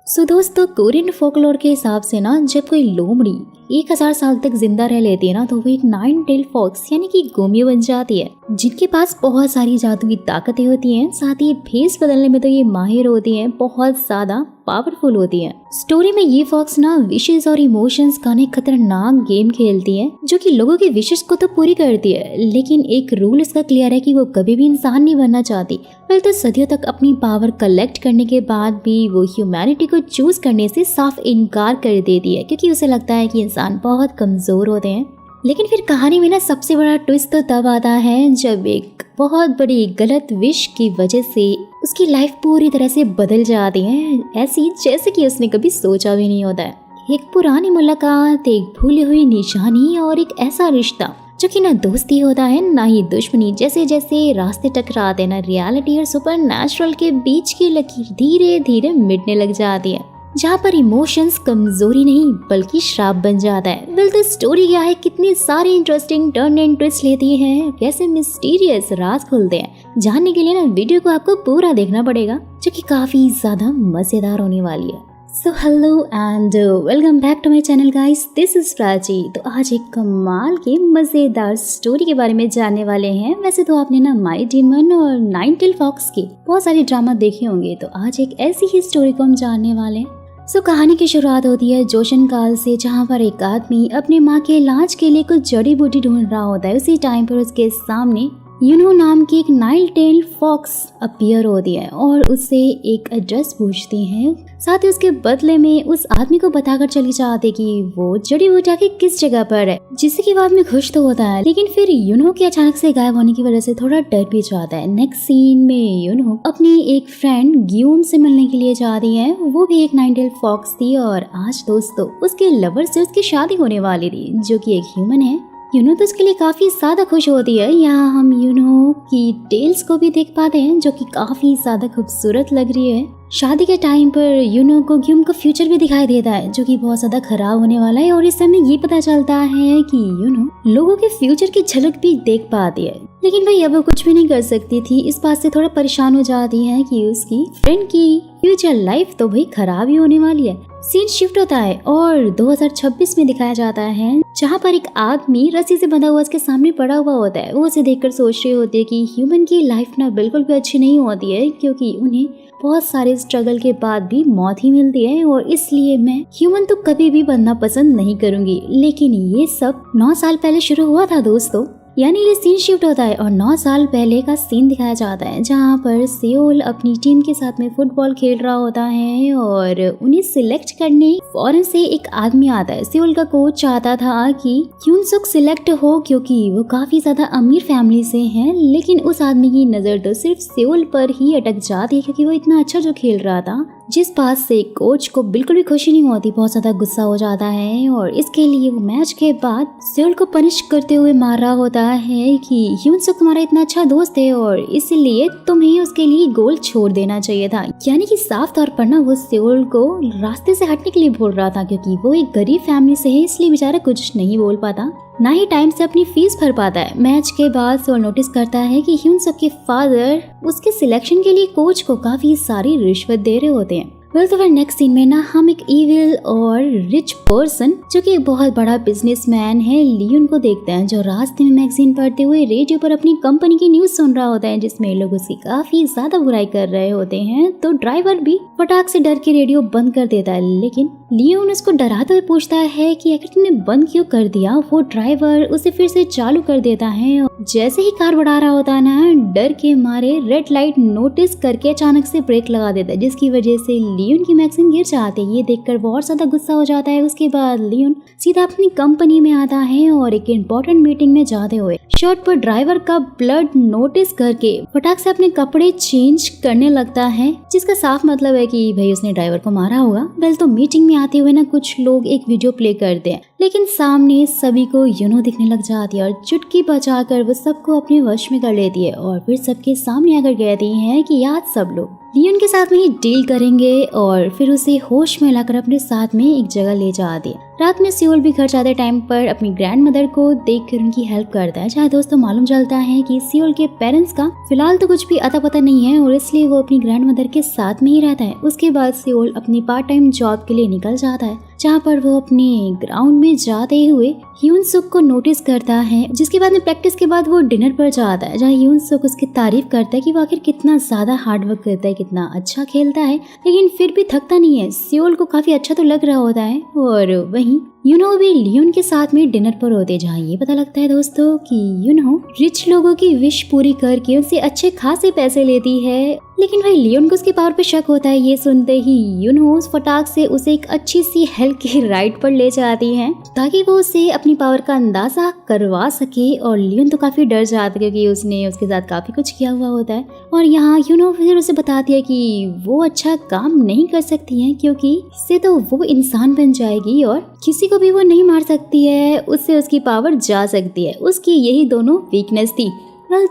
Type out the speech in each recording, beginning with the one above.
दोस्तों Korean folklore के हिसाब से ना जब कोई लोमड़ी 1000 साल तक जिंदा रह लेती है ना तो वो एक 9-टेल फॉक्स यानी कि गोमियो बन जाती है, जिनके पास बहुत सारी जादुई ताकतें होती हैं। साथ ही भेस बदलने में तो ये माहिर होती हैं, बहुत ज्यादा पावरफुल होती हैं। स्टोरी में ये फॉक्स ना विशेस और इमोशंस का एक खतरनाक गेम खेलती है, जो कि लोगों की विशेस को तो पूरी करती है, लेकिन एक रूल इसका क्लियर है कि वो कभी भी इंसान नहीं बनना चाहती। वेल तो सदियों तक अपनी पावर कलेक्ट करने के बाद भी वो ह्यूमैनिटी को चूज करने से साफ इनकार कर देती है, क्योंकि उसे लगता है कि इंसान बहुत कमजोर होते हैं। लेकिन फिर कहानी में ना सबसे बड़ा ट्विस्ट तो तब आता है जब एक बहुत बड़ी गलत विश की वजह से उसकी लाइफ पूरी तरह से बदल जाती है, ऐसी जैसे कि उसने कभी सोचा भी नहीं होता है। एक पुरानी मुलाकात, एक भूली हुई निशानी और एक ऐसा रिश्ता जो कि ना दोस्ती होता है ना ही दुश्मनी। जैसे जैसे रास्ते टकराते हैं ना रियलिटी और सुपर नेचुरल के बीच की लकीर धीरे धीरे मिटने लग जाती है, जहाँ पर इमोशंस कमजोरी नहीं बल्कि श्राप बन जाता है। वेल तो स्टोरी क्या है, कितनी सारी इंटरेस्टिंग टर्न एंड ट्विस्ट लेती है, कैसे मिस्टीरियस राज खुलते हैं, जानने के लिए ना वीडियो को आपको पूरा देखना पड़ेगा, जो कि काफी ज्यादा मजेदार होने वाली है। So hello and welcome back to my channel guys, this is Prachi. तो आज एक कमाल की मजेदार स्टोरी के बारे में जानने वाले हैं। वैसे तो आपने ना माय डीमन और 9-टेल फॉक्स के बहुत सारे ड्रामा देखे होंगे, तो आज एक ऐसी ही स्टोरी को हम जानने वाले हैं। कहानी की शुरुआत होती है जोशन काल से, जहाँ पर एक आदमी अपने माँ के इलाज के लिए कुछ जड़ी बूटी ढूंढ रहा होता है। उसी टाइम पर उसके सामने यूनो नाम की एक 9-टेल फॉक्स अपीयर होती है और उससे एक एड्रेस पूछती है। साथ ही उसके बदले में उस आदमी को बताकर चली जाती कि वो जड़ी बूटी आके किस जगह पर है, जिससे कि वो आदमी खुश तो होता है, लेकिन फिर यूनो के अचानक से गायब होने की वजह से थोड़ा डर भी जाता है। नेक्स्ट सीन में यूनो अपनी एक फ्रेंड गियोम से मिलने के लिए जा रही है। वो भी एक 9-टेल फॉक्स थी और आज दोस्तों उसके लवर से उसकी शादी होने वाली थी, जो कि एक ह्यूमन है। यूनो तो उसके लिए काफी ज्यादा खुश होती है। यहाँ हम यूनो की टेल्स को भी देख पाते हैं, जो कि काफी ज्यादा खूबसूरत लग रही है। शादी के टाइम पर यूनो को गियोम का फ्यूचर भी दिखाई देता है, जो कि बहुत ज्यादा खराब होने वाला है, और इस समय ये पता चलता है कि यूनो लोगों के फ्यूचर की झलक भी देख पाती है। लेकिन भाई अब वो कुछ भी नहीं कर सकती थी। इस बात से थोड़ा परेशान हो जाती है कि उसकी फ्रेंड की फ्यूचर लाइफ तो भाई खराब ही होने वाली है। सीन शिफ्ट होता है और 2026 में दिखाया जाता है, जहाँ पर एक आदमी रस्सी से बंधा हुआ उसके सामने पड़ा हुआ होता है। वो उसे देखकर सोच रही होती है कि ह्यूमन की लाइफ ना बिल्कुल भी अच्छी नहीं होती है, क्योंकि उन्हें बहुत सारे स्ट्रगल के बाद भी मौत ही मिलती है, और इसलिए मैं ह्यूमन तो कभी भी बनना पसंद नहीं करूंगी। लेकिन ये सब 9 साल पहले शुरू हुआ था दोस्तों। यानी ये सीन शिफ्ट होता है और 9 साल पहले का सीन दिखाया जाता है, जहाँ पर सेओल अपनी टीम के साथ में फुटबॉल खेल रहा होता है और उन्हें सिलेक्ट करने फॉरेन से एक आदमी आता है। सेओल का कोच चाहता था कि ह्यूनसुक सिलेक्ट हो, क्योंकि वो काफी ज्यादा अमीर फैमिली से हैं, लेकिन उस आदमी की नजर तो सिर्फ सेओल पर ही अटक जाती है, क्योंकि वो इतना अच्छा जो खेल रहा था, जिस बात से कोच को बिल्कुल भी खुशी नहीं होती। बहुत ज्यादा गुस्सा हो जाता है और इसके लिए वो मैच के बाद सेओल को पनिश करते हुए मार रहा होता है कि ह्यूनसुक तुम्हारा इतना अच्छा दोस्त है और इसलिए तुम्हें उसके लिए गोल छोड़ देना चाहिए था। यानी कि साफ तौर पर ना वो सेओल को रास्ते से हटने के लिए बोल रहा था, क्योंकि वो एक गरीब फैमिली से है, इसलिए बेचारा कुछ नहीं बोल पाता, ना ही टाइम से अपनी फीस भर पाता है। मैच के बाद सेओल नोटिस करता है कि ह्यूनसुक के फादर उसके सिलेक्शन के लिए कोच को काफी सारी रिश्वत दे रहे होते हैं। वेल तो फिर नेक्स्ट सीन में ना हम एक इविल और रिच पर्सन, जो कि एक बहुत बड़ा बिजनेसमैन है, लियोन को देखते हैं, जो रास्ते में मैगजीन पढ़ते हुए रेडियो पर अपनी कंपनी की न्यूज सुन रहा होता है, जिसमें लोग उसकी काफी ज्यादा बुराई कर रहे होते हैं। तो ड्राइवर भी फटाक से डर के रेडियो बंद कर देता है, लेकिन लियोन उसको डराते हुए पूछता है कि अगर तुमने बंद क्यों कर दिया। वो ड्राइवर उसे फिर से चालू कर देता है। जैसे ही कार बढ़ा रहा होता है ना, डर के मारे रेड लाइट नोटिस करके अचानक से ब्रेक लगा देता है, जिसकी वजह से लियोन की मैगजीन गिर जाती है। ये देखकर वो और ज्यादा गुस्सा हो जाता है। उसके बाद लियोन सीधा अपनी कंपनी में आता है और एक इम्पोर्टेंट मीटिंग में जाते हुए शर्ट पर ड्राइवर का ब्लड नोटिस करके फटाक से अपने कपड़े चेंज करने लगता है, जिसका साफ मतलब है कि भाई उसने ड्राइवर को मारा होगा। वेल तो मीटिंग में आते हुए ना कुछ लोग एक वीडियो प्ले करते हैं, लेकिन सामने सभी को यूनो दिखने लग जाती है और चुटकी बजाकर वो सबको अपने वश में कर लेती है, और फिर सबके सामने आकर कहती है कि आज सब लोग लियोन के साथ में ही डील करेंगे, और फिर उसे होश में लाकर अपने साथ में एक जगह ले जाती है। रात में सियोल भी घर जाते टाइम पर अपनी ग्रैंड मदर को देखकर उनकी हेल्प करता है। जहाँ दोस्तों मालूम चलता है कि सियोल के पेरेंट्स का फिलहाल तो कुछ भी अता पता नहीं है और इसलिए वो अपनी ग्रैंड मदर के साथ में ही रहता है। उसके बाद सियोल अपनी पार्ट टाइम जॉब के लिए निकल जाता है, जहाँ पर वो अपने ग्राउंड में जाते हुए ह्यून सुक को नोटिस करता है, जिसके बाद में प्रैक्टिस के बाद वो डिनर पर जाता है, जहाँ ह्यून सुक उसकी तारीफ करता है कि वो आखिर कितना ज्यादा हार्ड वर्क करता है, कितना अच्छा खेलता है, लेकिन फिर भी थकता नहीं है। सियोल को काफी अच्छा तो लग रहा होता है और वहीं यूनो भी लियोन के साथ में डिनर पर होते, जहाँ ये पता लगता है दोस्तों कि यूनो रिच लोगों की विश पूरी करके उनसे अच्छे खासे पैसे लेती है। लेकिन भाई लियोन को उसके पावर पे शक होता है। ये सुनते ही यूनो उस फटाक से उसे एक अच्छी सी हेल की राइड पर ले जाती है ताकि वो उसे अपनी पावर का अंदाजा करवा सके। और लियोन तो काफी डर जाता है क्योंकि उसने उसके साथ काफी कुछ किया हुआ होता है। और यहाँ यूनो फिर उसे बताती है कि वो अच्छा काम नहीं कर सकती है क्योंकि इससे तो वो इंसान बन जाएगी और किसी को भी वो नहीं मार सकती है, उससे उसकी पावर जा सकती है। उसकी यही दोनों वीकनेस थी।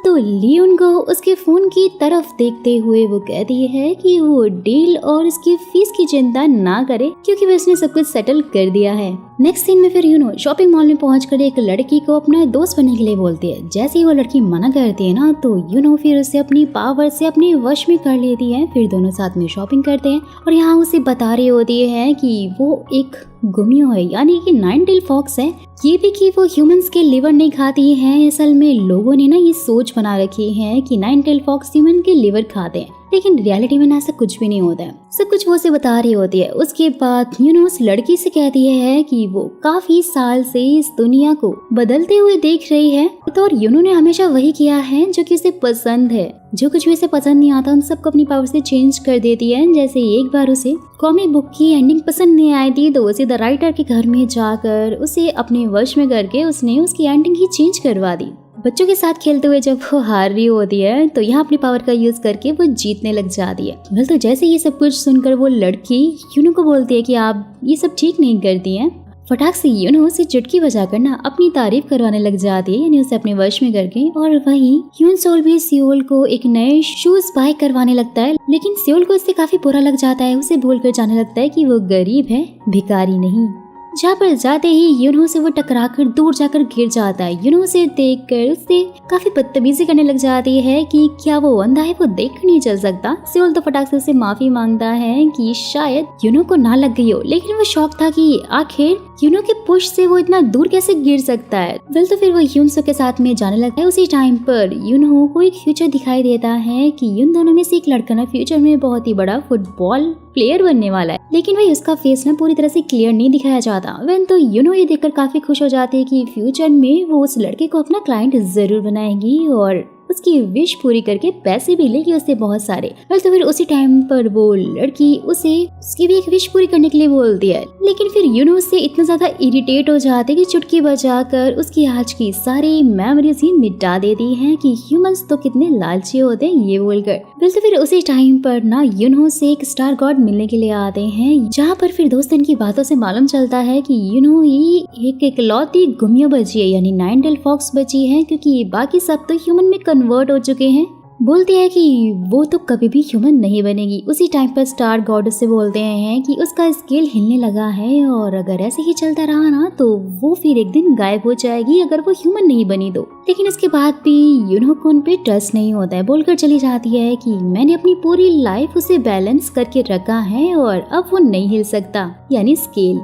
तो लियोन को उसके फोन की तरफ देखते हुए वो कहती है कि वो डील और इसकी फीस की चिंता ना करे क्योंकि उसने सब कुछ सेटल कर दिया है। नेक्स्ट सीन में फिर यूनो शॉपिंग मॉल में पहुंचकर एक लड़की को अपना दोस्त बनने के लिए बोलती है। जैसे ही वो लड़की मना करती है ना तो यूनो फिर उसे अपनी पावर से अपने वश में कर लेती है। फिर दोनों साथ में शॉपिंग करते हैं और यहाँ उसे बता रही होती है कि वो एक गुमियो है, यानी कि 9 टेल फॉक्स है। ये भी कि वो ह्यूमंस के लिवर नहीं खाती है। असल में लोगों ने ना ये सोच बना रखी है कि 9 टेल फॉक्स ह्यूमन के लिवर खाते हैं, लेकिन रियलिटी में ना ऐसा कुछ भी नहीं होता है। सब कुछ वो उसे बता रही होती है। उसके बाद यूनो उस लड़की से कहती है कि वो काफी साल से इस दुनिया को बदलते हुए देख रही है और यूनो ने हमेशा वही किया है जो कि उसे पसंद है। जो कुछ भी उसे पसंद नहीं आता उन सबको अपनी पावर से चेंज कर देती है। जैसे एक बार उसे कॉमिक बुक की एंडिंग पसंद नहीं आई थी तो उसे द राइटर के घर में जाकर उसे अपने वश में करके उसने उसकी एंडिंग ही चेंज करवा दी। बच्चों के साथ खेलते हुए जब वो हार रही होती है तो यहाँ अपनी पावर का यूज करके वो जीतने लग जाती है। तो जैसे ये सब कुछ सुनकर वो लड़की यूनो को बोलती है कि आप ये सब ठीक नहीं करती हैं। फटाक से यूनो उसे चुटकी बजाकर ना अपनी तारीफ करवाने लग जाती है, यानी उसे अपने वश में करके। और वहीं ह्यून सोल भी सियोल को एक नए शूज बाय करवाने लगता है, लेकिन सियोल को इससे काफी बुरा लग जाता है। उसे बोलकर जाने लगता है कि वो गरीब है, भिखारी नहीं। जहाँ पर जाते ही यूनो से वो टकराकर दूर जाकर गिर जाता है। यूनो उसे देखकर उससे काफी बदतमीजी करने लग जाती है कि क्या वो अंधा है, वो देख नहीं चल सकता। सियोल तो फटाक से उसे माफी मांगता है कि शायद यूनो को ना लग गई हो, लेकिन वो शौक था कि आखिर यूनो के पुश से वो इतना दूर कैसे गिर सकता है। तो फिर वो यूनसो के साथ में जाने लगता है। उसी टाइम पर यूनो को एक फ्यूचर दिखाई देता है कि इन दोनों में से एक लड़का ना फ्यूचर में बहुत ही बड़ा फुटबॉल प्लेयर बनने वाला है, लेकिन भाई उसका फेस ना पूरी तरह से क्लियर नहीं दिखाया जाता। तो यूनो ये देखकर काफी खुश हो जाती है कि फ्यूचर में वो उस लड़के को अपना क्लाइंट जरूर बनाएगी और उसकी विश पूरी करके पैसे भी लेगी उससे बहुत सारे। तो फिर उसी टाइम पर वो लड़की उसे उसकी भी एक विश पूरी करने के लिए बोलती है, लेकिन फिर यूनो उससे इतना ज्यादा इरिटेट हो जाते कि चुटकी बजाकर उसकी आज की सारी मेमोरीज ही मिटा देती हैं कि ह्यूमंस तो कितने लालची होते हैं ये बोलकर। तो फिर उसी टाइम पर ना यूनो से एक स्टार गॉड मिलने के लिए आते हैं, जहाँ पर फिर दोस्तन की बातों से मालूम चलता है कि यूनो ही एक इकलौती गुमियो बची है, यानी 9 टेल फॉक्स बची है, क्योंकि बाकी सब तो ह्यूमन में कन्वर्ट हो चुके हैं। बोलती है कि वो तो कभी भी ह्यूमन नहीं बनेगी। उसी टाइम पर स्टार गॉड से बोलते हैं कि उसका स्केल हिलने लगा है और अगर ऐसे ही चलता रहा ना तो वो फिर एक दिन गायब हो जाएगी अगर वो ह्यूमन नहीं बनी तो। लेकिन इसके बाद भी यूनो को उन पे ट्रस्ट नहीं होता है। बोलकर चली जाती है कि मैंने अपनी पूरी लाइफ उसे बैलेंस करके रखा है और अब वो नहीं हिल सकता, यानी स्केल।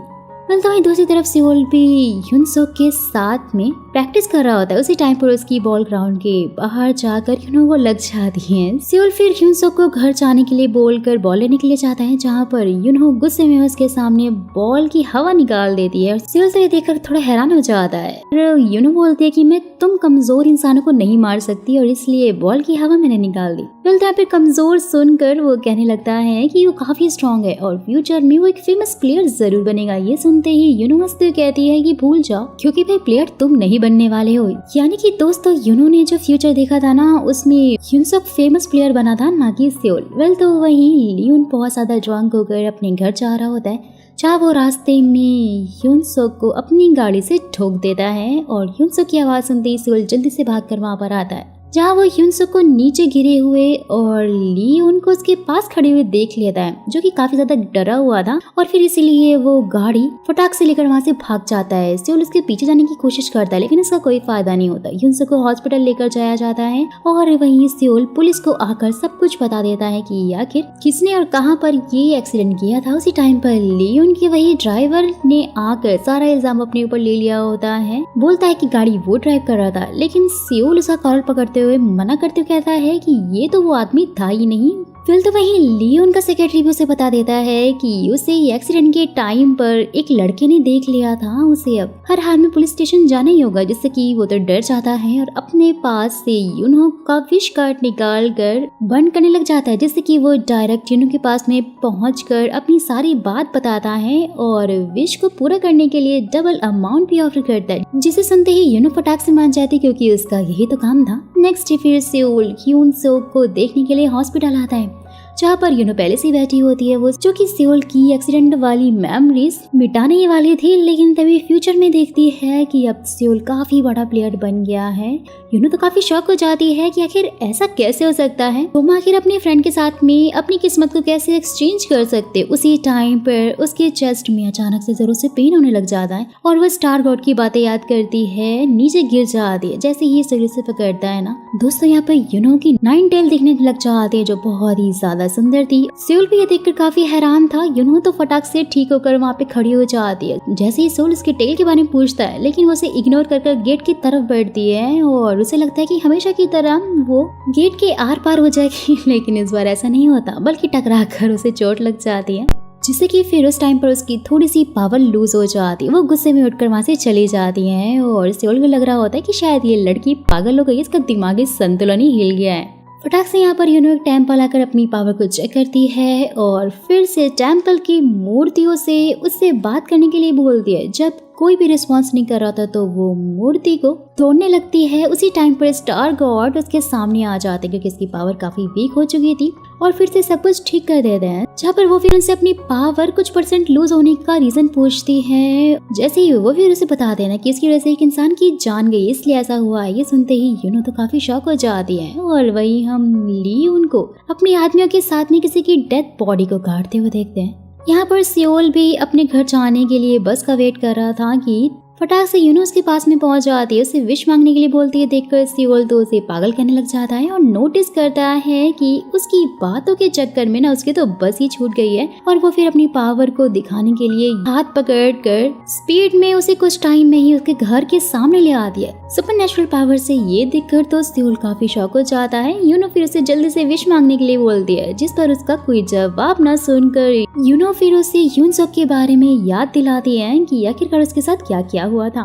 तो वहीं दूसरी तरफ सियोल भी ह्यूनसो के साथ में प्रैक्टिस कर रहा होता है। उसी टाइम पर उसकी बॉल ग्राउंड के बाहर जाकर यूनो वो लग जाती है। सियोल फिर ह्यूनसो को घर जाने के लिए बोलकर बॉल लेने के लिए जाता है, जहाँ पर यूनो गुस्से में उसके सामने बॉल की हवा निकाल देती है। सियोल से देखकर थोड़ा हैरान हो जाता है। यूनो बोलती है कि मैं तुम कमजोर इंसानों को नहीं मार सकती और इसलिए बॉल की हवा मैंने निकाल दी। फिर कमजोर सुनकर वो कहने लगता है कि वो काफी स्ट्रॉन्ग है और फ्यूचर में वो एक फेमस प्लेयर जरूर बनेगा। ये सुनते ही यूनो हंसते कहती है कि भूल जाओ, क्योंकि भाई प्लेयर तुम नहीं बनने वाले हो। यानी कि दोस्तों यूनो ने जो फ्यूचर देखा था ना उसमें ह्यूनसो फेमस प्लेयर बना था, ना कि सियोल। तो वहीं लियोन बहुत ज्यादा ड्रंक होकर अपने घर जा रहा होता है, जहाँ वो रास्ते में ह्यूनसो को अपनी गाड़ी से ठोक देता है और ह्यूनसो की आवाज सुनते ही सियोल जल्दी से भाग कर वहाँ पर आता है। जहाँ वो ह्यूनसुक को नीचे गिरे हुए और ली उनको उसके पास खड़े हुए देख लेता है, जो कि काफी ज्यादा डरा हुआ था, और फिर इसीलिए वो गाड़ी फटाक से लेकर वहाँ से भाग जाता है। सेउल उसके पीछे जाने की कोशिश करता है लेकिन इसका कोई फायदा नहीं होता। ह्यूनसुक को हॉस्पिटल लेकर जाया जाता है और वहीं सेउल पुलिस को आकर सब कुछ बता देता है कि आखिर किसने और कहाँ पर ये एक्सीडेंट किया था। उसी टाइम पर लियोन के वही ड्राइवर ने आकर सारा इल्जाम अपने ऊपर ले लिया होता है। बोलता है कि गाड़ी वो ड्राइव कर रहा था, लेकिन सेउल उसका कॉलर पकड़ते हुए मना करते हुए कहता है कि ये तो वो आदमी था ही नहीं। फिर तो वहीं लियोन का सेक्रेटरी भी उसे बता देता है कि उसे एक्सीडेंट के टाइम पर एक लड़के ने देख लिया था। उसे अब हर हाल में पुलिस स्टेशन जाना ही होगा, जिससे कि वो तो डर जाता है और अपने पास से यूनो का विश कार्ड निकाल कर बंद करने लग जाता है, जिससे कि वो डायरेक्ट यूनो के पास में पहुंचकर अपनी सारी बात बताता है और विश को पूरा करने के लिए डबल अमाउंट भी ऑफर करता है, जिसे सुनते ही यूनो फटाक से मान जाती क्योंकि उसका यही तो काम था। नेक्स्ट डे फिर सेउल ह्यूनसुक को देखने के लिए हॉस्पिटल आता है, जहाँ पर यूनो पहले से बैठी होती है, वो जो कि सेउल की एक्सीडेंट वाली मेमोरीज मिटाने ही वाली थी। लेकिन तभी फ्यूचर में देखती है कि अब सेउल काफी बड़ा प्लेयर बन गया है। यूनो तो काफी शॉक हो जाती है कि आखिर ऐसा कैसे हो सकता है, तुम आखिर अपने फ्रेंड के साथ में अपनी किस्मत को कैसे एक्सचेंज कर सकते। उसी टाइम पर उसके चेस्ट में अचानक से जोरों से पेन होने लग जाता है और वह स्टार गॉड की बातें याद करती है, नीचे गिर जाती है। जैसे ही शरीर से पकड़ता है ना दोस्तों, यहाँ पर यूनो की 9 टेल दिखने लग जाती है, जो बहुत ही ज्यादा सुंदर थी। सेउल भी ये देखकर काफी हैरान था। यूनो तो फटाक से ठीक होकर वहाँ पे खड़ी हो जाती है। जैसे ही सेउल उसके टेल के बारे में पूछता है, लेकिन वो उसे इग्नोर कर गेट की तरफ बढ़ती है और उसे लगता है कि हमेशा की तरह वो गेट के आर पार हो जाएगी, लेकिन इस बार ऐसा नहीं होता, बल्कि टकरा कर उसे चोट लग जाती है, जिससे कि फिर उस टाइम पर उसकी थोड़ी सी पावर लूज हो जाती है। वो गुस्से में उठकर वहाँ से चली जाती है और सेउल को लग रहा होता है कि शायद ये लड़की पागल हो गई, इसका दिमागी संतुलन ही हिल गया है। फटाक से यहाँ पर यूनो एक टेम्पल आकर अपनी पावर को चेक करती है और फिर से टेम्पल की मूर्तियों से उससे बात करने के लिए बोलती है। जब कोई भी रिस्पॉन्स नहीं कर रहा था तो वो मूर्ति को तोड़ने लगती है। उसी टाइम पर स्टार गॉड उसके सामने आ जाते हैं क्योंकि इसकी पावर काफी वीक हो चुकी थी और फिर से सब कुछ ठीक कर देते हैं, जहाँ पर वो फिर उनसे अपनी पावर कुछ परसेंट लूज होने का रीजन पूछती है। जैसे ही वो फिर उसे बता देना कि इसकी वजह से एक इंसान की जान गई, इसलिए ऐसा हुआ। ये सुनते ही यूनो तो काफी शॉक हो जाती है और वही हम ली उनको अपने आदमियों के साथ में किसी की डेथ बॉडी को काटते हुए देखते हैं। यहाँ पर सेउल भी अपने घर जाने के लिए बस का वेट कर रहा था कि फटाक से यूनो उसके पास में पहुंच जाती है, उसे विश मांगने के लिए बोलती है। देखकर सेउल तो उसे पागल करने लग जाता है और नोटिस करता है कि उसकी बातों के चक्कर में ना उसकी तो बस ही छूट गई है और वो फिर अपनी पावर को दिखाने के लिए हाथ पकड़ कर स्पीड में उसे कुछ टाइम में ही उसके घर के सामने ले आती है सुपरनैचुरल पावर से। ये देखकर तो सेउल काफी शॉक हो जाता है। यूनो फिर उसे जल्दी से विश मांगने के लिए बोलती है, जिस पर उसका कोई जवाब न सुनकर यूनो फिर उसे ह्यूनसुक के बारे में याद दिलाती है कि आखिरकार उसके साथ क्या क्या हुआ था।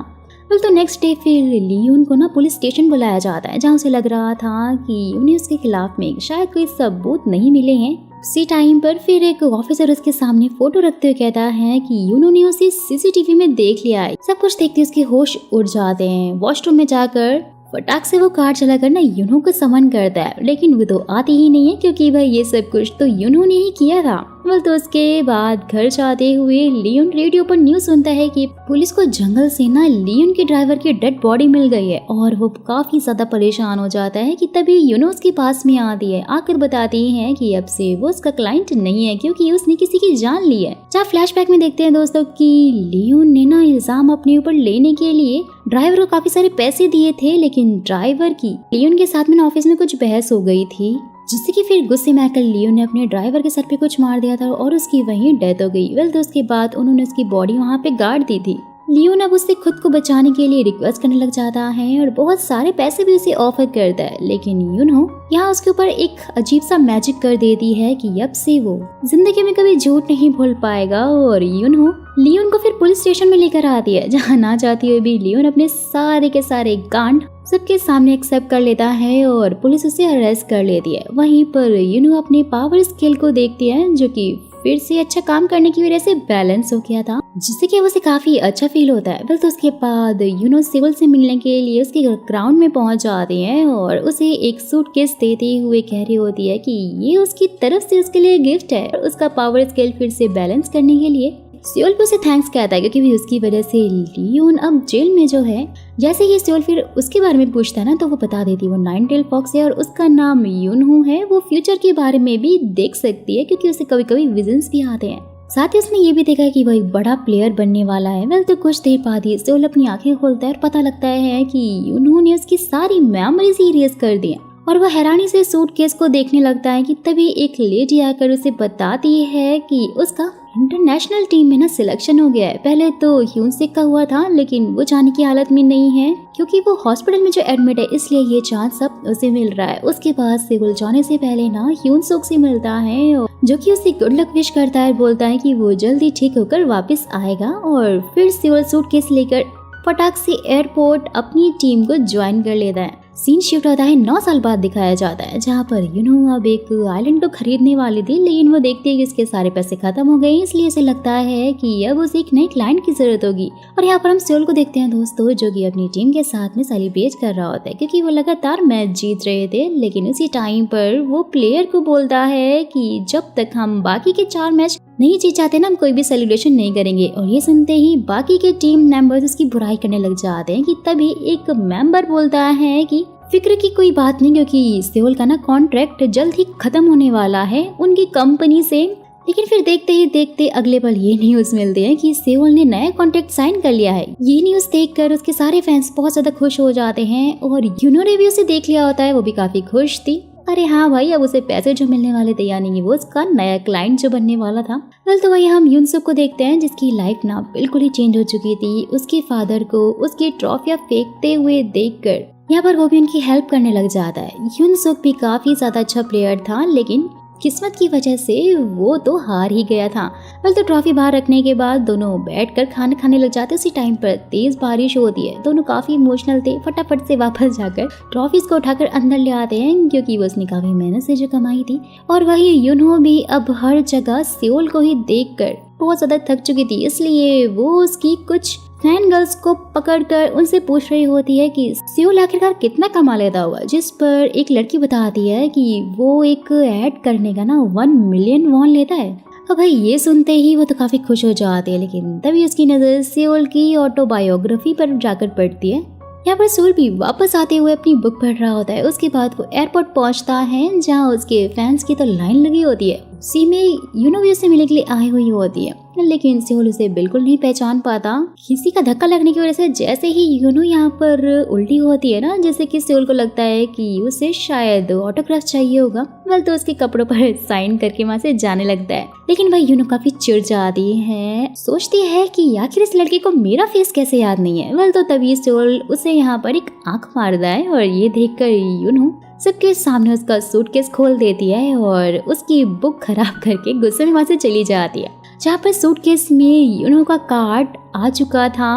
तो नेक्स्ट डे फिर लियोन को ना पुलिस स्टेशन बुलाया जाता है, जहाँ उसे लग रहा था कि उन्हें उसके खिलाफ में शायद कोई सबूत नहीं मिले हैं। उसी टाइम पर फिर एक ऑफिसर उसके सामने फोटो रखते हुए कहता है कि उन्होंने उसे सीसीटीवी में देख लिया है। सब कुछ देखते उसके होश उड़ जाते हैं। वॉशरूम में जाकर फटाक से वो कार चलाकर ना यूनो को समन करता है, लेकिन वो तो आती ही नहीं है क्योंकि भाई ये सब कुछ तो यूनो ने ही किया था। तो उसके बाद घर जाते हुए लियोन रेडियो पर न्यूज सुनता है कि पुलिस को जंगल से ना लियोन के ड्राइवर की डेड बॉडी मिल गई है और वो काफी ज्यादा परेशान हो जाता है कि तभी यूनो उसके पास में आती है, आकर बताती है कि अब से वो उसका क्लाइंट नहीं है क्योंकि उसने किसी की जान ली है। जहाँ फ्लैशबैक में देखते हैं दोस्तों कि लियोन ने ना इल्जाम अपने ऊपर लेने के लिए ड्राइवर को काफी सारे पैसे दिए थे, लेकिन ड्राइवर की लियोन के साथ में ऑफिस में कुछ बहस हो गई थी, जिससे कि फिर गुस्से में आकर लियोन ने अपने ड्राइवर के सर पे कुछ मार दिया था और उसकी वहीं डेथ हो गई। तो उसके बाद उन्होंने उसकी बॉडी वहाँ पे गाड़ दी थी। लियोन अब उससे खुद को बचाने के लिए रिक्वेस्ट करने लग जाता है और बहुत सारे पैसे भी उसे ऑफर करता है, लेकिन यूनो यहाँ उसके ऊपर एक अजीब सा मैजिक कर देती है कि अब से वो जिंदगी में कभी झूठ नहीं भूल पाएगा। और यूनो लियोन को फिर पुलिस स्टेशन में लेकर आती है, जहाँ ना चाहती हुए भी लियोन अपने सारे के सारे कांड सबके सामने एक्सेप्ट कर लेता है और पुलिस उसे अरेस्ट कर लेती है। वहीं पर यूनो अपने पावर स्केल को देखती है, जो कि फिर से अच्छा काम करने की वजह से बैलेंस हो गया था, जिससे कि उसे काफी अच्छा फील होता है। तो उसके बाद यूनो सेउल से मिलने के लिए उसके ग्राउंड में पहुंच जाती है और उसे एक सूटकेस देते हुए कह रही होती है कि ये उसकी तरफ से उसके लिए गिफ्ट है। उसका पावर स्केल फिर से बैलेंस करने के लिए सियोल भी उसे थैंक्स कहता है क्योंकि उसकी वजह से लियोन अब जेल में जो है। जैसे ही सियोल फिर उसके बारे में पूछता है ना तो वो बता देती है वो नाइन टेल फॉक्स है और उसका नाम यूनहू है। वो फ्यूचर के बारे में भी देख सकती है क्योंकि उसे कभी कभी विजन्स भी आते हैं। साथ ही उसने ये भी देखा है कि वो एक बड़ा प्लेयर बनने वाला है। वेल तो कुछ देर बाद ही सियोल अपनी आंखें खोलता है और पता लगता है कि यूनहू ने उसकी सारी मेमोरीज ही इरेज कर दी हैं। और वह हैरानी से सूटकेस को देखने लगता है कि तभी एक लेडी आकर उसे बताती है कि उसका इंटरनेशनल टीम में ना सिलेक्शन हो गया है। पहले तो ह्यूनसुक का हुआ था लेकिन वो जाने की हालत में नहीं है क्योंकि वो हॉस्पिटल में जो एडमिट है, इसलिए ये चांस अब उसे मिल रहा है। उसके बाद सियोल जाने से पहले ना ह्यूनसुक से मिलता है जो कि उसे गुड लक विश करता है, बोलता है कि वो जल्दी ठीक होकर वापस आएगा। और फिर सियोल सूटकेस लेकर फटाक से एयरपोर्ट अपनी टीम को ज्वाइन कर लेता है। सीन शिफ्ट होता है 9 साल बाद दिखाया जाता है जहाँ पर यूनहू अब एक आइलैंड को खरीदने वाली थी लेकिन वो देखती है कि उसके सारे पैसे खत्म हो गए, इसलिए उसे लगता है कि अब उसे एक नए क्लाइंट की जरूरत होगी। और यहाँ पर हम सियोल को देखते हैं दोस्तों जो कि अपनी टीम के साथ में सेलिब्रेट कर रहा होता है क्योंकि वो लगातार मैच जीत रहे थे। लेकिन उसी टाइम पर वो प्लेयर को बोलता है कि जब तक हम बाकी के 4 मैच नहीं जीत जाते ना हम कोई भी सेलिब्रेशन नहीं करेंगे। और ये सुनते ही बाकी के टीम मेंबर्स उसकी बुराई करने लग जाते हैं कि तभी एक मेंबर बोलता है कि फिक्र की कोई बात नहीं क्योंकि सियोल का ना कॉन्ट्रैक्ट जल्द ही खत्म होने वाला है उनकी कंपनी से। लेकिन फिर देखते ही देखते अगले पल ये न्यूज मिलती है कि सियोल ने नया कॉन्ट्रैक्ट साइन कर लिया है। ये न्यूज देखकर उसके सारे फैंस बहुत ज्यादा खुश हो जाते हैं और यूनो ने भी उसे देख लिया होता है, वो भी काफी खुश थी। अरे हाँ भाई, अब उसे पैसे जो मिलने वाले थे यानी वो उसका नया क्लाइंट जो बनने वाला था। वेल तो वही हम यूनसुक को देखते हैं जिसकी लाइफ ना बिल्कुल ही चेंज हो चुकी थी। उसके फादर को उसकी ट्रॉफियां फेंकते हुए देखकर यहाँ पर वो भी उनकी हेल्प करने लग जाता है। यूनसुक भी काफी ज्यादा अच्छा प्लेयर था लेकिन किस्मत की वजह से वो तो हार ही गया था। वेल तो ट्रॉफी बाहर रखने के बाद दोनों बैठकर खाना खाने लग जाते। उसी टाइम पर तेज बारिश होती है। दोनों काफी इमोशनल थे। फटाफट से वापस जाकर ट्रॉफीज को उठाकर अंदर ले आते हैं क्योंकि वो उसने काफी मेहनत से जो कमाई थी। और वही यूनहो भी अब हर जगह सियोल को ही देखकर बहुत ज्यादा थक चुकी थी, इसलिए वो उसकी कुछ फैन गर्ल्स को पकड़कर उनसे पूछ रही होती है कि सियोल आखिरकार कितना कमा लेता होगा। जिस पर एक लड़की बताती है कि वो एक ऐड करने का ना 1 मिलियन वॉन लेता है। अब भाई ये सुनते ही वो तो काफी खुश हो जाती है लेकिन तभी उसकी नजर सियोल की ऑटोबायोग्राफी पर जाकर पड़ती है। यहाँ पर सियोल भी वापस आते हुए अपनी बुक पढ़ रहा होता है। उसके बाद वो एयरपोर्ट पहुंचता है जहाँ उसके फैंस की तो लाइन लगी होती है। उसी में यूनो भी उससे मिलने के लिए आई हुई होती है लेकिन सियोल उसे बिल्कुल नहीं पहचान पाता। किसी का धक्का लगने की वजह से जैसे ही यूनो यहाँ पर उल्टी होती है ना, जैसे कि सियोल को लगता है कि उसे शायद ऑटोग्राफ चाहिए होगा। वेल तो उसके कपड़ों पर साइन करके वहाँ से जाने लगता है लेकिन वह यूनो काफी चिढ़ जाती है, सोचती है कि आखिर इस लड़के को मेरा फेस कैसे याद नहीं है। वेल तो तभी सियोल उसे यहाँ पर एक आंख मारता है और ये देखकर यूनो सबके सामने उसका सूटकेस खोल देती है और उसकी बुक खराब करके गुस्से में वहाँ से चली जाती है। जहाँ पर सूटकेस में यूनो का कार्ड आ चुका था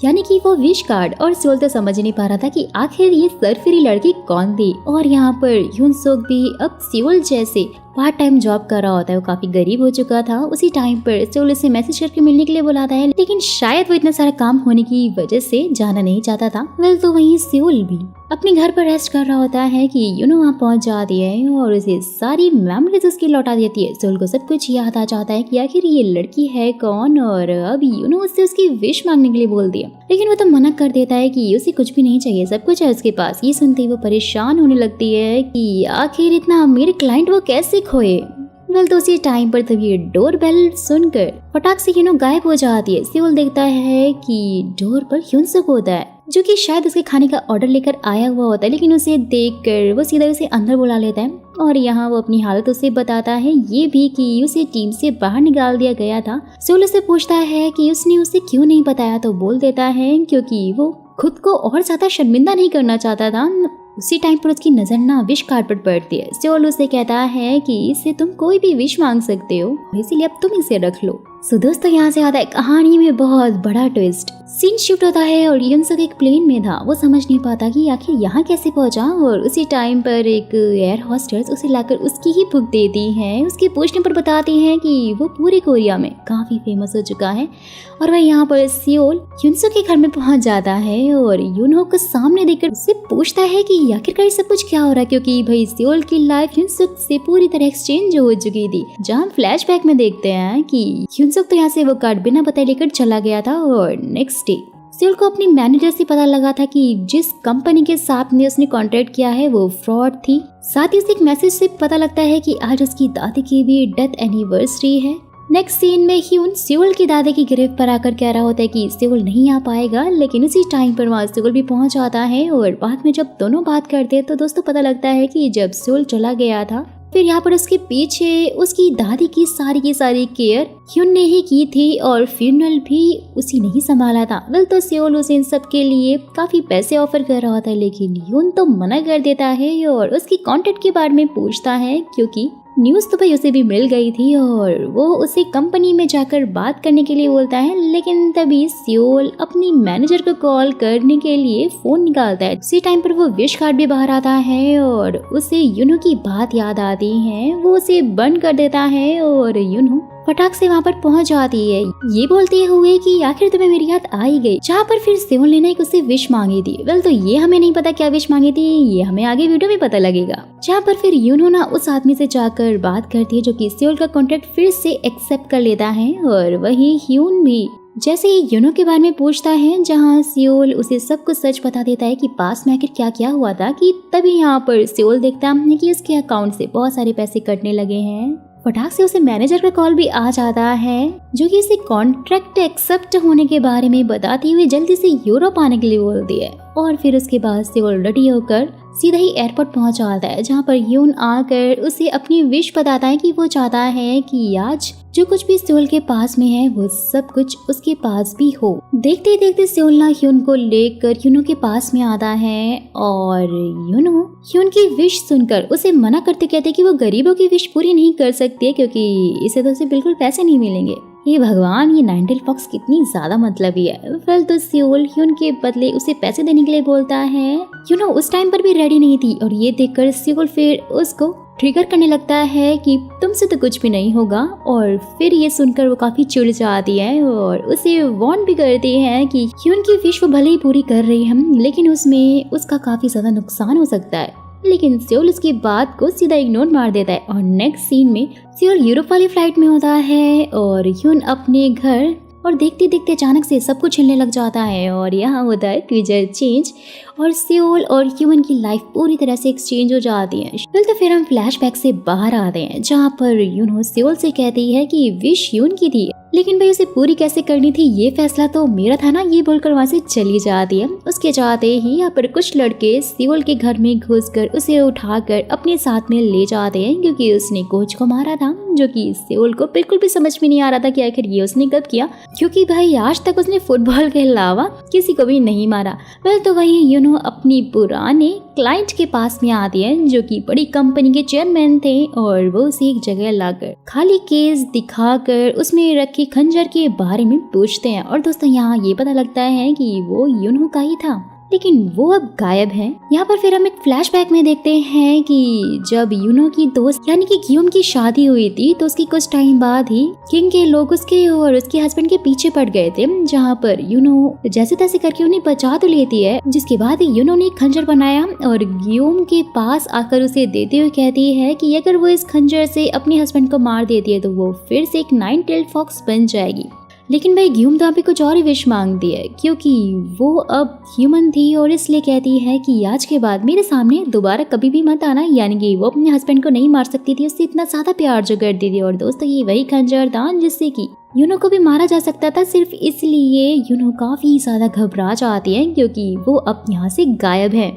यानी कि वो विश कार्ड। और सियोल तो समझ नहीं पा रहा था कि आखिर ये सरफिरी लड़की कौन थी। और यहाँ पर यूनसुक भी अब सियोल जैसे पार्ट टाइम जॉब कर रहा होता है। वो काफी गरीब हो चुका था। उसी टाइम पर सियोल उसे मैसेज करके मिलने के लिए बुलाता है लेकिन शायद वो इतना सारा काम होने की वजह से जाना नहीं चाहता था। वेल तो वहीं सियोल भी अपने घर पर रेस्ट कर रहा होता है कि यूनो वहाँ पहुंच जाती है और उसे सारी मेमोरीज उसकी लौटा देती है। सियोल को सब कुछ याद आ जाता है कि आखिर ये लड़की है कौन। और अब यूनो उससे उसकी विश मांगने के लिए बोलती है लेकिन वो तो मना कर देता है कि उसे कुछ भी नहीं चाहिए, सब कुछ है उसके पास। ये सुनते ही वो परेशान होने लगती है कि आखिर इतना मेरे क्लाइंट वो कैसे खोए। वेल तो उसी टाइम पर तभी डोर बेल सुनकर फटाक से यूनो गायब हो जाती है। सियोल देखता है कि डोर पर यूनसुक होता है जो कि शायद उसके खाने का ऑर्डर लेकर आया हुआ होता है लेकिन उसे देखकर वो सीधा उसे अंदर बुला लेता है। और यहाँ वो अपनी हालत उसे बताता है, ये भी कि उसे टीम से बाहर निकाल दिया गया था। सियोल उससे पूछता है कि उसने उसे क्यों नहीं बताया तो बोल देता है क्योंकि वो खुद को और ज्यादा शर्मिंदा नहीं करना चाहता था। उसी टाइम पर उसकी नजर ना विश कार्ड पर पड़ती है। सियोल उसे कहता है कि इससे तुम कोई भी विश मांग सकते हो, इसीलिए अब तुम इसे रख लो। सो दोस्तों यहाँ से आता है कहानी में बहुत बड़ा ट्विस्ट। सीन शिफ्ट होता है और यूनसुक एक प्लेन में था। वो समझ नहीं पाता कि आखिर यहाँ कैसे पहुंचा। और उसी टाइम पर एक एयर होस्टेस उसे लाकर उसकी ही बुक देती है। उसके पूछने पर बताती है कि वो पूरे कोरिया में काफी फेमस हो चुका है। और वह यहाँ पर सियोल यूनसुक के घर में पहुंच जाता है और यूनहो को सामने देखकर उससे पूछता है कि आखिरकार सब कुछ क्या हो रहा है क्योंकि भाई सियोल की लाइफ यूनसुक से पूरी तरह एक्सचेंज हो चुकी थी। जहाँ फ्लैशबैक में देखते हैं कि युनसुक तो यहाँ से वो कार्ड बिना बताए लेकर चला गया था। और नेक्स्ट डे सेओल को अपनी मैनेजर से पता लगा था कि जिस कंपनी के साथ में उसने कॉन्ट्रैक्ट किया है वो फ्रॉड थी। साथ ही उसे एक मैसेज से पता लगता है कि आज उसकी दादी की भी डेथ एनिवर्सरी है। नेक्स्ट सीन में ह्यून सेओल की दादी की गिरफ्त पर आकर कह रहा होता है कि सेओल नहीं आ पाएगा, लेकिन उसी टाइम पर वहाँ सेओल भी पहुंच जाता है। और बाद में जब दोनों बात करते हैं तो दोस्तों पता लगता है कि जब सेओल चला गया था फिर यहाँ पर उसके पीछे उसकी दादी की सारी केयर ह्यून ने ही की थी और फ्यूनरल भी उसी ने ही संभाला था। वेल तो सेओल उसे इन सब के लिए काफी पैसे ऑफर कर रहा था, लेकिन ह्यून तो मना कर देता है और उसकी कॉन्ट्रैक्ट के बारे में पूछता है, क्योंकि न्यूज़ तो भाई उसे भी मिल गई थी और वो उसे कंपनी में जाकर बात करने के लिए बोलता है। लेकिन तभी सेओल अपनी मैनेजर को कॉल करने के लिए फोन निकालता है। उसी टाइम पर वो विश कार्ड भी बाहर आता है और उसे युनहो की बात याद आती है। वो उसे बंद कर देता है और युनहो फटाक से वहाँ पर पहुँच जाती है, ये बोलते हुए कि आखिर तुम्हें मेरी याद आ ही गई। जहाँ पर फिर सेओल ने एक उससे विश मांगी थी। वेल तो ये हमें नहीं पता क्या विश मांगी थी, ये हमें आगे वीडियो में पता लगेगा। जहाँ पर फिर युनहो ना उस आदमी से जाकर बात करती है जो कि सेओल का कॉन्ट्रैक्ट फिर से एक्सेप्ट कर लेता है। और वही ह्यून भी जैसे ही युनहो के बारे में पूछता है, जहाँ सेओल उसे सब कुछ सच बता देता है कि पास में आखिर क्या क्या हुआ था, कि तभी यहाँ पर सेओल देखता है कि उसके अकाउंट से बहुत सारे पैसे कटने लगे हैं। फटाक से उसे मैनेजर का कॉल भी आ जाता है जो कि उसे कॉन्ट्रैक्ट एक्सेप्ट होने के बारे में बताते हुए जल्दी से यूरोप आने के लिए बोलती है। और फिर उसके बाद सेओल रेडी होकर सीधा ही एयरपोर्ट पहुंच जाता है, जहां पर ह्यून आकर उसे अपनी विश बताता है कि वो चाहता है कि आज जो कुछ भी सेओल के पास में है वो सब कुछ उसके पास भी हो। देखते ही देखते सेओल ना ह्यून को लेकर युनहो के पास में आता है और युनहो ह्यून की विश सुनकर उसे मना करते कहते कि वो गरीबों की विश पूरी नहीं कर सकती क्योंकि इसे तो उसे बिल्कुल पैसे नहीं मिलेंगे। ये भगवान, ये नाइन टेल फॉक्स कितनी ज्यादा मतलबी है। फिर तो सेओल ह्यून के बदले उसे पैसे देने के लिए बोलता है। युनहो उस टाइम पर भी रेडी नहीं थी और ये देखकर सेओल फिर उसको ट्रिगर करने लगता है कि तुमसे तो कुछ भी नहीं होगा। और फिर ये सुनकर वो काफी चिढ़ जाती है और उसे वार्न भी करती है कि ह्यून की विश वो भले ही पूरी कर रही है लेकिन उसमें उसका काफी ज्यादा नुकसान हो सकता है। लेकिन सेओल इसकी बात को सीधा इग्नोर मार देता है। और नेक्स्ट सीन में सेओल यूरोप वाली फ्लाइट में होता है और ह्यून अपने घर, और देखते देखते अचानक से सब कुछ हिलने लग जाता है और यहाँ होता है ट्विजर चेंज और सेओल और ह्यून की लाइफ पूरी तरह से एक्सचेंज हो जाती है। तो फिर हम फ्लैशबैक से बाहर आते हैं जहाँ पर युनहो सेओल से कहती है कि विश ह्यून की थी लेकिन भाई उसे पूरी कैसे करनी थी ये फैसला तो मेरा था ना, ये बोलकर वहाँ से चली जाती है। उसके जाते ही यहाँ पर कुछ लड़के सेओल के घर में घुसकर उसे उठाकर अपने साथ में ले जाते हैं क्योंकि उसने कोच को मारा था, जो कि सेओल को बिल्कुल भी समझ में नहीं आ रहा था कि आखिर ये उसने कब किया, क्योंकि भाई आज तक उसने फुटबॉल के अलावा किसी को भी नहीं मारा। वेल तो वही युनहो अपनी पुराने क्लाइंट के पास में आती है जो कि बड़ी कंपनी के चेयरमैन थे और वो उसे एक जगह लाकर खाली केस दिखाकर उसमें रखे खंजर के बारे में पूछते हैं। और दोस्तों यहाँ ये पता लगता है कि वो युनहो का ही था लेकिन वो अब गायब है। यहाँ पर फिर हम एक फ्लैशबैक में देखते हैं कि जब युनहो की दोस्त यानी कि गियोम की शादी हुई थी तो उसकी कुछ टाइम बाद ही किंग के लोग उसके और उसके हस्बैंड के पीछे पड़ गए थे, जहाँ पर युनहो जैसे तैसे करके उन्हें बचा तो लेती है। जिसके बाद युनहो ने एक खंजर बनाया और गियोम के पास आकर उसे देते हुए कहती है कि अगर वो इस खंजर से अपने हस्बैंड को मार देती है तो वो फिर से एक नाइन टेल्ड फॉक्स बन जाएगी। लेकिन भाई गियोम तो यहाँ पे कुछ और ही विश मांगती है क्योंकि वो अब ह्यूमन थी और इसलिए कहती है कि आज के बाद मेरे सामने दोबारा कभी भी मत आना। यानी कि वो अपने हस्बैंड को नहीं मार सकती थी, उससे इतना ज्यादा प्यार जो करती थी। और दोस्तों ये वही खंजर था जिससे कि युनहो को भी मारा जा सकता था। सिर्फ इसलिए युनहो काफी ज्यादा घबरा जाती है क्योंकि वो अब यहाँ से गायब है।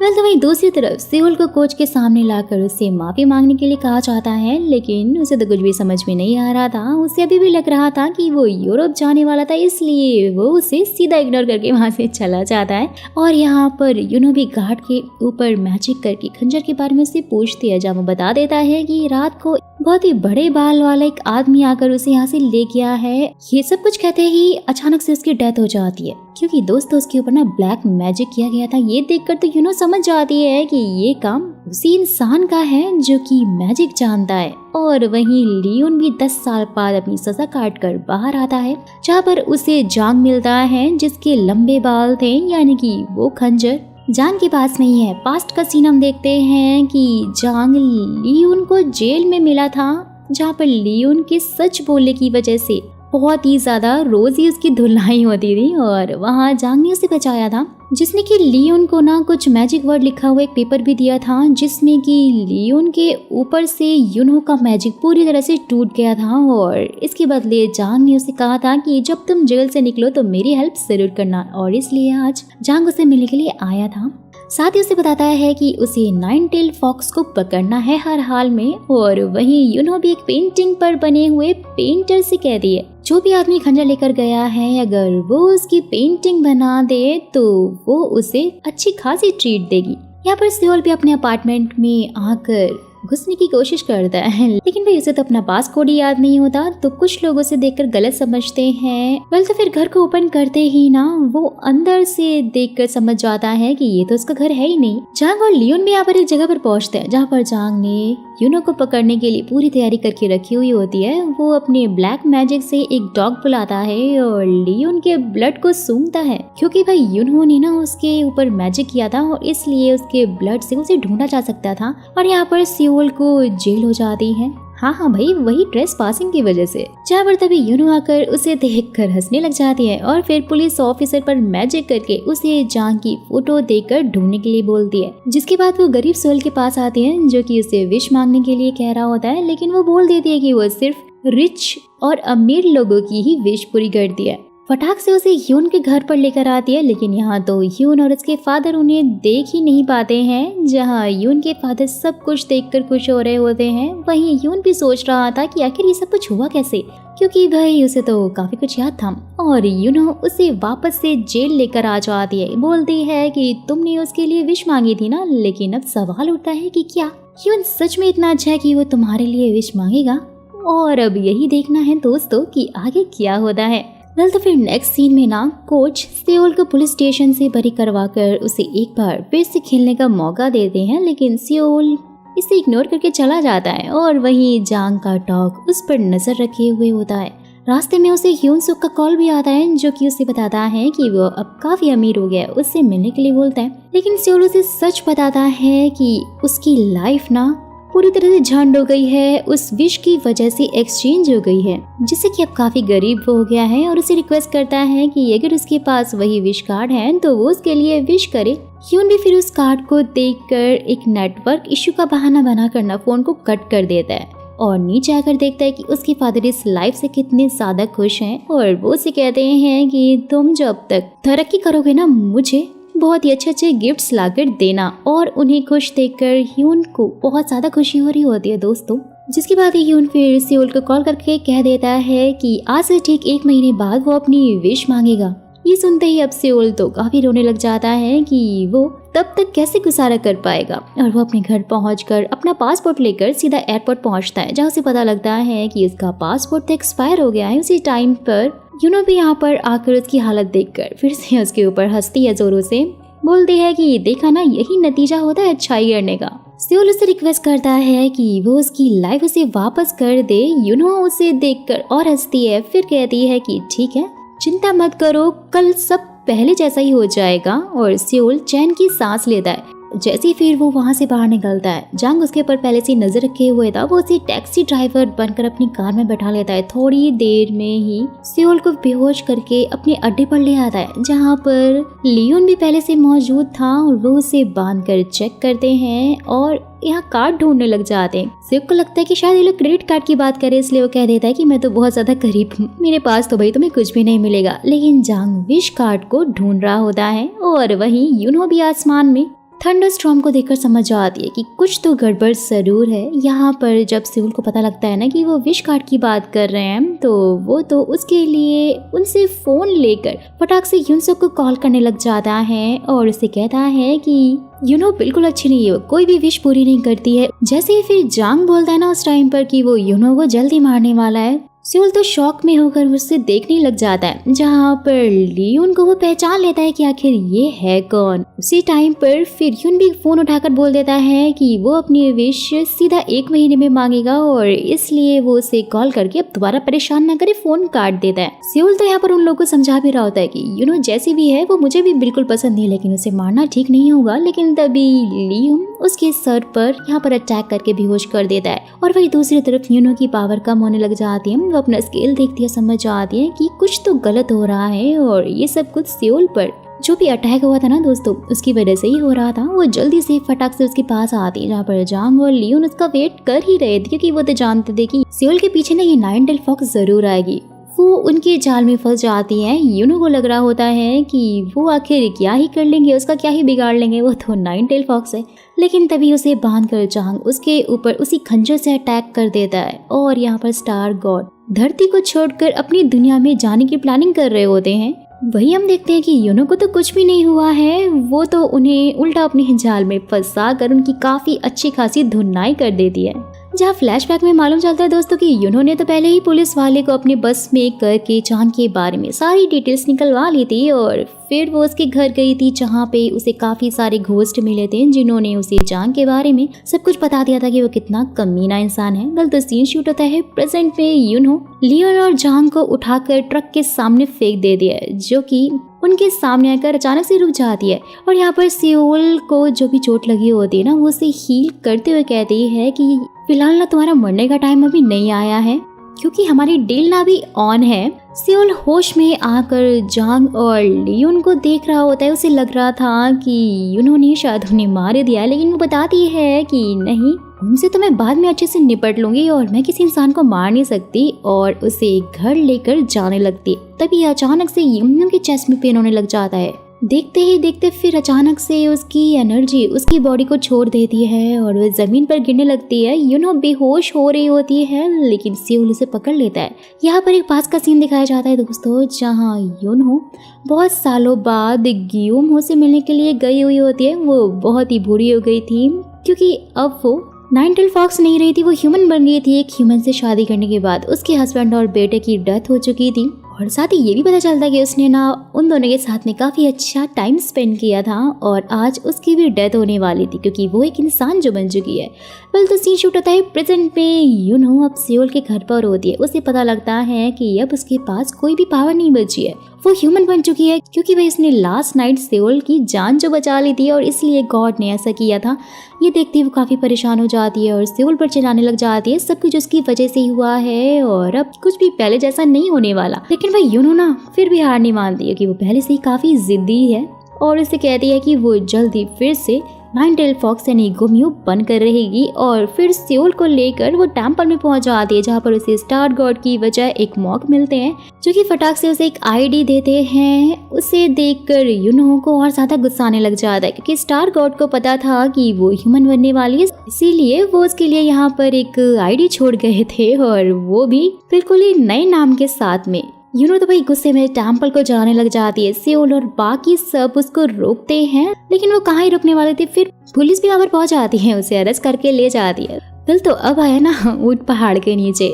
वेल तो वहीं दूसरी तरफ सेओल को कोच के सामने लाकर उससे माफी मांगने के लिए कहा जाता है, लेकिन उसे तो कुछ भी समझ में नहीं आ रहा था। उसे अभी भी लग रहा था कि वो यूरोप जाने वाला था, इसलिए वो उसे सीधा इग्नोर करके वहां से चला जाता है। और यहाँ पर युनहो भी गार्ड के ऊपर मैजिक करके खंजर के बारे में उससे पूछती है, जहाँ वो बता देता है कि रात को बहुत ही बड़े बाल वाला एक आदमी आकर उसे यहाँ से ले गया है। ये सब कुछ कहते ही अचानक से उसकी डेथ हो जाती है क्योंकि दोस्तों उसके ऊपर ना ब्लैक मैजिक किया गया था। ये देखकर तो युनहो समझ जाती है कि ये काम उसी इंसान का है जो कि मैजिक जानता है। और वहीं लियोन भी 10 साल बाद अपनी सजा काट कर बाहर आता है, जहाँ पर उसे जांग मिलता है जिसके लंबे बाल थे, यानी कि वो खंजर जांग के पास में ही है। पास्ट का सीन हम देखते हैं कि जांग लियोन को जेल में मिला था, जहाँ पर लियोन के सच बोलने की वजह से बहुत ही ज्यादा रोज ही उसकी धुलाई होती थी और वहाँ जांग ने उसे बचाया था, जिसने कि लियोन को ना कुछ मैजिक वर्ड लिखा हुआ एक पेपर भी दिया था, जिसमें कि लियोन के ऊपर से यूनहो का मैजिक पूरी तरह से टूट गया था। और इसके बदले जांग ने उसे कहा था कि जब तुम जेल से निकलो तो मेरी हेल्प जरूर करना, और इसलिए आज जांग उसे मिलने के लिए आया था। साथ ही उसे बताता है कि उसे नाइन टेल फॉक्स को पकड़ना है हर हाल में। और वहीं यूनहो भी एक पेंटिंग पर बने हुए पेंटर से कहती है जो भी आदमी खंजर लेकर गया है अगर वो उसकी पेंटिंग बना दे तो वो उसे अच्छी खासी ट्रीट देगी। यहाँ पर सियोल भी अपने अपार्टमेंट में आकर घुसने की कोशिश करता है, लेकिन भाई उसे तो अपना पासकोड ही याद नहीं होता, तो कुछ लोग उसे देखकर गलत समझते हैं। वेल तो फिर घर को ओपन करते ही ना वो अंदर से देखकर समझ जाता है कि ये तो उसका घर है ही नहीं। जांग और लियोन भी यहाँ पर एक जगह पर पहुँचते हैं जहाँ पर जांग ने यूनो को पकड़ने के लिए पूरी तैयारी करके रखी हुई होती है। वो अपने ब्लैक मैजिक से एक डॉग बुलाता है और लियोन के ब्लड को सूंघता है, क्योंकि भाई यूनो ने ना उसके ऊपर मैजिक किया था और इसलिए उसके ब्लड से उसे ढूंढा जा सकता था। और यहाँ पर सियोल को जेल हो जाती है। हाँ भाई, वही ट्रेस पासिंग की वजह से। जहाँ पर तभी यूनो आकर उसे देखकर हंसने लग जाती है और फिर पुलिस ऑफिसर पर मैजिक करके उसे जांग की फोटो देखकर ढूंढने के लिए बोलती है। जिसके बाद वो गरीब सोल के पास आती है जो कि उसे विश मांगने के लिए कह रहा होता है, लेकिन वो बोल देती है कि वो सिर्फ रिच और अमीर लोगों की ही विश पूरी करती है। फटाक से उसे ह्यून के घर पर लेकर आती है, लेकिन यहाँ तो ह्यून और उसके फादर उन्हें देख ही नहीं पाते हैं। जहाँ ह्यून के फादर सब कुछ देखकर खुश हो रहे होते हैं, वहीं ह्यून भी सोच रहा था कि आखिर ये सब कुछ हुआ कैसे, क्योंकि भाई उसे तो काफी कुछ याद था। और यूनो उसे वापस से जेल लेकर आ जाती है, बोलती है कि तुमने उसके लिए विश मांगी थी ना, लेकिन अब सवाल उठता है कि क्या ह्यून सच में इतना अच्छा है कि वो तुम्हारे लिए विश मांगेगा। और अब यही देखना है दोस्तों कि आगे क्या होता है। वेल तो फिर नेक्स्ट सीन में ना कोच सियोल को पुलिस स्टेशन से बरी करवाकर उसे एक बार फिर से खेलने का मौका देते हैं, लेकिन सियोल इसे इग्नोर करके चला जाता है। और वहीं जांग का डॉग उस पर नजर रखे हुए होता है। रास्ते में उसे ह्यून सुक का कॉल भी आता है जो कि उसे बताता है कि वो अब काफी अमीर हो गया है, उससे मिलने के लिए बोलता है। लेकिन सियोल उसे सच बताता है कि उसकी लाइफ ना पूरी तरह से झंड हो गई है, उस विश की वजह से एक्सचेंज हो गई है, जिससे कि अब काफी गरीब हो गया है। और उसे रिक्वेस्ट करता है कि अगर उसके पास वही विश कार्ड है तो वो उसके लिए विश करे। ह्यून भी फिर उस कार्ड को देखकर एक नेटवर्क इश्यू का बहाना बनाकर ना फोन को कट कर देता है और नीचे आकर देखता है कि उसके फादर इस लाइफ से कितने ज्यादा खुश हैं। और वो उसे कहते हैं कि तुम जब तक तरक्की करोगे ना मुझे बहुत ही अच्छे अच्छे गिफ्ट्स लाकर देना। और उन्हें खुश देखकर ह्यून को बहुत ज्यादा खुशी हो रही होती है दोस्तों। जिसके बाद ह्यून फिर सियोल को कॉल करके कह देता है कि आज से ठीक 1 महीने बाद वो अपनी विश मांगेगा। ये सुनते ही अब सियोल तो काफी रोने लग जाता है कि वो तब तक कैसे गुजारा कर पाएगा। और वो अपने घर पहुंचकर अपना पासपोर्ट लेकर सीधा एयरपोर्ट पहुंचता है, जहाँ से पता लगता है कि उसका पासपोर्ट तो एक्सपायर हो गया है। उसी टाइम पर यूनो भी यहाँ पर आकर उसकी हालत देखकर फिर से उसके ऊपर हंसती है, जोरों से बोलती है कि देखा ना, यही नतीजा होता है अच्छाई करने का। सियोल उसे रिक्वेस्ट करता है कि वो उसकी लाइफ उसे वापस कर दे। यूनो उसे देखकर और हंसती है, फिर कहती है कि ठीक है, चिंता मत करो, कल सब पहले जैसा ही हो जाएगा। और सियोल चैन की सांस लेता है। जैसे ही फिर वो वहाँ से बाहर निकलता है, जांग उसके ऊपर पहले से नजर रखे हुए था, वो उसे टैक्सी ड्राइवर बनकर अपनी कार में बैठा लेता है। थोड़ी देर में ही सियोल को बेहोश करके अपने अड्डे पर ले आता है, जहाँ पर लियोन भी पहले से मौजूद था। और वो उसे बांधकर चेक करते हैं और यहाँ कार्ड ढूंढने लग जाते हैं। सियोल को लगता है कि शायद ये लोग क्रेडिट कार्ड की बात करें, इसलिए वो कह देता है कि मैं तो बहुत ज्यादा गरीब हूँ, मेरे पास तो भाई तुम्हें कुछ भी नहीं मिलेगा। लेकिन जांग विश कार्ड को ढूंढ रहा होता है। और वहीं यूनो भी आसमान में थंडरस्टॉर्म को देखकर समझ जाती है कि कुछ तो गड़बड़ जरूर है। यहाँ पर जब सियोल को पता लगता है ना कि वो विश कार्ड की बात कर रहे हैं, तो वो तो उसके लिए उनसे फोन लेकर फटाक से यूनसुक को कॉल करने लग जाता है और उसे कहता है कि यूनो बिल्कुल अच्छी नहीं है, कोई भी विश पूरी नहीं करती है। जैसे ही फिर जांग बोलता है ना उस टाइम पर कि वो यूनो को जल्दी मारने वाला है, सियोल तो शॉक में होकर उससे देखने लग जाता है, जहाँ पर लियोन को वो पहचान लेता है कि आखिर ये है कौन। उसी टाइम पर फिर यून भी फोन उठाकर बोल देता है कि वो अपनी विश सीधा 1 महीने में मांगेगा और इसलिए वो उसे कॉल करके अब दोबारा परेशान न करे, फोन काट देता है। सियोल तो यहाँ पर उन लोगों को समझा भी रहा होता है कि यूनो जैसी भी है वो मुझे भी बिल्कुल पसंद नहीं, लेकिन उसे मारना ठीक नहीं होगा। लेकिन तभी लियोन उसके सर पर यहाँ पर अटैक करके बेहोश कर देता है। और वही दूसरी तरफ यूनो की पावर कम होने लग जाती है। वो अपना स्केल देखती है, समझ आती है कि कुछ तो गलत हो रहा है और ये सब कुछ सेओल पर जो भी अटैक हुआ था ना दोस्तों, उसकी वजह से ही हो रहा था। वो जल्दी से फटाक से उसके पास आती है, जहाँ पर जांग और लियोन उसका वेट कर ही रहे थे, क्योंकि वो तो जानते थे कि सेओल के पीछे ना ये नाइन टेल फॉक्स जरूर आएगी। वो उनके जाल में फंस जाती है। यूनो को लग रहा होता है कि वो आखिर क्या ही कर लेंगे, उसका क्या ही बिगाड़ लेंगे, वो तो नाइन टेल फॉक्स है। लेकिन तभी उसे बांधकर जांग उसके ऊपर उसी खंजर से अटैक कर देता है और यहाँ पर स्टार गॉड धरती को छोड़कर अपनी दुनिया में जाने की प्लानिंग कर रहे होते हैं। वही हम देखते हैं कि यूनो को तो कुछ भी नहीं हुआ है, वो तो उन्हें उल्टा अपने जाल में फंसा कर उनकी काफी अच्छी खासी धुनाई कर देती है। जहाँ फ्लैशबैक में मालूम चलता है दोस्तों कि यूनो ने तो पहले ही पुलिस वाले को अपने बस में करके जांग के बारे में सारी डिटेल्स निकलवा ली थी और फिर वो उसके घर गई थी, जहाँ पे उसे काफी सारे घोस्ट मिले थे जिन्होंने उसे जांग के बारे में सब कुछ बता दिया था कि वो कितना कमीना इंसान है। गलत सीन शूट होता है प्रेजेंट में। यूनो लियोन और जांग को उठाकर ट्रक के सामने फेंक दे दिया है, जो कि उनके सामने आकर अचानक से रुक जाती है और यहाँ पर सेओल को जो भी चोट लगी होती है ना, वो उसे हील करते हुए कहती है कि फिलहाल ना तुम्हारा मरने का टाइम अभी नहीं आया है, क्योंकि हमारी डील ना भी ऑन है। सेओल होश में आकर जांग और लियोन को देख रहा होता है। उसे लग रहा था कि उन्होंने शायद उन्हें मार दिया, लेकिन वो बताती है कि नहीं, उनसे तो मैं बाद में अच्छे से निपट लूंगी और मैं किसी इंसान को मार नहीं सकती, और उसे घर लेकर जाने लगती। तभी अचानक से यूनो के चेस्ट में पेन होने लग जाता है। देखते ही देखते फिर अचानक से उसकी एनर्जी उसकी बॉडी को छोड़ देती है और वो जमीन पर गिरने लगती है। यूनो बेहोश हो रही होती है, लेकिन सेओल उसे पकड़ लेता है। यहाँ पर एक पास का सीन दिखाया जाता है दोस्तों, जहाँ यूनो बहुत सालों बाद गियोमो से मिलने के लिए गई हुई होती है। वो बहुत ही बुरी हो गई थी, क्योंकि अब वो नाइन टेल फॉक्स नहीं रही थी, वो ह्यूमन बन गई थी। एक ह्यूमन से शादी करने के बाद उसके हस्बैंड और बेटे की डेथ हो चुकी थी, और साथ ही ये भी पता चलता है कि उसने ना उन दोनों के साथ में काफी अच्छा टाइम स्पेंड किया था, और आज उसकी भी डेथ होने वाली थी, क्योंकि वो एक इंसान जो बन चुकी है। वेल तो सीन शूट होता है प्रेजेंट में। यूनो अब सेओल के घर पर होती है। उसे पता लगता है कि अब उसके पास कोई भी पावर नहीं बची है, वो ह्यूमन बन चुकी है, क्योंकि वह इसने लास्ट नाइट सेओल की जान जो बचा ली थी और इसलिए गॉड ने ऐसा किया था। ये देखती वो काफी परेशान हो जाती है और सेओल पर चिल्लाने लग जाती है सब कुछ उसकी वजह से ही हुआ है और अब कुछ भी पहले जैसा नहीं होने वाला। लेकिन वह यूनो ना फिर भी हार नहीं मानती है कि वो पहले से ही काफी जिद्दी है और इसे कहती है कि वो जल्दी फिर से नाइन टेल फॉक्स यानी गोमियो बनकर रहेगी। और फिर सेओल को लेकर वो टेम्पल में पहुंच जाती है, जहाँ पर उसे स्टार गॉड की वजह एक मॉक मिलते हैं, जो कि फटाक से उसे एक आईडी देते हैं। उसे देखकर यूनो को और ज्यादा गुस्सा आने लग जाता है, क्योंकि स्टार गॉड को पता था कि वो ह्यूमन बनने वाली है, इसीलिए वो उसके लिए यहाँ पर एक आईडी छोड़ गए थे, और वो भी बिल्कुल ही नए नाम के साथ में। यूनो तो भाई गुस्से में टेम्पल को जाने लग जाती है। सेओल और बाकी सब उसको रोकते हैं, लेकिन वो कहाँ ही रुकने वाले थे। फिर पुलिस भी वहाँ पर पहुंच जाती है, उसे अरेस्ट करके ले जाती है। फिर तो अब आया ना ऊंट पहाड़ के नीचे,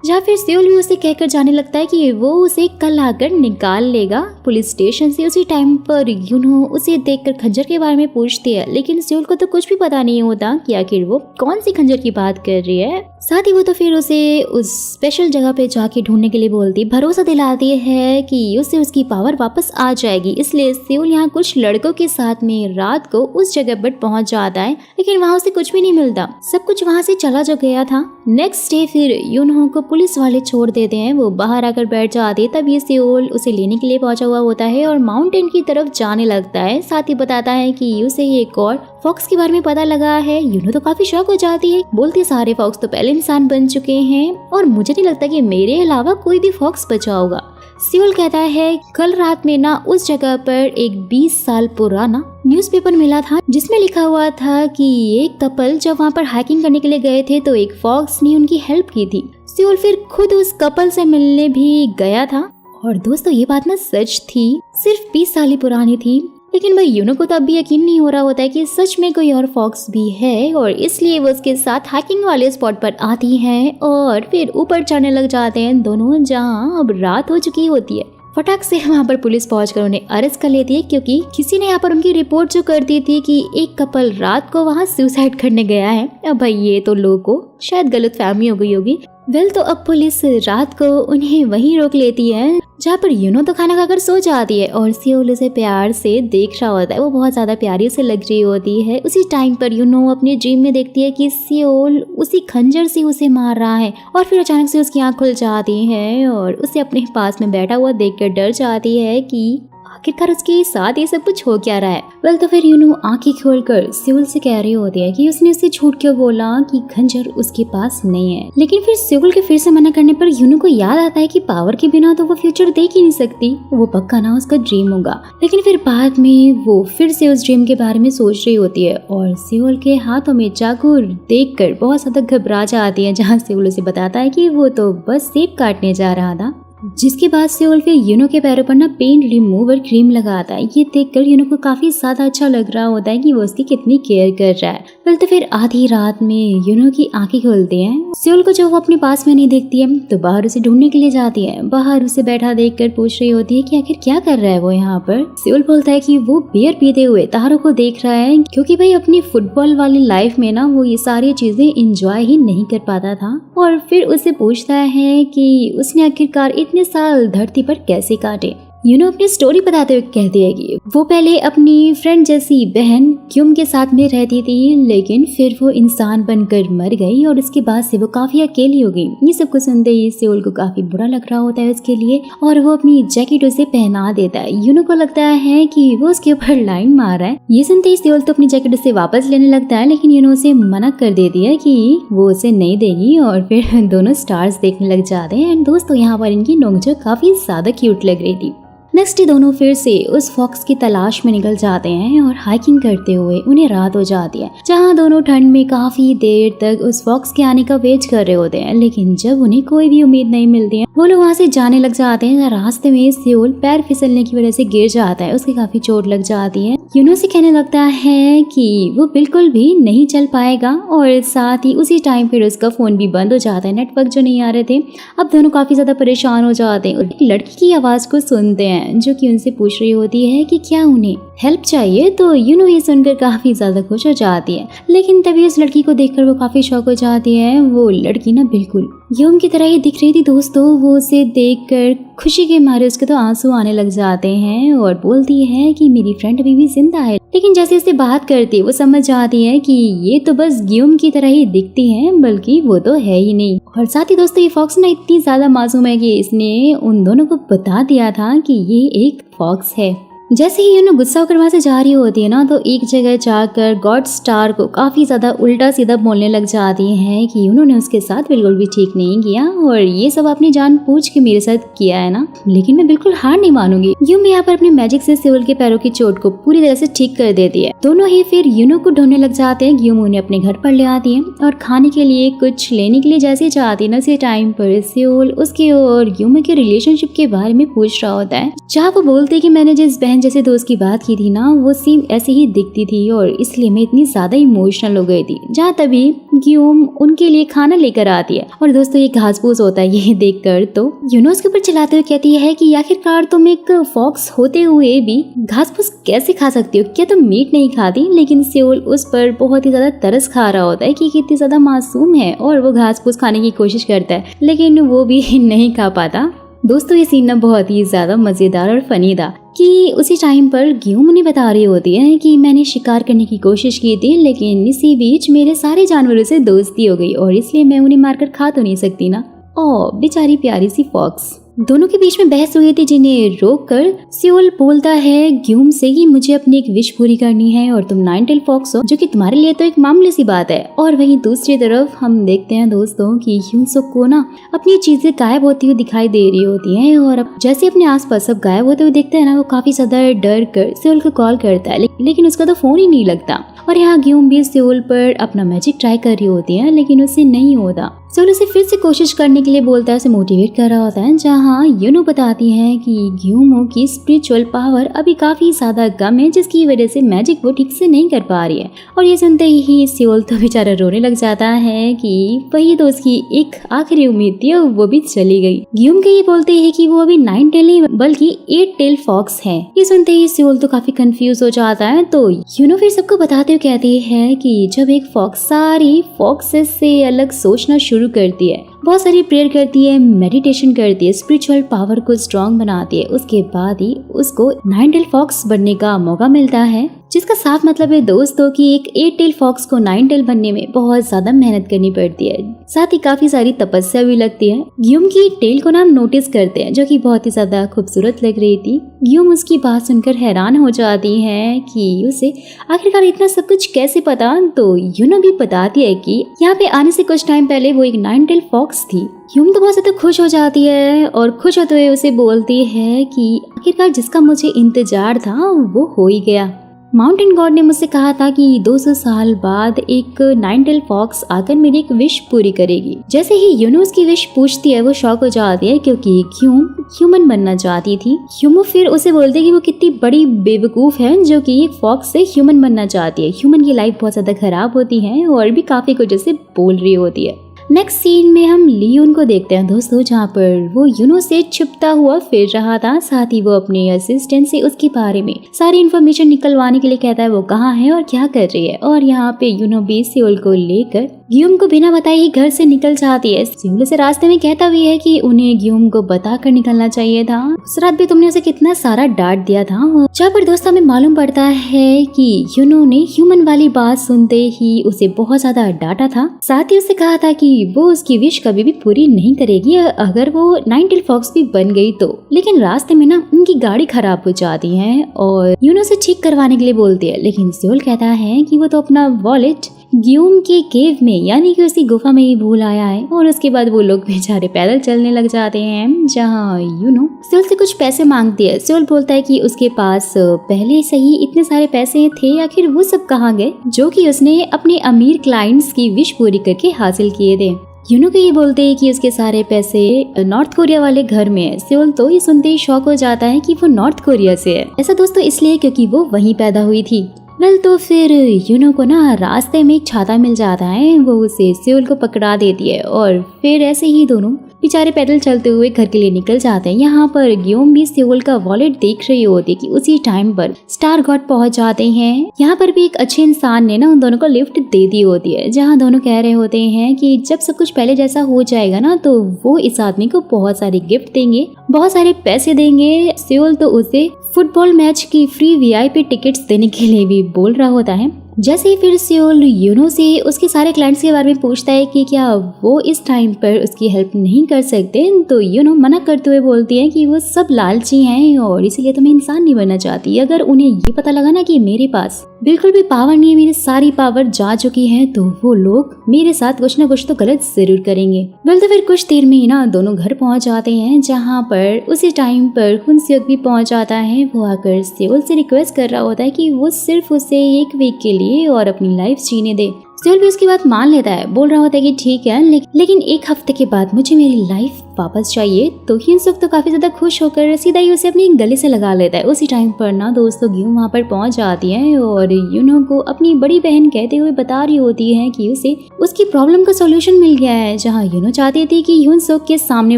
जहाँ फिर सेओल भी उसे कहकर जाने लगता है कि वो उसे कल आकर निकाल लेगा पुलिस स्टेशन से। उसी टाइम पर यूनो उसे देखकर खंजर के बारे में पूछती है, लेकिन सेओल को तो कुछ भी पता नहीं होता कि आखिर वो कौन सी खंजर की बात कर रही है। साथ ही वो तो फिर उसे उस स्पेशल जगह पे जाके ढूंढने के लिए बोलती, भरोसा दिलाती है कि उसे उसकी पावर वापस आ जाएगी। इसलिए सेओल यहाँ कुछ लड़कों के साथ में रात को उस जगह पर पहुंच जाता है, लेकिन वहाँ उसे कुछ भी नहीं मिलता, सब कुछ वहाँ से चला जो गया था। नेक्स्ट डे फिर यूनो को पुलिस वाले छोड़ देते हैं, वो बाहर आकर बैठ जाती है। तब ये सेओल उसे लेने के लिए पहुंचा हुआ होता है और माउंटेन की तरफ जाने लगता है। साथ ही बताता है कि उसे एक और फॉक्स के बारे में पता लगा है। यूनो तो काफी शॉक हो जाती है, बोलती सारे फॉक्स तो पहले इंसान बन चुके हैं और मुझे नहीं लगता कि मेरे अलावा कोई भी फॉक्स बचा होगा। सेओल कहता है कल रात में ना उस जगह पर एक 20 साल पुराना न्यूज़पेपर मिला था, जिसमें लिखा हुआ था कि एक कपल जब वहाँ पर हाइकिंग करने के लिए गए थे तो एक फॉक्स ने उनकी हेल्प की थी। सेओल फिर खुद उस कपल से मिलने भी गया था, और दोस्तों ये बात ना सच थी, सिर्फ 20 साल ही पुरानी थी। लेकिन भाई यूनो को तो अब भी यकीन नहीं हो रहा होता है कि सच में कोई और फॉक्स भी है, और इसलिए वो उसके साथ हाइकिंग वाले स्पॉट पर आती हैं और फिर ऊपर चढ़ने लग जाते हैं दोनों, जहां अब रात हो चुकी होती है। फटाक से वहाँ पर पुलिस पहुंचकर उन्हें अरेस्ट कर लेती है, क्योंकि किसी ने यहाँ पर उनकी रिपोर्ट जो कर दी थी कि एक कपल रात को वहाँ सुसाइड करने गया है। अब भाई ये तो लोगों को शायद गलत फहमी हो गई होगी। वेल तो अब पुलिस रात को उन्हें वहीं रोक लेती है, जहाँ पर यूनो तो खाना खाकर सो जाती है और सियोल उसे प्यार से देख रहा होता है। वो बहुत ज्यादा प्यारी से लग रही होती है। उसी टाइम पर यूनो अपने ड्रीम में देखती है कि सियोल उसी खंजर से उसे मार रहा है और फिर अचानक से उसकी आंख खुल जाती है और उसे अपने पास में बैठा हुआ देखकर डर जाती है कि आखिरकार उसके साथ ये सब कुछ हो क्या रहा है। वेल तो फिर यूनो आंखें खोलकर सियोल से कह रही होती है कि उसने उससे झूठ क्यों बोला कि खंजर उसके पास नहीं है। लेकिन फिर सियोल के फिर से मना करने पर यूनो को याद आता है कि पावर के बिना तो वो फ्यूचर देख ही नहीं सकती, वो पक्का ना उसका ड्रीम होगा। लेकिन फिर बाद में वो फिर से उस ड्रीम के बारे में सोच रही होती है और सियोल के हाथों में चाकू देखकर बहुत ज्यादा घबरा जाती है, जहाँ सियोल उसे बताता है कि वो तो बस सेब काटने जा रहा था। जिसके बाद सियोल फिर यूनो के पैरों पर ना पेन रिमूवर क्रीम लगाता है। ये देखकर यूनो को काफी ज्यादा अच्छा लग रहा होता है कि वो उसकी कितनी केयर कर रहा है। फिर तो फिर आधी रात में यूनो की आंखें खुलती हैं। सियोल को जब वो अपने पास में नहीं देखती है तो बाहर उसे ढूंढने के लिए जाती है। बाहर उसे बैठा देखकर पूछ रही होती है कि आखिर क्या कर रहा है वो यहाँ पर। सियोल बोलता है कि वो बियर पीते हुए तारों को देख रहा है, क्योंकि भाई अपनी फुटबॉल वाली लाइफ में ना वो ये सारी चीजें एंजॉय ही नहीं कर पाता था। और फिर उसे पूछता है कि उसने आखिरकार इतने साल धरती पर कैसे काटे। यूनो अपनी स्टोरी बताते हुए कहती है कि वो पहले अपनी फ्रेंड जैसी बहन क्यूम के साथ में रहती थी, लेकिन फिर वो इंसान बनकर मर गई और उसके बाद से वो काफी अकेली हो गई। ये सब कुछ सुनते ही सियोल को काफी बुरा लग रहा होता है उसके लिए और वो अपनी जैकेट उसे पहना देता है। यूनो को लगता है कि वो उसके ऊपर लाइन मार रहा है। ये सुनते ही सियोल तो अपनी जैकेट उसे वापस लेने लगता है, लेकिन यूनो उसे मना कर देती है कि वो उसे नहीं देगी और फिर दोनों स्टार्स देखने लग जाते हैं। एंड दोस्तों यहाँ पर इनकी नोकझोंक काफी ज्यादा क्यूट लग रही थी। नेक्स्ट डे दोनों फिर से उस फॉक्स की तलाश में निकल जाते हैं और हाइकिंग करते हुए उन्हें रात हो जाती है, जहां दोनों ठंड में काफी देर तक उस फॉक्स के आने का वेट कर रहे होते हैं। लेकिन जब उन्हें कोई भी उम्मीद नहीं मिलती है वो लोग वहां से जाने लग जाते हैं। रास्ते में सियोल पैर फिसलने की वजह से गिर जाता है, उसके काफी चोट लग जाती है। यूनो से कहने लगता है कि वो बिल्कुल भी नहीं चल पाएगा और साथ ही उसी टाइम फिर उसका फोन भी बंद हो जाता है, नेटवर्क जो नहीं आ रहे थे। अब दोनों काफी ज्यादा परेशान हो जाते हैं और एक लड़की की आवाज को सुनते हैं जो कि उनसे पूछ रही होती है कि क्या उन्हें हेल्प चाहिए। तो यूनो ये सुनकर काफी ज्यादा खुश हो जाती है, लेकिन तभी उस लड़की को देखकर वो काफी शॉक हो जाती है। वो लड़की ना बिल्कुल यूम की तरह ही दिख रही थी दोस्तों। वो उसे देखकर खुशी के मारे उसके तो आंसू आने लग जाते हैं और बोलती है कि मेरी फ्रेंड अभी भी जिंदा है। लेकिन जैसे इससे बात करती है वो समझ जाती है कि ये तो बस ग्यूम की तरह ही दिखती है, बल्कि वो तो है ही नहीं। और साथ ही दोस्तों ये फॉक्स ना इतनी ज्यादा मासूम है कि इसने उन दोनों को बता दिया था कि ये एक फॉक्स है। जैसे ही यूनो गुस्सा होकर वहां से जा रही होती है ना तो एक जगह जाकर गॉड स्टार को काफी ज्यादा उल्टा सीधा बोलने लग जाती है कि यूनो ने उसके साथ बिल्कुल भी ठीक नहीं किया और ये सब आपने जानबूझ के मेरे साथ किया है ना, लेकिन मैं बिल्कुल हार नहीं मानूंगी। यूम यहाँ पर अपने मैजिक से सियोल के पैरों की चोट को पूरी तरह से ठीक कर देती है। दोनों ही फिर यूनो को ढूंढने लग जाते हैं। यूम उन्हें अपने घर पर ले आती है और खाने के लिए कुछ लेने के लिए जैसे जाती है ना, उसी टाइम पर सियोल उसके और यूम के रिलेशनशिप के बारे में पूछ रहा होता है, जहाँ वो बोलते है कि मैंने जिस बहन जैसे दोस्त की बात की थी ना वो सेम ऐसे ही दिखती थी और इसलिए मैं इतनी ज्यादा इमोशनल हो गई थी। जहाँ तभी ग्यूम उनके लिए खाना लेकर आती है और दोस्तों ये घास फूस होता है ये देखकर तो यूनो उसके ऊपर चलाते हुए कहती है कि आखिरकार तुम एक फॉक्स होते हुए भी घास फूस कैसे खा सकती हो, क्या तुम मीट नहीं खाती। लेकिन सियोल उस पर बहुत ही ज्यादा तरस खा रहा होता है कि कितनी ज्यादा मासूम है और वो घास फूस खाने की कोशिश करता है, लेकिन वो भी नहीं खा पाता। दोस्तों ये सीन ना बहुत ही ज्यादा मजेदार और फनी था कि उसी टाइम पर ग्यूम उन्हें बता रही होती है कि मैंने शिकार करने की कोशिश की थी, लेकिन इसी बीच मेरे सारे जानवरों से दोस्ती हो गई और इसलिए मैं उन्हें मारकर खा तो नहीं सकती ना। ओ बेचारी प्यारी सी फॉक्स। दोनों के बीच में बहस हुई थी जिन्हें रोक कर सियोल बोलता है ग्यूम से कि मुझे अपनी एक विश पूरी करनी है और तुम नाइन टेल फॉक्स हो, जो कि तुम्हारे लिए तो एक मामूली सी बात है। और वहीं दूसरी तरफ हम देखते हैं दोस्तों कि ह्यूनसुक को ना अपनी चीजें गायब होती हुई दिखाई दे रही होती हैं और अब जैसे अपने आसपास सब गायब होते हुए देखते हैं ना, वो काफी ज्यादा डर कर सियोल को कॉल करता है, लेकिन उसका तो फोन ही नहीं लगता। और यहाँ ग्यूम भी सियोल पर अपना मैजिक ट्राई कर रही होती है, लेकिन उससे नहीं होता। सियोल उसे फिर से कोशिश करने के लिए बोलता है, उसे मोटिवेट कर रहा होता है, जहाँ यूनो बताती है कि ग्यूमो की स्पिरिचुअल पावर अभी काफी ज्यादा कम है, जिसकी वजह से मैजिक वो ठीक से नहीं कर पा रही है। और ये सुनते ही सियोल तो बेचारा रोने लग जाता है कि वही तो उसकी एक आखिरी उम्मीद थी और वो भी चली गई। ग्यूम के ये बोलते हैं कि वो अभी 9 टेल नहीं बल्कि 8 टेल फॉक्स है। ये सुनते ही सियोल तो काफी कंफ्यूज हो जाता है। तो यूनो फिर सबको बताते हुए कहती है कि जब एक फॉक्स सारी फॉक्सेस से अलग सोचना शुरू करती है बहुत सारी प्रेयर करती है, मेडिटेशन करती है, स्पिरिचुअल पावर को स्ट्रॉन्ग बनाती है। उसके बाद ही उसको 9 टेल फॉक्स बनने का मौका मिलता है, जिसका साफ मतलब है दोस्तों कि एक 8 टेल फॉक्स को 9 टेल बनने में बहुत ज्यादा मेहनत करनी पड़ती है, साथ ही काफी सारी तपस्या भी लगती है। ग्यूम की टेल को ना हम नोटिस करते हैं, जो कि बहुत ही ज्यादा खूबसूरत लग रही थी। ग्यूम उसकी बात सुनकर हैरान हो जाती है कि उसे आखिरकार इतना सब कुछ कैसे पता। तो यूनो भी बताती है कि यहाँ पे आने से कुछ टाइम पहले वो एक 9 टेल फॉक्स थी। ह्यूम तो बहुत ज्यादा खुश हो जाती है और खुश होते हुए उसे बोलती है कि आखिरकार जिसका मुझे इंतजार था वो हो ही गया। माउंटेन गॉड ने मुझसे कहा था कि 200 साल बाद एक 9 टेल फॉक्स आकर मेरी एक विश पूरी करेगी। जैसे ही यूनो उसकी विश पूछती है वो शॉक हो जाती है, क्योंकि ह्यूम ह्यूमन बनना चाहती थी। ह्यूमो फिर उसे बोलते है कि वो कितनी बड़ी बेवकूफ है जो कि एक फॉक्स से ह्यूमन बनना चाहती है। ह्यूमन की लाइफ बहुत ज्यादा खराब होती है और भी काफी कुछ उसे बोल रही होती है। नेक्स्ट सीन में हम लियोन को देखते हैं दोस्तों, जहाँ पर वो यूनो से छिपता हुआ फिर रहा था। साथ ही वो अपने असिस्टेंट से उसके बारे में सारी इन्फॉर्मेशन निकलवाने के लिए कहता है वो कहाँ है और क्या कर रही है। और यहाँ पे यूनो भी सियोल को लेकर ग्यूम को बिना बताए ही घर से निकल जाती है। सियोल से रास्ते में कहता भी है कि उन्हें ग्यूम को बताकर निकलना चाहिए था, उस रात भी तुमने उसे कितना सारा डांट दिया था। जहाँ पर दोस्तों हमें मालूम पड़ता है कि यूनो ने ह्यूमन वाली बात सुनते ही उसे बहुत ज्यादा डांटा था। साथ ही उसे कहा था कि वो उसकी विश कभी भी पूरी नहीं करेगी अगर वो 9 टेल फॉक्स भी बन गई तो। लेकिन रास्ते में ना उनकी गाड़ी खराब हो जाती है और यूनो से ठीक करवाने के लिए बोलती है, लेकिन सियोल कहता है कि वो तो अपना वॉलेट ग्यूम के केव में यानी कि उसी गुफा में ही भूल आया है। और उसके बाद वो लोग बेचारे पैदल चलने लग जाते हैं, जहाँ यूनो सियोल से कुछ पैसे मांगती है। सियोल बोलता है कि उसके पास पहले से ही इतने सारे पैसे थे, आखिर वो सब कहाँ गए जो कि उसने अपने अमीर क्लाइंट्स की विश पूरी करके हासिल किए थे। यूनो को ये बोलते हैं कि उसके सारे पैसे नॉर्थ कोरिया वाले घर में है। सियोल तो ये सुनते ही शॉक हो जाता है कि वो नॉर्थ कोरिया से है। ऐसा दोस्तों इसलिए क्योंकि वो वहीं पैदा हुई थी। वेल तो फिर यूनो को ना रास्ते में एक छाता मिल जाता है, वो उसे सियोल को पकड़ा देती है और फिर ऐसे ही दोनों बेचारे पैदल चलते हुए घर के लिए निकल जाते हैं। यहाँ पर ग्यूम भी सियोल का वॉलेट देख रही होती है कि उसी टाइम पर स्टार गॉड पहुंच जाते हैं। यहाँ पर भी एक अच्छे इंसान ने ना उन दोनों को लिफ्ट दे दी होती है, जहाँ दोनों कह रहे होते हैं कि जब सब कुछ पहले जैसा हो जाएगा ना तो वो इस आदमी को बहुत सारे गिफ्ट देंगे, बहुत सारे पैसे देंगे। सियोल तो उसे फुटबॉल मैच की फ्री वीआईपी टिकट्स देने के लिए भी बोल रहा होता है। जैसे ही फिर सियोल यूनो से उसके सारे क्लाइंट्स के बारे में पूछता है कि क्या वो इस टाइम पर उसकी हेल्प नहीं कर सकते, तो यूनो मना करते हुए बोलती है कि वो सब लालची हैं और इसीलिए तो मैं इंसान नहीं बनना चाहती। अगर उन्हें ये पता लगा ना कि मेरे पास बिल्कुल भी पावर नहीं है, मेरी सारी पावर जा चुकी है, तो वो लोग मेरे साथ कुछ ना कुछ तो गलत जरूर करेंगे। वेल तो फिर कुछ देर में ही ना दोनों घर पहुंच जाते हैं, जहाँ पर उसी टाइम पर हुनसियोक भी पहुंच जाता है। वो आकर सियोल से रिक्वेस्ट कर रहा होता है कि वो सिर्फ उसे एक वीक के लिए और अपनी लाइफ जीने दे। सियोल भी उसकी बात मान लेता है, बोल रहा होता है कि ठीक है, लेकिन एक हफ्ते के बाद मुझे मेरी लाइफ वापस चाहिए। तो हुनसियोक तो काफी ज्यादा खुश होकर सीधा ही उसे अपनी गले से लगा लेता है। उसी टाइम पर ना दोस्तों ग्यूम वहाँ पर पहुंच जाती है और यूनो को अपनी बड़ी बहन कहते हुए बता रही होती है कि उसे उसकी प्रॉब्लम का सॉल्यूशन मिल गया है। जहाँ यूनो चाहती थी कि हुनसियोक के सामने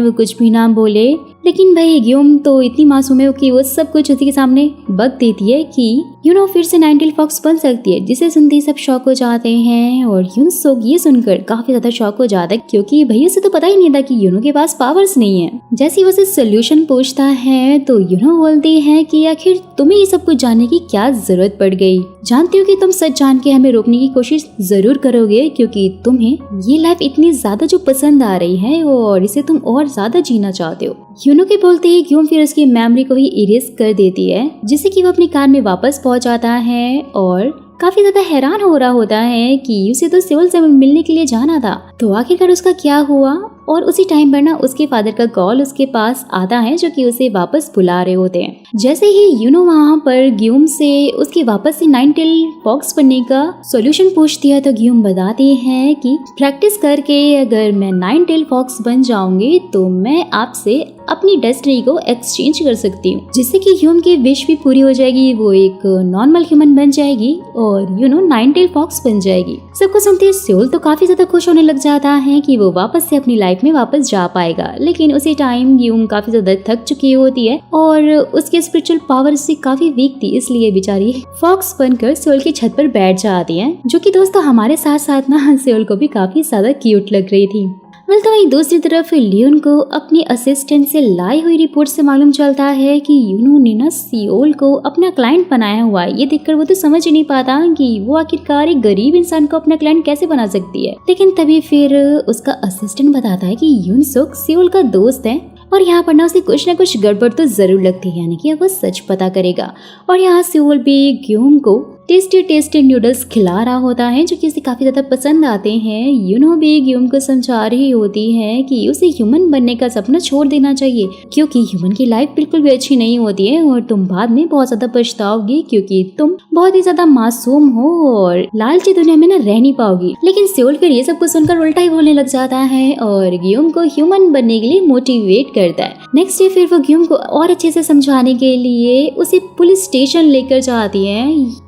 वो कुछ भी ना बोले, लेकिन भाई ग्यूम तो इतनी मासूम है कि वो सब कुछ उसी के सामने बक देती है कि यूनो फिर से 9 टेल फॉक्स बन सकती है, जिसे सुनते ही सब शॉक हो जाते हैं। और हुनसियोक ये सुनकर काफी ज्यादा शॉक हो जाता है, क्योंकि भैया से तो पता ही नहीं था कि यूनो के पास पावर्स नहीं है। जैसे ही वो उसे सोल्यूशन पूछता है तो यूनो बोलती है कि आखिर तुम्हें ये सब कुछ जानने की क्या जरूरत पड़ गई। जानती हूँ कि तुम सच जान के हमें रोकने की कोशिश जरूर करोगे, क्योंकि तुम्हें ये लाइफ इतनी ज्यादा जो पसंद आ रही है और इसे तुम और ज्यादा जीना चाहते हो। यूनो के बोलते ही ग्यूम फिर उसकी मेमोरी को ही इरेज कर देती है, जिससे कि वो अपनी कार में वापस पहुंच जाता है और काफी ज्यादा हैरान हो रहा होता है कि उसे तो सियोल से मिलने के लिए जाना था, तो आखिरकार उसका क्या हुआ। और उसी टाइम पर ना उसके फादर का कॉल उसके पास आता है, जो कि उसे वापस बुला रहे होते हैं। जैसे ही यूनो वहाँ पर ग्यूम से उसके वापस से 9 टेल फॉक्स बनने का सॉल्यूशन पूछती है, तो ग्यूम बताती है कि प्रैक्टिस करके अगर मैं 9 टेल फॉक्स बन जाऊंगी तो मैं आपसे अपनी डेस्टिनी को एक्सचेंज कर सकती हूँ, जिससे कि ह्यूम की विश भी पूरी हो जाएगी, वो एक नॉर्मल ह्यूमन बन जाएगी और यूनो 9 टेल फॉक्स बन जाएगी। सबको सुनते सियोल तो काफी ज्यादा खुश होने लग जाता है कि वो वापस से अपनी लाइफ में वापस जा पाएगा। लेकिन उसी टाइम ह्यूम काफी ज्यादा थक चुकी होती है और उसके स्पिरिचुअल पावर से काफी वीक थी, इसलिए बेचारी फॉक्स बनकर सियोल की छत पर बैठ जाती है, जो कि दोस्तों हमारे साथ साथ ना सियोल को भी काफी ज्यादा क्यूट लग रही थी। वेल तो वहीं दूसरी तरफ लियोन को अपनी असिस्टेंट से लाई हुई रिपोर्ट से मालूम चलता है कि यूनो ने ना सियोल को अपना क्लाइंट बनाया हुआ है। ये देखकर वो तो समझ ही नहीं पाता कि वो आखिरकार एक गरीब इंसान को अपना क्लाइंट कैसे बना सकती है। लेकिन तभी फिर उसका असिस्टेंट बताता है कि यून सुक सियोल का दोस्त है और यहाँ पर ना उसे कुछ ना कुछ गड़बड़ तो जरूर लगती है, यानी कि अब वो सच पता करेगा। और यहाँ सियोल भी ग्यूम को टेस्टी नूडल्स खिला रहा होता है जो कि उसे काफी ज्यादा पसंद आते हैं। यूनो भी ग्यूम को समझा रही होती है कि उसे ह्यूमन बनने का सपना छोड़ देना चाहिए क्योंकि ह्यूमन की लाइफ बिल्कुल भी अच्छी नहीं होती है और तुम बाद में बहुत ज्यादा पछताओगी क्योंकि तुम बहुत ही ज्यादा मासूम हो और लालची दुनिया में ना रह नहीं पाओगी। लेकिन सियोल फिर ये सब कुछ सुनकर उल्टा ही बोलने लग जाता है और ग्यूम को ह्यूमन बनने के लिए मोटिवेट करता है। नेक्स्ट डे फिर वो ग्यूम को और अच्छे से समझाने के लिए उसे पुलिस स्टेशन लेकर जाती है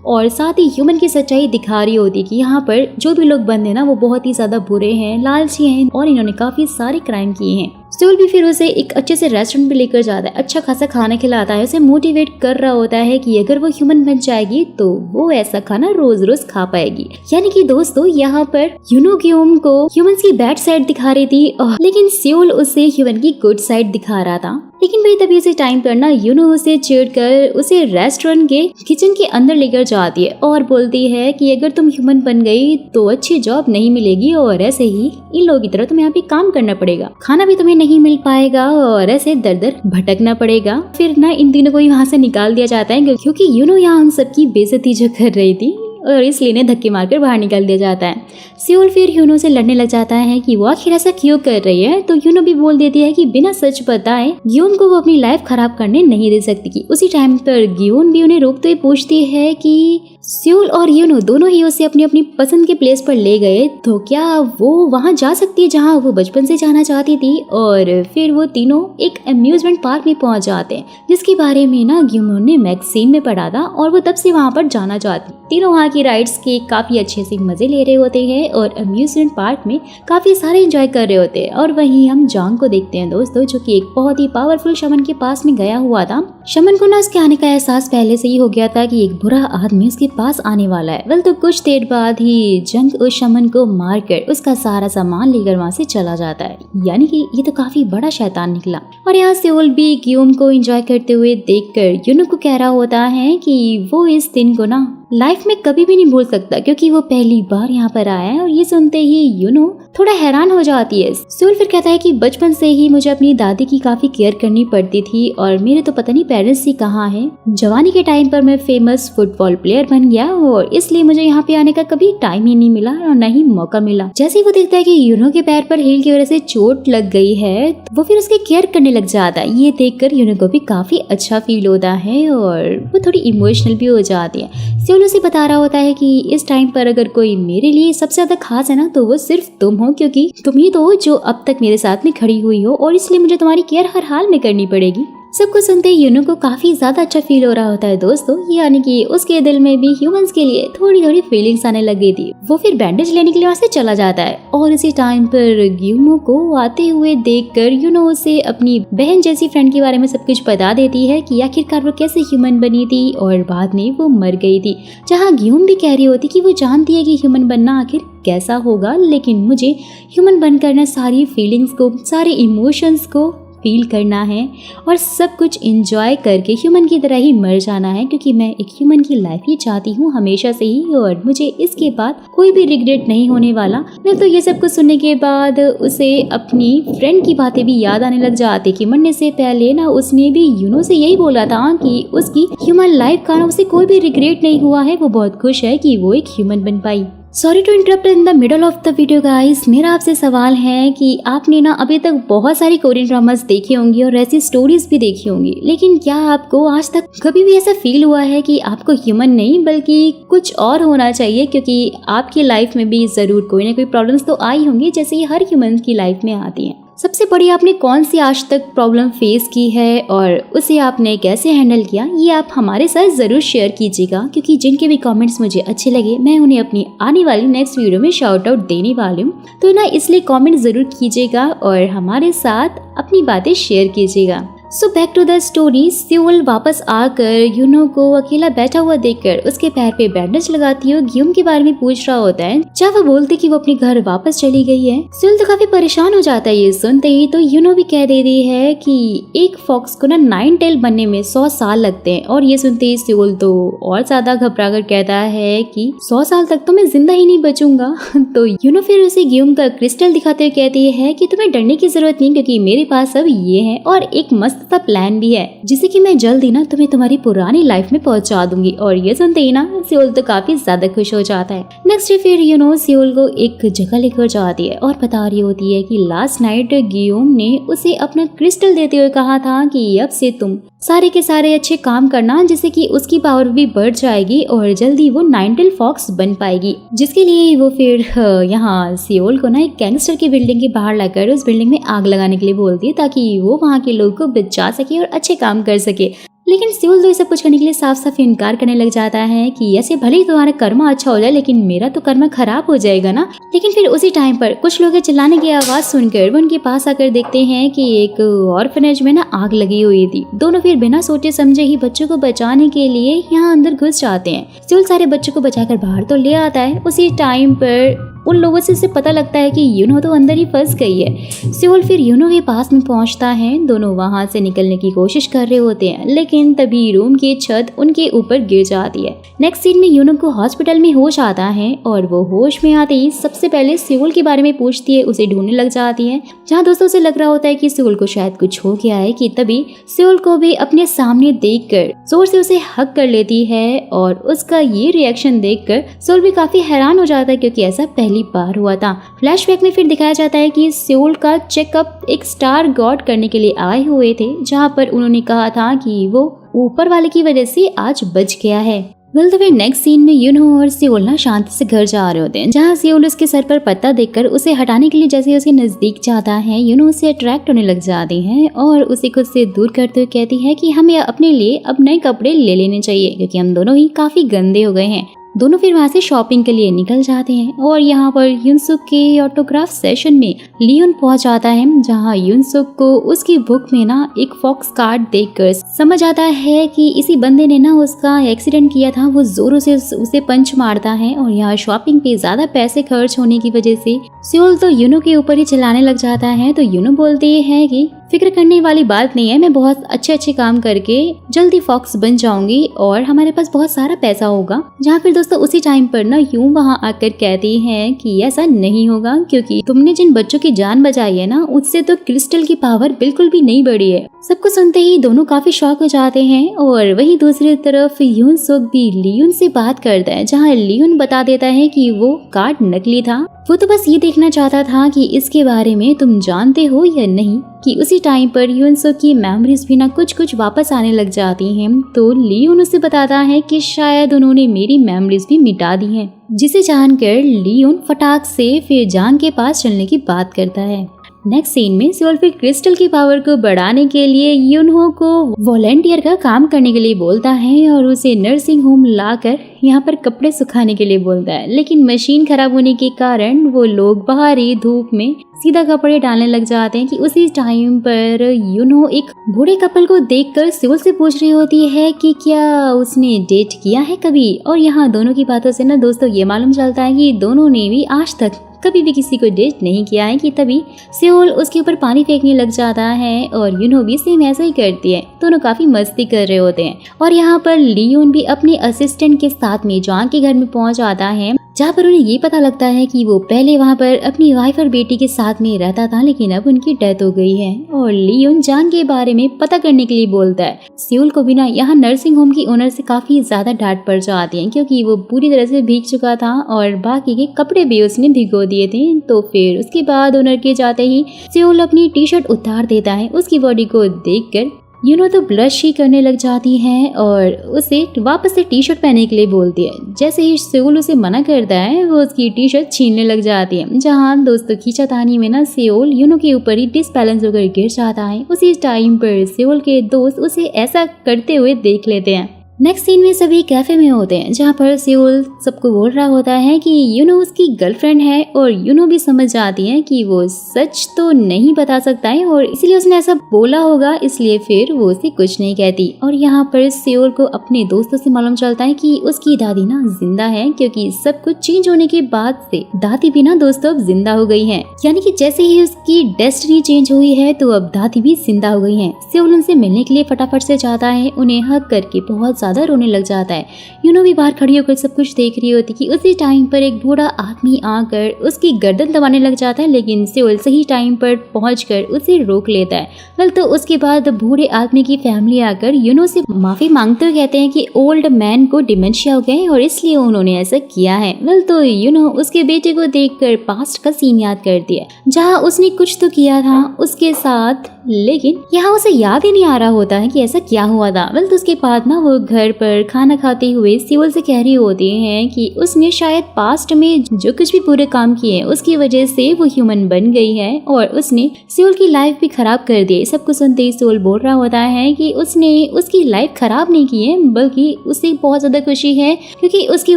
और साथ ही ह्यूमन की सच्चाई दिखा रही होती कि यहाँ पर जो भी लोग बंद हैं ना वो बहुत ही ज्यादा बुरे हैं, लालची हैं और इन्होंने काफी सारे क्राइम किए हैं। सियोल भी फिर उसे एक अच्छे से रेस्टोरेंट पे लेकर जाता है, अच्छा खासा खाना खिलाता है, उसे मोटिवेट कर रहा होता है कि अगर वो ह्यूमन बन जाएगी तो वो ऐसा खाना रोज रोज खा पाएगी। यानी कि दोस्तों यहाँ पर यूनो ग्यूम को ह्यूमंस की बैड साइड दिखा रही थी लेकिन सियोल उसे ह्यूमन की गुड साइड दिखा रहा था। लेकिन भाई तभी उसे टाइम पर ना यूनो उसे छेड़कर उसे रेस्टोरेंट के किचन के अंदर लेकर जाती है और बोलती है कि अगर तुम ह्यूमन बन गई तो अच्छी जॉब नहीं मिलेगी और ऐसे ही इन लोगों की तरह तुम्हें यहाँ पे काम करना पड़ेगा, खाना भी तुम्हें नहीं मिल पाएगा और ऐसे दर दर भटकना पड़ेगा। फिर ना इन तीनों को वहाँ से निकाल दिया जाता है क्योंकि यूनो यहाँ उन सबकी बेइज्जती जो कर रही थी और इसलिए इन्हें धक्के मारकर बाहर निकाल दिया जाता है। सियोल फिर यूनो से लड़ने लग जाता है कि वो आखिर ऐसा क्यों कर रही है, तो यूनो भी बोल देती है कि बिना सच बताए ग्यून को वो अपनी लाइफ खराब करने नहीं दे सकती की। उसी टाइम पर ग्यून भी उन्हें रोकते हुए पूछती है कि सियोल और यूनो दोनों ही उसे अपनी अपनी पसंद के प्लेस पर ले गए तो क्या वो वहाँ जा सकती है जहाँ वो बचपन से जाना चाहती थी। और फिर वो तीनों एक अम्यूजमेंट पार्क में पहुँच जाते हैं जिसके बारे में ना ग्यूनो ने मैगजीन में पढ़ा था और वो तब से वहाँ पर जाना चाहती। तीनों वहाँ की राइड्स के काफी अच्छे से मजे ले रहे होते हैं और अम्यूजमेंट पार्क में काफी सारे एंजॉय कर रहे होते हैं। और वहीं हम जांग को देखते हैं दोस्तों जो कि एक बहुत ही पावरफुल शमन के पास में गया हुआ था। शमन को ना उसके आने का एहसास पहले से ही हो गया था कि एक बुरा आदमी उसके पास आने वाला है। वेल तो कुछ देर बाद ही जंग उस शमन को मारकर उसका सारा सामान लेकर वहाँ से चला जाता है, यानी कि ये तो काफी बड़ा शैतान निकला। और यहाँ सियोल भी ग्यूम को एंजॉय करते हुए देखकर यूनो को कह रहा होता है कि वो इस दिन को ना लाइफ में कभी भी नहीं भूल सकता क्योंकि वो पहली बार यहाँ पर आया है। और ये सुनते ही यूनो थोड़ा हैरान हो जाती है। सियोल फिर कहता है कि बचपन से ही मुझे अपनी दादी की काफी केयर करनी पड़ती थी और मेरे तो पता नहीं पेरेंट्स ही कहाँ हैं। जवानी के टाइम पर मैं फेमस फुटबॉल प्लेयर बन गया और इसलिए मुझे यहाँ पे आने का कभी टाइम ही नहीं मिला और न ही मौका मिला। जैसे ही वो देखता है कि यूनो के पैर पर हील की वजह से चोट लग गई है वो फिर उसकी केयर करने लग जाता है। ये देखकर यूनो को भी काफी अच्छा फील होता है और वो थोड़ी इमोशनल भी हो जाती है। सियोल उसे बता रहा होता है कि इस टाइम पर अगर कोई मेरे लिए सबसे ज्यादा खास है ना तो वो सिर्फ तुम हो क्योंकि तुम ही तो हो जो अब तक मेरे साथ में खड़ी हुई हो और इसलिए मुझे तुम्हारी केयर हर हाल में करनी पड़ेगी। सब कुछ सुनते ही यूनो को काफी ज्यादा अच्छा फील हो रहा होता है दोस्तों, यानी कि उसके दिल में भी ह्यूमंस के लिए थोड़ी थोड़ी फीलिंग्स आने लग गई थी। वो फिर बैंडेज लेने के लिए वहाँ से चला जाता है और इसी टाइम पर ग्यूमो को आते हुए देखकर यूनो उसे अपनी बहन जैसी फ्रेंड के बारे में सब कुछ बता देती है कि आखिरकार वो कैसे ह्यूमन बनी थी और बाद में वो मर गई थी। जहाँ ग्यूम भी कह रही होती कि वो जानती है कि ह्यूमन बनना आखिर कैसा होगा, लेकिन मुझे ह्यूमन बनकर ना सारी फीलिंग्स को, सारे इमोशंस को फील करना है और सब कुछ एंजॉय करके ह्यूमन की तरह ही मर जाना है क्योंकि मैं एक ह्यूमन की लाइफ ही चाहती हूँ हमेशा से ही और मुझे इसके बाद कोई भी रिग्रेट नहीं होने वाला। मैं तो ये सब कुछ सुनने के बाद उसे अपनी फ्रेंड की बातें भी याद आने लग जाती कि मरने से पहले ना उसने भी यूनो से यही बोला था कि उसकी ह्यूमन लाइफ का ना उसे कोई भी रिग्रेट नहीं हुआ है, वो बहुत खुश है कि वो एक ह्यूमन बन पाई। Sorry to interrupt in the middle of the video guys, मेरा आपसे सवाल है कि आपने ना अभी तक बहुत सारी कोरियन ड्रामास देखी होंगी और ऐसी स्टोरीज भी देखी होंगी, लेकिन क्या आपको आज तक कभी भी ऐसा फील हुआ है कि आपको ह्यूमन नहीं बल्कि कुछ और होना चाहिए? क्योंकि आपकी लाइफ में भी जरूर कोई ना कोई प्रॉब्लम्स तो आई होंगी जैसे ये हर ह्यूमन की लाइफ में आती हैं। सबसे बड़ी आपने कौन सी आज तक प्रॉब्लम फेस की है और उसे आपने कैसे हैंडल किया, ये आप हमारे साथ ज़रूर शेयर कीजिएगा क्योंकि जिनके भी कमेंट्स मुझे अच्छे लगे मैं उन्हें अपनी आने वाली नेक्स्ट वीडियो में शाउट आउट देने वाली हूँ। तो ना इसलिए कमेंट ज़रूर कीजिएगा और हमारे साथ अपनी बातें शेयर कीजिएगा। So back to the story. Seoul वापस आकर यूनो को अकेला बैठा हुआ देखकर उसके पैर पे बैंडेज लगाती है, गियोम के बारे में पूछ रहा होता है, जब वो बोलती कि वो अपने घर वापस चली गई है। सेउल तो काफी परेशान हो जाता है ये सुनते ही। तो यूनो भी कह देती है कि एक फॉक्स को ना 9 टेल बनने में 100 साल लगते हैं। और ये सुनते ही सेउल तो और ज्यादा घबरा कर कहता है कि 100 साल तक तो मैं जिंदा ही नहीं बचूंगा। तो यूनो फिर उसे गियोम का क्रिस्टल दिखाते हुए कहती है कि तुम्हें डरने की जरूरत नहीं, क्योंकि मेरे पास अब ये है और एक मस्त सा प्लान भी है, जिसे कि मैं जल्द ही ना तुम्हें तुम्हारी पुरानी लाइफ में पहुंचा दूंगी। और ये सुनते ही ना सेउल तो काफी ज्यादा खुश हो जाता है। नेक्स्ट डे फिर सेउल को एक जगह लेकर जाती है और बता रही होती है कि लास्ट नाइट गियोम ने उसे अपना क्रिस्टल देते हुए कहा था कि अब से तुम सारे के सारे अच्छे काम करना, जिससे कि उसकी पावर भी बढ़ जाएगी और जल्दी वो 9 टेल फॉक्स बन पाएगी। जिसके लिए वो फिर यहाँ सेउल को ना एक गैंगस्टर की बिल्डिंग के बाहर लाकर उस बिल्डिंग में आग लगाने के लिए बोलती है, ताकि वो वहाँ के लोगों को बचा सके और अच्छे काम कर सके। लेकिन सेउल तो ये सब कुछ करने के लिए साफ साफ इनकार करने लग जाता है कि ऐसे भले ही तुम्हारा कर्मा अच्छा हो जाए, लेकिन मेरा तो कर्मा खराब हो जाएगा ना। लेकिन फिर उसी टाइम पर कुछ लोग चिल्लाने की आवाज सुनकर वो उनके पास आकर देखते हैं कि एक ऑर्फनेज में ना आग लगी हुई थी। दोनों फिर बिना सोचे समझे ही बच्चों को बचाने के लिए यहाँ अंदर घुस जाते हैं। सेउल सारे बच्चों को बचाकर बाहर तो ले आता है। उसी टाइम पर उन लोगों से उसे पता लगता है कि यूनो तो अंदर ही फंस गई है। सेउल फिर यूनो के पास में पहुंचता है। दोनों वहां से निकलने की कोशिश कर रहे होते हैं, लेकिन तभी रूम की छत उनके ऊपर गिर जाती है। नेक्स्ट सीन में यूनो को हॉस्पिटल में होश आता है और वो होश में आते ही सबसे पहले सेउल के बारे में पूछती है, उसे ढूंढने लग जाती है। जहाँ दोस्तों से लग रहा होता है कि सेउल को शायद कुछ हो गया है, कि तभी सेउल को भी अपने सामने देखकर जोर से उसे हग कर लेती है। और उसका ये रिएक्शन देखकर सेउल भी काफी हैरान हो जाता है, क्योंकि ऐसा पहली बार हुआ था। फ्लैशबैक में फिर दिखाया जाता है कि सेउल का चेकअप एक स्टार गॉड करने के लिए आए हुए थे, जहाँ पर उन्होंने कहा था कि वो ऊपर वाले की वजह से आज बच गया है। तो फिर नेक्स्ट सीन में यूनो और सेउल ना शांति से घर जा रहे होते हैं, जहाँ सेउल उसके सर पर पत्ता देखकर उसे हटाने के लिए जैसे उसके नजदीक जाता है, यूनो उसे अट्रैक्ट होने लग जाती है और उसे खुद से दूर करते हुए कहती है कि हमें अपने लिए अब नए कपड़े ले लेने चाहिए, क्योंकि हम दोनों ही काफी गंदे हो गए हैं। दोनों फिर वहाँ से शॉपिंग के लिए निकल जाते हैं और यहाँ पर युनसुक के ऑटोग्राफ सेशन में लियोन पहुंच जाता है, जहाँ युनसुक को उसकी बुक में ना एक फॉक्स कार्ड देखकर समझ आता है कि इसी बंदे ने ना उसका एक्सीडेंट किया था। वो जोरों से उसे पंच मारता है और यहाँ शॉपिंग पे ज्यादा पैसे खर्च होने की वजह से सेउल तो यूनो के ऊपर ही चिल्लाने लग जाता है। तो यूनो बोलती है कि फिक्र करने वाली बात नहीं है, मैं बहुत अच्छे काम करके जल्दी फॉक्स बन जाऊंगी और हमारे पास बहुत सारा पैसा होगा। जहाँ फिर दोस्तों उसी टाइम पर ना यूं वहाँ आकर कहती है कि ऐसा नहीं होगा, क्योंकि तुमने जिन बच्चों की जान बचाई है ना, उससे तो क्रिस्टल की पावर बिल्कुल भी नहीं बढ़ी है। सबको सुनते ही दोनों काफी शॉक हो जाते हैं। और वहीं दूसरी तरफ युनसुक भी लियोन से बात करता है, जहाँ लियोन बता देता है कि वो कार्ड नकली था। वो तो बस ये देखना चाहता था कि इसके बारे में तुम जानते हो या नहीं। कि उसी टाइम पर युनसुक की मेमोरीज भी ना कुछ वापस आने लग जाती हैं। तो लियोन उसे बताता है कि शायद उन्होंने मेरी मेमोरीज भी मिटा दी हैं, जिसे जानकर लियोन फटाक से फिर जांग के पास चलने की बात करता है। नेक्स्ट सीन में सेउल फिर क्रिस्टल की पावर को बढ़ाने के लिए यूनहो को वॉलंटियर का काम करने के लिए बोलता है और उसे नर्सिंग होम लाकर यहाँ पर कपड़े सुखाने के लिए बोलता है। लेकिन मशीन खराब होने के कारण वो लोग बाहरी धूप में सीधा कपड़े डालने लग जाते हैं। कि उसी टाइम पर यूनहो एक बूढ़े कपल को देखकर सेउल से पूछ रही होती है कि क्या उसने डेट किया है कभी। और यहाँ दोनों की बातों से ना दोस्तों ये मालूम चलता है कि दोनों ने भी आज तक कभी भी किसी को डेट नहीं किया है। कि तभी सेउल उसके ऊपर पानी फेंकने लग जाता है और यूनो भी सेम ऐसा ही करती है। दोनों काफी मस्ती कर रहे होते हैं। और यहाँ पर लियोन भी अपने असिस्टेंट के साथ में जांग के घर में पहुंच जाता है, जहाँ पर उन्हें ये पता लगता है कि वो पहले वहाँ पर अपनी वाइफ और बेटी के साथ में रहता था, लेकिन अब उनकी डेथ हो गई है। और लियोन जांग के बारे में पता करने के लिए बोलता है। सेउल को भी ना यहाँ नर्सिंग होम की ओनर से काफी ज्यादा डांट पड़ जाती है, क्योंकि वो पूरी तरह से भीग चुका था और बाकी के कपड़े भी उसने भिगो दिए थे। तो फिर उसके बाद ओनर के जाते ही सेउल अपनी टी शर्ट उतार देता है। उसकी बॉडी को देखकर यूनो तो ब्लश ही करने लग जाती है और उसे वापस से टी शर्ट पहनने के लिए बोलती है। जैसे ही सेउल उसे मना करता है, वो उसकी टी शर्ट छीनने लग जाती है। जहाँ दोस्तों खींचातानी में ना सेउल यूनो के ऊपर ही डिसबैलेंस होकर गिर जाता है। उसी टाइम पर सेउल के दोस्त उसे ऐसा करते हुए देख लेते हैं। नेक्स्ट सीन में सभी कैफे में होते हैं जहाँ पर सेउल सबको बोल रहा होता है कि यूनो उसकी गर्लफ्रेंड है और यूनो भी समझ जाती है कि वो सच तो नहीं बता सकता है और इसलिए उसने ऐसा बोला होगा, इसलिए फिर वो उसे कुछ नहीं कहती। और यहाँ पर सेउल को अपने दोस्तों से मालूम चलता है कि उसकी दादी ना जिंदा है, क्योंकि सब कुछ चेंज होने के बाद से दादी भी ना दोस्तों अब जिंदा हो गई है। यानी कि जैसे ही उसकी डेस्टिनी चेंज हुई है तो अब दादी भी जिंदा हो गई है। सेउल उनसे मिलने के लिए फटाफट से जाता है, उन्हें हक करके बहुत ज्यादा रोने लग जाता है। यूनो भी बाहर खड़ी होकर सब कुछ देख रही होती कि उसी टाइम पर एक बूढ़ा आदमी आकर उसकी गर्दन दबाने लग जाता है, लेकिन सेउल सही टाइम पर पहुंचकर उसे रोक लेता है। वेल तो उसके बाद बूढ़े आदमी की फैमिली आकर यूनो से माफी मांगते हुए कहते हैं कि ओल्ड मैन को डिमेंशिया हो गया है और इसलिए उन्होंने ऐसा किया है। वेल तो यूनो उसके बेटे को देखकर पास्ट का सीन याद करती है जहाँ उसने कुछ तो किया था उसके साथ, लेकिन यहाँ उसे याद ही नहीं आ रहा होता है कि ऐसा क्या हुआ था। वेल तो उसके बाद ना वो घर पर खाना खाते हुए सेउल से कह रही होती है कि उसने शायद पास्ट में जो कुछ भी बुरे काम किए उसकी वजह से वो ह्यूमन बन गई है और उसने सेउल की लाइफ भी खराब कर दी। सब कुछ सुनते ही सेउल बोल रहा होता है कि उसने उसकी लाइफ खराब नहीं की है, बल्कि उसे बहुत ज्यादा खुशी है क्योंकि उसकी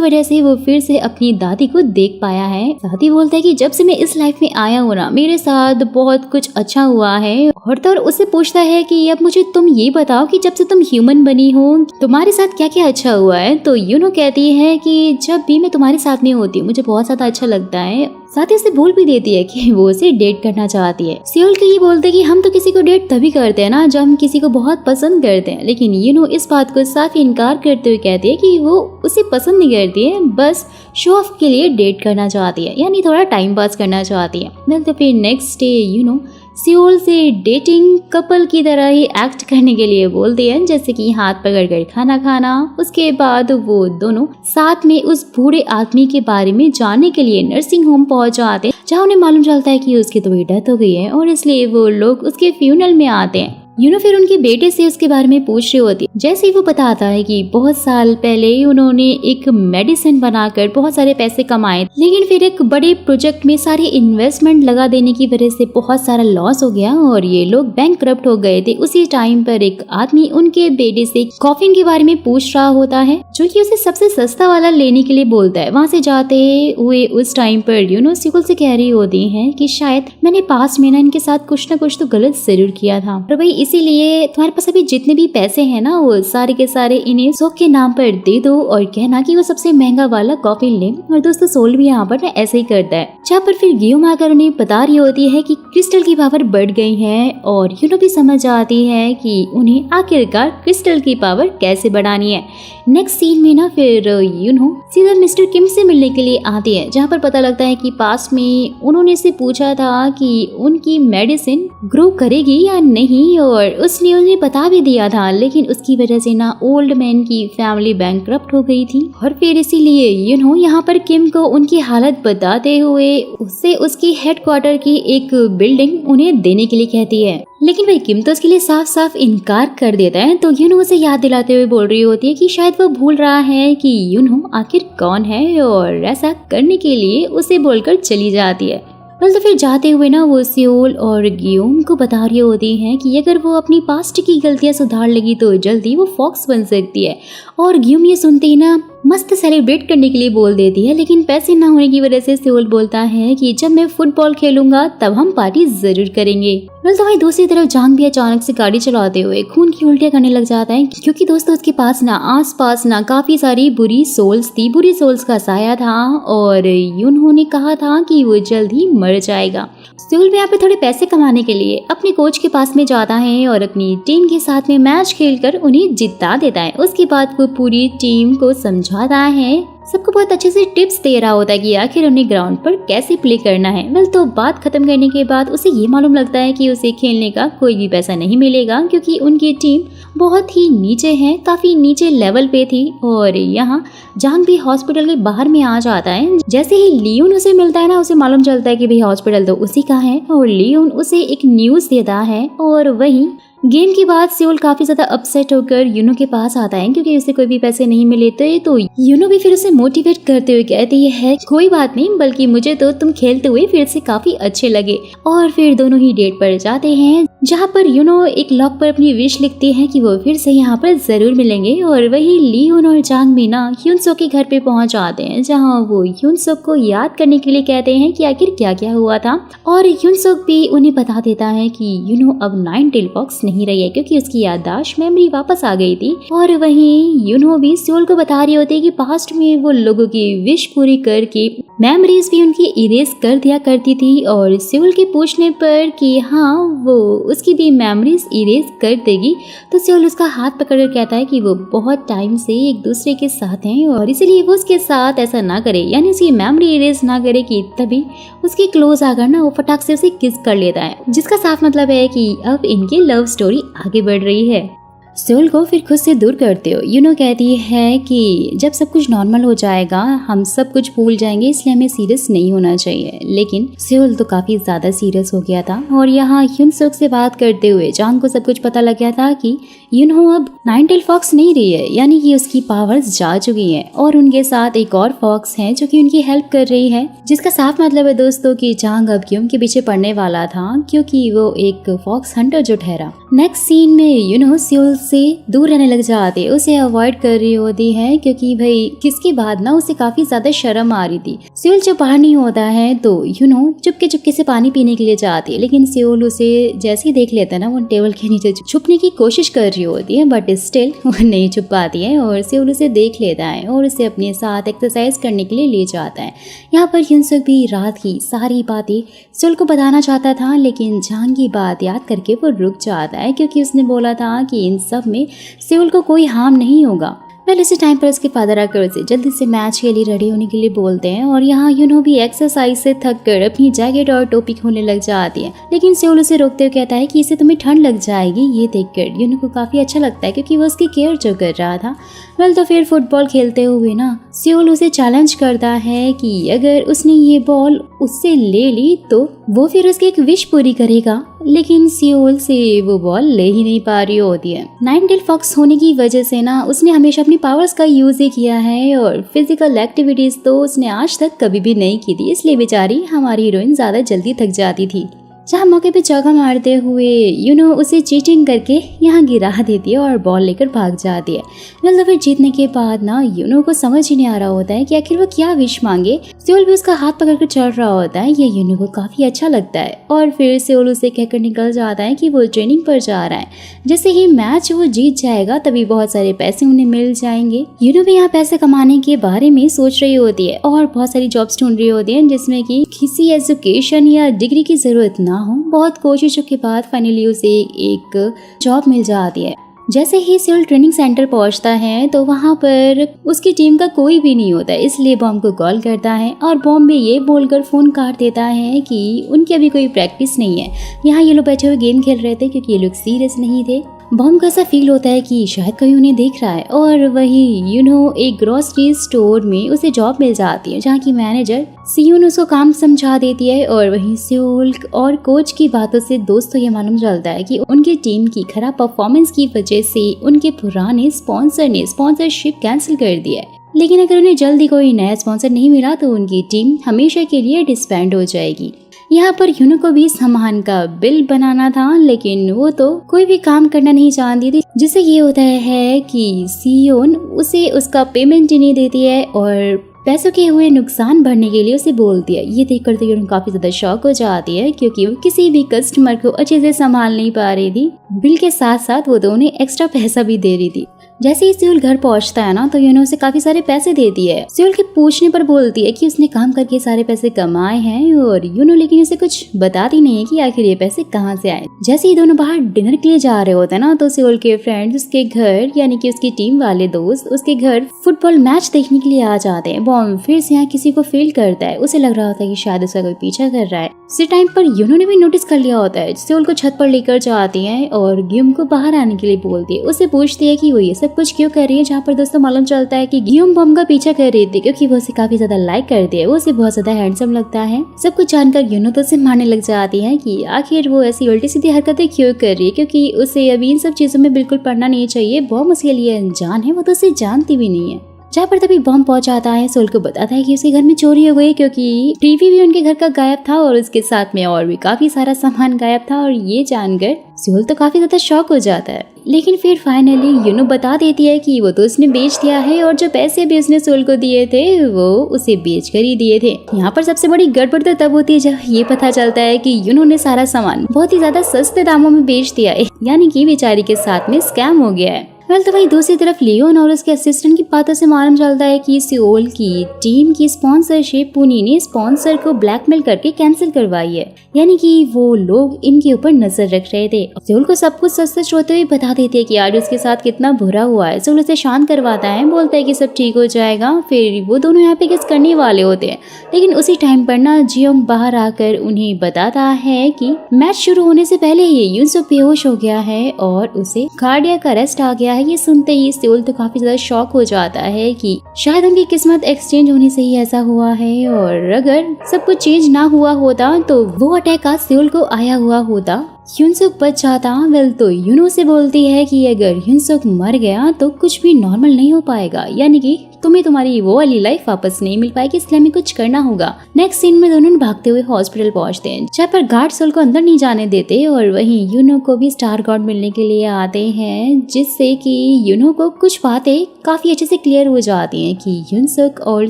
वजह से वो फिर से अपनी दादी को देख पाया है। साथ ही बोलता है कि जब से मैं इस लाइफ में आया हूँ ना मेरे साथ बहुत कुछ अच्छा हुआ है। और तो उससे पूछता है कि अब मुझे तुम ये बताओ कि जब से तुम ह्यूमन बनी हो तुम्हारे साथ क्या क्या अच्छा हुआ है। तो यूनो कहती है कि जब भी मैं तुम्हारे साथ में होती हूँ मुझे बहुत ज्यादा अच्छा लगता है। साथ ही उसे बोल भी देती है कि वो उसे डेट करना चाहती है। सेउल के ये बोलते हैं कि हम तो किसी को डेट तभी करते हैं ना जब हम किसी को बहुत पसंद करते हैं, लेकिन यूनो इस बात को साफ इनकार करते हुए कहती है कि वो उसे पसंद नहीं करती है, बस शो ऑफ के लिए डेट करना चाहती है, यानी थोड़ा टाइम पास करना चाहती है। तो फिर नेक्स्ट डे यूनो सेउल से डेटिंग कपल की तरह ही एक्ट करने के लिए बोलती है, जैसे कि हाथ पकड़कर खाना खाना। उसके बाद वो दोनों साथ में उस बूढ़े आदमी के बारे में जानने के लिए नर्सिंग होम पहुंच जाते हैं, जहाँ उन्हें मालूम चलता है कि उसकी तो डेथ हो गई है और इसलिए वो लोग उसके फ्यूनरल में आते हैं। यूनो फिर उनके बेटे से उसके बारे में पूछ रही होती है, जैसे ही वो बताता है कि बहुत साल पहले उन्होंने एक मेडिसिन बनाकर बहुत सारे पैसे कमाए, लेकिन फिर एक बड़े प्रोजेक्ट में सारे इन्वेस्टमेंट लगा देने की वजह से बहुत सारा लॉस हो गया और ये लोग बैंकक्रप्ट हो गए थे। उसी टाइम पर एक आदमी उनके बेटे से कॉफिन के बारे में पूछ रहा होता है, जो कि उसे सबसे सस्ता वाला लेने के लिए बोलता है। वहाँ से जाते हुए उस टाइम पर यूनो सेउल से कह रही होती है कि शायद मैंने पास्ट में ना इनके साथ कुछ ना कुछ तो गलत जरूर किया था, पर भाई इसीलिए तुम्हारे पास अभी जितने भी पैसे हैं ना वो सारे के सारे इन्हें शौक के नाम पर दे दो और कहना कि वो सबसे महंगा वाला कॉफी ले। और दोस्तों सोल भी यहाँ पर ऐसे ही करता है, जहाँ पर फिर गियोम आकर उन्हें बता रही होती है कि क्रिस्टल की पावर बढ़ गई है और यूनो भी समझ आती है कि उन्हें आखिरकार क्रिस्टल की पावर कैसे बढ़ानी है। नेक्स्ट सीन में ना फिर यूनो सीधा मिस्टर किम से मिलने के लिए आती है, जहाँ पर पता लगता है कि पास में उन्होंने से पूछा था कि उनकी मेडिसिन ग्रो करेगी या नहीं और उसने उन्हें बता भी दिया था, लेकिन उसकी वजह से ना ओल्ड मैन की फैमिली बैंकक्रप्ट हो गई थी। और फिर इसीलिए यूनो यहाँ पर किम को उनकी हालत बताते हुए उससे उसकी हेडक्वार्टर की एक बिल्डिंग उन्हें देने के लिए कहती है, लेकिन भाई किम तो उसके लिए साफ साफ इनकार कर देता है। तो यूनो उसे याद दिलाते हुए बोल रही होती है कि शायद वो भूल रहा है कि यूनो आखिर कौन है और ऐसा करने के लिए उसे बोलकर चली जाती है। तो फिर जाते हुए ना वो सेउल और गियोम को बता रही होती है कि अगर वो अपनी पास्ट की गलतियां सुधार लेगी तो जल्दी वो फॉक्स बन सकती है। और गियोम ये सुनते ही ना मस्त सेलिब्रेट करने के लिए बोल देती है, लेकिन पैसे ना होने की वजह से सेउल बोलता है कि जब मैं फुटबॉल खेलूंगा तब हम पार्टी जरूर करेंगे। तो भाई दूसरी तरफ जांग भी अचानक से गाड़ी चलाते हुए खून की उल्टियां करने लग जाता है, क्योंकि दोस्तों उसके पास ना आस पास ना काफी सारी बुरी सोल्स थी, बुरी सोल्स का साया था और उन्होंने कहा था कि वो जल्द ही मर जाएगा। सेउल भी यहाँ पे थोड़े पैसे कमाने के लिए अपने कोच के पास में जाता है और अपनी टीम के साथ में मैच खेलकर उन्हें जिता देता है। उसके बाद वो पूरी टीम को समझाता है, सबको बहुत अच्छे से टिप्स दे रहा होता है कि आखिर उन्हें ग्राउंड पर कैसे प्ले करना है। वेल तो बात खत्म करने के बाद उसे ये मालूम लगता है कि उसे खेलने का कोई भी पैसा नहीं मिलेगा, क्योंकि उनकी टीम बहुत ही नीचे है, काफी नीचे लेवल पे थी। और यहाँ जांग भी हॉस्पिटल के बाहर में आ जाता है। जैसे ही लियोन उसे मिलता है ना उसे मालूम चलता है कि भाई हॉस्पिटल तो उसी का है और लियोन उसे एक न्यूज देता है और वही गेम के बाद सेओल काफी ज्यादा अपसेट होकर यूनो के पास आता है क्योंकि उसे कोई भी पैसे नहीं मिले थे। तो यूनो भी फिर उसे मोटिवेट करते हुए कहती है कोई बात नहीं, बल्कि मुझे तो तुम खेलते हुए फिर से काफी अच्छे लगे। और फिर दोनों ही डेट पर जाते हैं जहाँ पर यूनो एक लॉक पर अपनी विश लिखती है कि वो फिर से यहाँ पर जरूर मिलेंगे। और वही लियोन और जांग भी ना ह्यूनसोक के घर पे पहुंच जाते हैं जहाँ वो ह्यूनसोक को याद करने के लिए कहते हैं कि आखिर क्या क्या हुआ था। और ह्यूनसोक भी उन्हें बता देता है कि यूनो अब नाइन टेल फॉक्स नहीं रही है क्योंकि उसकी याददाश्त मेमोरी वापस आ गई थी। और वहीं यूनो भी सेओल को बता रही होती है कि पास्ट में वो लोगों की विश पूरी करके मेमोरीज भी उनकी इरेज कर दिया करती थी। और सेओल के पूछने पर कि हाँ वो उसकी भी मेमोरीज इरेज कर देगी तो सेओल उसका हाथ पकड़कर कहता है कि वो बहुत टाइम से एक दूसरे के साथ हैं और इसीलिए वो उसके साथ ऐसा ना करे, यानी उसकी मेमोरी इरेज ना करे कि तभी उसके क्लोज आकर ना वो फटाक से उसे किस कर लेता है, जिसका साफ मतलब है कि अब इनकी लव स्टोरी आगे बढ़ रही है। सेओल को फिर खुद से दूर करते हो यूनो कहती है कि जब सब कुछ नॉर्मल हो जाएगा हम सब कुछ भूल जाएंगे, इसलिए हमें सीरियस नहीं होना चाहिए। लेकिन सेओल तो काफी ज्यादा सीरियस हो गया था और यहाँ ह्यूनसोक से बात करते हुए जांग को सब कुछ पता लग गया था कि यूनो अब नाइन टेल फॉक्स नहीं रही है, यानी कि उसकी पावर्स जा चुकी हैं और उनके साथ एक और फॉक्स है जो कि उनकी हेल्प कर रही है, जिसका साफ मतलब है दोस्तों कि जांग अब क्यों के पीछे पड़ने वाला था क्योंकि वो एक फॉक्स हंटर जो ठहरा। नेक्स्ट सीन में यूनो सेओल से दूर रहने लग जाते, उसे अवॉइड कर रही होती है क्योंकि भाई किसके बाद ना उसे काफी ज्यादा शर्म आ रही थी। सेओल जब बाहर नहीं होता है तो यूनो चुपके चुपके से पानी पीने के लिए जाती है, लेकिन सेओल उसे जैसे ही देख लेता है ना वो टेबल के नीचे छुपने की कोशिश कर रही होती है, बट स्टिल वो नहीं छुप पाती है और सेओल उसे देख लेता है और उसे अपने साथ एक्सरसाइज करने के लिए ले जाता है। यहाँ पर ह्यूनसोक भी रात की सारी बातें सेओल को बताना चाहता था, लेकिन जांग की बात याद करके वो रुक जाता है क्योंकि उसने बोला था कि इन सब में सेओल को कोई हार्म नहीं होगा। वेल इसी टाइम पर उसके फादर आकर उसे जल्दी से मैच के लिए रेडी होने के लिए बोलते हैं और यहाँ यूनो भी एक्सरसाइज से थक कर अपनी जैकेट और टोपी खोलने लग जाती है, लेकिन सेओल उसे रोकते हुए कहता है कि इसे तुम्हें ठंड लग जाएगी। ये देखकर यूनो को काफी अच्छा लगता है क्योंकि वो उसकी केयर जो कर रहा था। वेल तो फिर फुटबॉल खेलते हुए ना सेओल उसे चैलेंज करता है कि अगर उसने ये बॉल उससे ले ली तो वो फिर उसकी एक विश पूरी करेगा, लेकिन सेओल से वो बॉल ले ही नहीं पा रही होती है। नाइन टेल फॉक्स होने की वजह से ना उसने हमेशा अपनी पावर्स का यूज ही किया है और फिजिकल एक्टिविटीज तो उसने आज तक कभी भी नहीं की थी, इसलिए बेचारी हमारी हीरोइन ज्यादा जल्दी थक जाती थी। जहाँ मौके पे चौका मारते हुए यूनो उसे चीटिंग करके यहाँ गिरा देती है और बॉल लेकर भाग जाती है। वेल तो फिर जीतने के बाद ना यूनो को समझ ही नहीं आ रहा होता है कि आखिर वो क्या विश मांगे। सेओल भी उसका हाथ पकड़कर चल रहा होता है, ये यूनो को काफी अच्छा लगता है और फिर सेओल उसे कहकर निकल जाता है कि वो ट्रेनिंग पर जा रहा है, जैसे ही मैच वो जीत जाएगा तभी बहुत सारे पैसे उन्हें मिल जाएंगे। यूनो भी यहाँ पैसे कमाने के बारे में सोच रही होती है और बहुत सारी जॉब्स ढूंढ रही होती है जिसमें कि किसी एजुकेशन या डिग्री की जरूरत ना हो। बहुत कोशिशों के बाद फाइनली उसे एक जॉब मिल जाती है। जैसे ही सेओल ट्रेनिंग सेंटर पहुंचता है तो वहां पर उसकी टीम का कोई भी नहीं होता, इसलिए बॉम्ब को कॉल करता है और बॉम्ब भी ये बोलकर फोन काट देता है कि उनकी अभी कोई प्रैक्टिस नहीं है। यहाँ ये लोग बैठे हुए गेम खेल रहे थे क्योंकि ये लोग सीरियस नहीं थे। बॉम्ब को ऐसा फील होता है कि शायद कोई उन्हें देख रहा है और वही यूनो एक ग्रोसरी स्टोर में उसे जॉब मिल जाती है जहाँ की मैनेजर सियोन उसको काम समझा देती है और वहीं सेओल और कोच की बातों से दोस्तों ये मालूम चलता है कि उनकी टीम की खराब परफॉर्मेंस की वजह से उनके पुराने स्पॉन्सर ने स्पॉन्सरशिप कैंसिल कर दिया है, लेकिन अगर उन्हें जल्दी कोई नया स्पॉन्सर नहीं मिला तो उनकी टीम हमेशा के लिए डिसबैंड हो जाएगी। यहाँ पर यूनो को भी सामान का बिल बनाना था, लेकिन वो तो कोई भी काम करना नहीं चाहती थी, जिससे ये होता है कि सियोन उसे उसका पेमेंट ही नहीं देती है और पैसों के हुए नुकसान भरने के लिए उसे बोलती है। ये देखकर तो यूनो काफी ज्यादा शॉक हो जाती है क्योंकि वो किसी भी कस्टमर को अच्छे से संभाल नहीं पा रही थी। बिल के साथ साथ वो तो उन्हें एक्स्ट्रा पैसा भी दे रही थी। जैसे ही सेओल घर पहुंचता है ना तो यूनो उसे काफी सारे पैसे देती है। सेओल के पूछने पर बोलती है कि उसने काम करके सारे पैसे कमाए हैं और यूनो लेकिन उसे कुछ बताती नहीं है कि आखिर ये पैसे कहाँ से आए। जैसे ही दोनों बाहर डिनर के लिए जा रहे होते हैं ना तो सेओल के फ्रेंड्स उसके घर यानी कि उसकी टीम वाले दोस्त उसके घर फुटबॉल मैच देखने के लिए आ जाते हैं। बॉम्ब फिर से यहाँ किसी को फील करता है, उसे लग रहा होता है कि शायद उसका कोई पीछा कर रहा है। इसी टाइम पर यूनो ने भी नोटिस कर लिया होता है। सेओल को छत पर लेकर जाती है और गिम को बाहर आने के लिए बोलती है। उसे पूछती है कि वो ये सब सब कुछ क्यों कर रही है, जहाँ पर दोस्तों मालूम चलता है कि गियोम बॉम का पीछा कर रही थी क्योंकि वो उसे काफी ज्यादा लाइक करती है, वो उसे बहुत ज्यादा हैंडसम लगता है। सब कुछ जानकर यूनो तो उसे मारने लग जाती है कि आखिर वो ऐसी उल्टी सीधी हरकतें क्यों कर रही है, क्योंकि उसे अभी इन सब चीजों में बिल्कुल पड़ना नहीं चाहिए। बॉम उसके लिए अनजान है, वो तो उसे जानती भी नहीं है। जहाँ पर तभी बॉम्ब पहुंच आता है, सोल को बताता है कि उसके घर में चोरी हो गई क्योंकि टीवी भी उनके घर का गायब था और उसके साथ में और भी काफी सारा सामान गायब था। और ये जानकर सोल तो काफी ज्यादा शॉक हो जाता है, लेकिन फिर फाइनली यूनो बता देती है कि वो तो उसने बेच दिया है और जो पैसे भी उसने सोल को दिए थे वो उसे बेच कर ही दिए थे। यहाँ पर सबसे बड़ी गड़बड़ तो तब होती है जब ये पता चलता है कि यूनो ने सारा सामान बहुत ही ज्यादा सस्ते दामों में बेच दिया है, यानी कि बेचारी के साथ में स्कैम हो गया है। तो वही दूसरी तरफ लियोन और उसके असिस्टेंट की बातों से मालूम चलता है कि सियोल की टीम की स्पॉन्सरशिप पुनी ने स्पॉन्सर को ब्लैकमेल करके कैंसिल करवाई है, यानी कि वो लोग इनके ऊपर नजर रख रहे थे। सियोल को सब कुछ सच सच होते हुए बता देती है कि आज उसके साथ कितना बुरा हुआ है। सियोल उसे शांत करवाता है, बोलता है कि सब ठीक हो जाएगा। फिर वो दोनों यहाँ पे किस करने वाले होते हैं, लेकिन उसी टाइम पर ना जियोंग बाहर आकर उन्हें बताता है कि मैच शुरू होने से पहले ही यूनसुक बेहोश हो गया है और उसे कार्डियक अरेस्ट आ गया है। ये सुनते ही सियोल तो काफी ज्यादा शॉक हो जाता है कि शायद उनकी किस्मत एक्सचेंज होने से ही ऐसा हुआ है, और अगर सब कुछ चेंज ना हुआ होता तो वो अटैक आज सियोल को आया हुआ होता, यूनसुक बच जाता। वेल तो यूनो से बोलती है कि अगर यूनसुक मर गया तो कुछ भी नॉर्मल नहीं हो पाएगा, यानी कि तुम्हें तुम्हारी वो वाली लाइफ वापस नहीं मिल पाएगी, इसलिए हमें कुछ करना होगा। नेक्स्ट सीन में दोनों भागते हुए हॉस्पिटल पहुंचते हैं, जहाँ पर गार्ड सोल को अंदर नहीं जाने देते और वहीं यूनो को भी स्टार गॉड मिलने के लिए आते हैं, जिससे कि यूनो को कुछ बातें काफी अच्छे से क्लियर हो जाती हैं कि यूनसुक और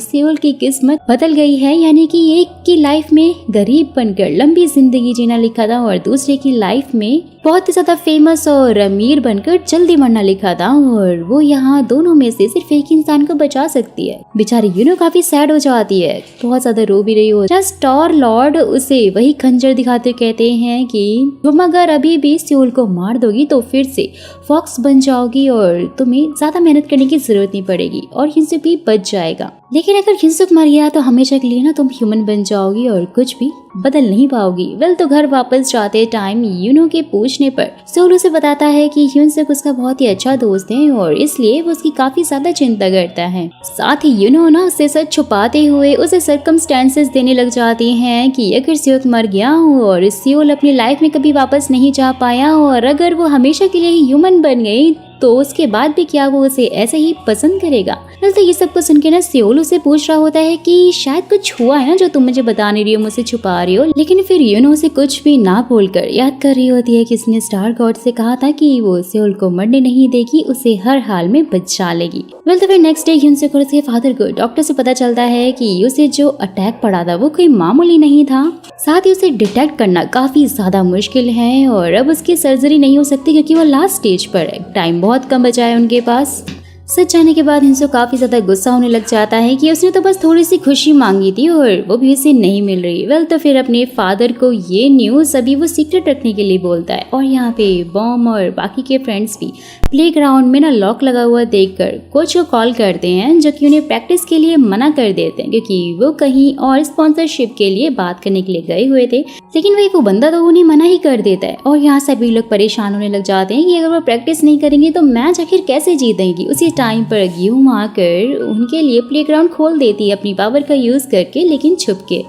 सियोल की किस्मत बदल गई है, यानी कि एक की लाइफ में गरीब बनकर लंबी जिंदगी जीना लिखा था और दूसरे की लाइफ में बहुत ही ज्यादा फेमस और अमीर बनकर जल्दी मरना लिखा था, और वो यहाँ दोनों में से सिर्फ एक इंसान को बचा सकती है। बेचारी यूनो काफी सैड हो जाती है, बहुत ज्यादा रो भी रही हो। स्टार लॉर्ड उसे वही खंजर दिखाते कहते हैं कि तुम अगर अभी भी सियोल को मार दोगी तो फिर से फॉक्स बन जाओगी और तुम्हें ज्यादा मेहनत करने की जरूरत नहीं पड़ेगी और यूनसुक भी बच जाएगा। लेकिन अगर यूनसुक मर गया तो हमेशा के लिए ना तुम ह्यूमन बन जाओगी और कुछ भी बदल नहीं पाओगी। वेल तो घर वापस जाते टाइम यूनो के पूछने पर सियोल उसे बताता है कि यूनसुक उसका बहुत ही अच्छा दोस्त है और इसलिए वो उसकी काफी ज्यादा चिंता करता है। साथ ही यूनो ना उससे सच छुपाते हुए उसे सर्कमस्टेंसेस देने लग जाती हैं कि अगर सियोल मर गया और सियोल अपनी लाइफ में कभी वापस नहीं जा पाया और अगर वो हमेशा के लिए ह्यूमन बन गई तो उसके बाद भी क्या वो उसे ऐसे ही पसंद करेगा। तो ये सब कुछ सुन के ना सियोल उसे पूछ रहा होता है कि शायद कुछ हुआ है ना जो तुम मुझे बता नहीं रही हो, मुझसे छुपा रही हो। लेकिन फिर यूनो उसे कुछ भी ना बोलकर याद कर रही होती है कि उसने स्टार गॉड से कहा था कि वो सियोल को मरने नहीं देगी, उसे हर हाल में बचा लेगी। वेल तो फिर नेक्स्ट डे यूनसुक और उसके फादर को डॉक्टर से पता चलता है कि उसे जो अटैक पड़ा था वो कोई मामूली नहीं था, साथ ही उसे डिटेक्ट करना काफी ज्यादा मुश्किल है और अब उसकी सर्जरी नहीं हो सकती क्योंकि वो लास्ट स्टेज पर है, टाइम बहुत कम बचा है उनके पास। सच जाने के बाद यूनसुक काफी ज्यादा गुस्सा होने लग जाता है कि उसने तो बस थोड़ी सी खुशी मांगी थी और वो भी उसे नहीं मिल रही। वेल तो फिर अपने फादर को ये न्यूज अभी वो सीक्रेट रखने के लिए बोलता है और यहाँ पे बॉम और बाकी के फ्रेंड्स भी प्लेग्राउंड में ना लॉक लगा हुआ देखकर कोच को कॉल करते हैं, जो कि उन्हें प्रैक्टिस के लिए मना कर देते हैं क्योंकि वो कहीं और स्पॉन्सरशिप के लिए बात करने के लिए गए हुए थे। लेकिन वही वो बंदा तो उन्हें मना ही कर देता है और यहाँ सभी लोग परेशान होने लग जाते हैं कि अगर वो प्रैक्टिस नहीं करेंगे तो मैच आखिर कैसे जीतेंगी। उसी टाइम पर गियोम आकर उनके लिए प्लेग्राउंड खोल देती है अपनी पावर का यूज करके, लेकिन छुप के,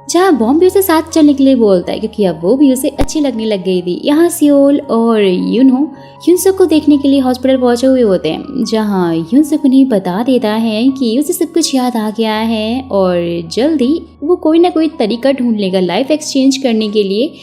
जहाँ बॉम भी उसे साथ चलने के लिए बोलता है क्योंकि अब वो भी उसे अच्छी लगने लग गई थी। यहाँ सियोल और यूनो यूनसुक को देखने के लिए हॉस्पिटल पहुंचे हुए होते हैं, जहाँ यूनसुक उन्हें बता देता है कि उसे सब कुछ याद आ गया है और जल्दी वो कोई ना कोई तरीका ढूंढ लेगा लाइफ एक्सचेंज करने के लिए।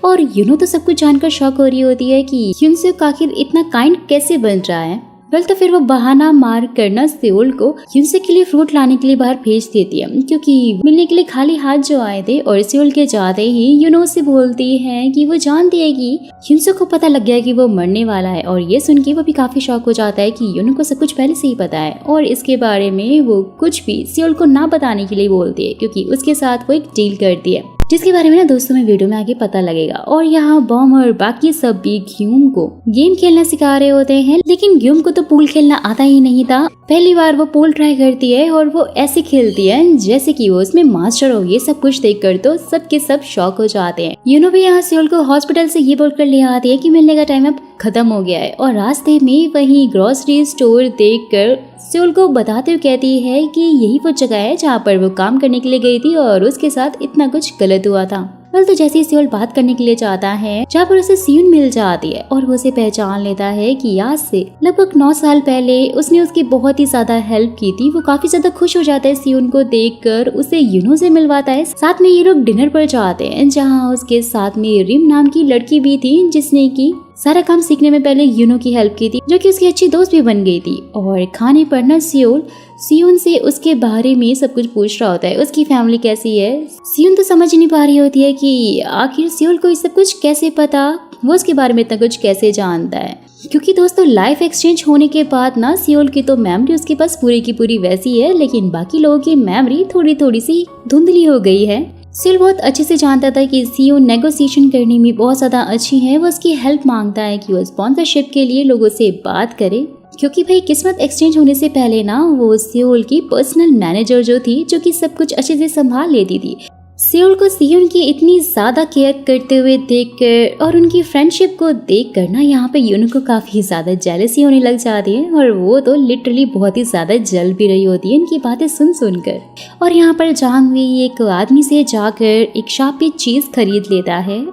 और यूनो तो सब कुछ जानकर शॉक हो रही होती है कि यूनसुक आखिर इतना काइंड कैसे बन रहा है। वेल तो फिर वो बहाना मार करना सियोल को यूनसुक के लिए फ्रूट लाने के लिए बाहर भेज देती है क्योंकि मिलने के लिए खाली हाथ जो आए थे, और सियोल के जाते ही यूनो से बोलती है कि वो जानती है कि यूनसुक को पता लग गया कि वो मरने वाला है। और ये सुन के वो भी काफी शॉक हो जाता है कि यूनो को सब कुछ पहले से ही पता है और इसके बारे में वो कुछ भी सियोल को ना बताने के लिए बोलती है क्योंकि उसके साथ वो एक डील करती है, जिसके बारे में ना दोस्तों में वीडियो में आगे पता लगेगा। और यहाँ बॉम और बाकी सब भी ग्यूम को गेम खेलना सिखा रहे होते हैं, लेकिन ग्यूम को तो पूल खेलना आता ही नहीं था। पहली बार वो पूल ट्राई करती है और वो ऐसे खेलती है जैसे कि वो उसमें मास्टर हो। ये सब कुछ देखकर तो सब के सब शॉक हो जाते हैं। यूनो भी यहाँ सियोल को हॉस्पिटल से ये बोलकर ले आती है कि मिलने का टाइम अब खत्म हो गया है। और रास्ते में वहीं ग्रोसरी स्टोर देखकर सियोल को बताते हुए कहती है कि यही वो जगह है जहाँ पर वो काम करने के लिए गई थी और उसके साथ इतना कुछ गलत हुआ था। तो जैसे ही सियोल बात करने के लिए जाता है, जहाँ पर उसे सियुन मिल जाती है और वो उसे पहचान लेता है कि आज से लगभग 9 साल पहले उसने उसकी बहुत ही ज्यादा हेल्प की थी। वो काफी ज्यादा खुश हो जाता है सियुन को देखकर, उसे यूनो से मिलवाता है। साथ में ये लोग डिनर पर जाते हैं, जहाँ उसके साथ में रिम नाम की लड़की भी थी, जिसने की सारा काम सीखने में पहले यूनो की हेल्प की थी, जो कि उसकी अच्छी दोस्त भी बन गई थी। और खाने पर ना सियुन से उसके बारे में सब कुछ पूछ रहा होता है, उसकी फैमिली कैसी है। सियुन तो समझ नहीं पा रही होती है कि आखिर सियोल को ये सब कुछ कैसे पता, वो उसके बारे में इतना कुछ कैसे जानता है। क्योंकि दोस्तों लाइफ एक्सचेंज होने के बाद ना सियोल की तो मेमोरी उसके पास पूरी की पूरी वैसी है, लेकिन बाकी लोगों की मेमोरी थोड़ी थोड़ी सी धुंधली हो गई है। सियोल बहुत अच्छे से जानता था कि सियुन नेगोशिएशन करने में बहुत ज़्यादा अच्छी है। वो उसकी हेल्प मांगता है कि वो स्पॉन्सरशिप के लिए लोगों से बात करे, क्योंकि भाई किस्मत एक्सचेंज होने से पहले ना वो सियोल की पर्सनल मैनेजर जो थी, जो कि सब कुछ अच्छे से संभाल लेती थी। सियोल को सियुन की इतनी ज्यादा केयर करते हुए देखकर और उनकी फ्रेंडशिप को देखकर ना यहाँ पे यूनो को काफी ज्यादा जेलसी होने लग जाती है, और वो तो लिटरली बहुत ही ज्यादा जल भी रही होती है इनकी बातें सुन सुनकर। और यहाँ पर जांग भी एक आदमी से जाकर एक शॉप पे चीज खरीद लेता है।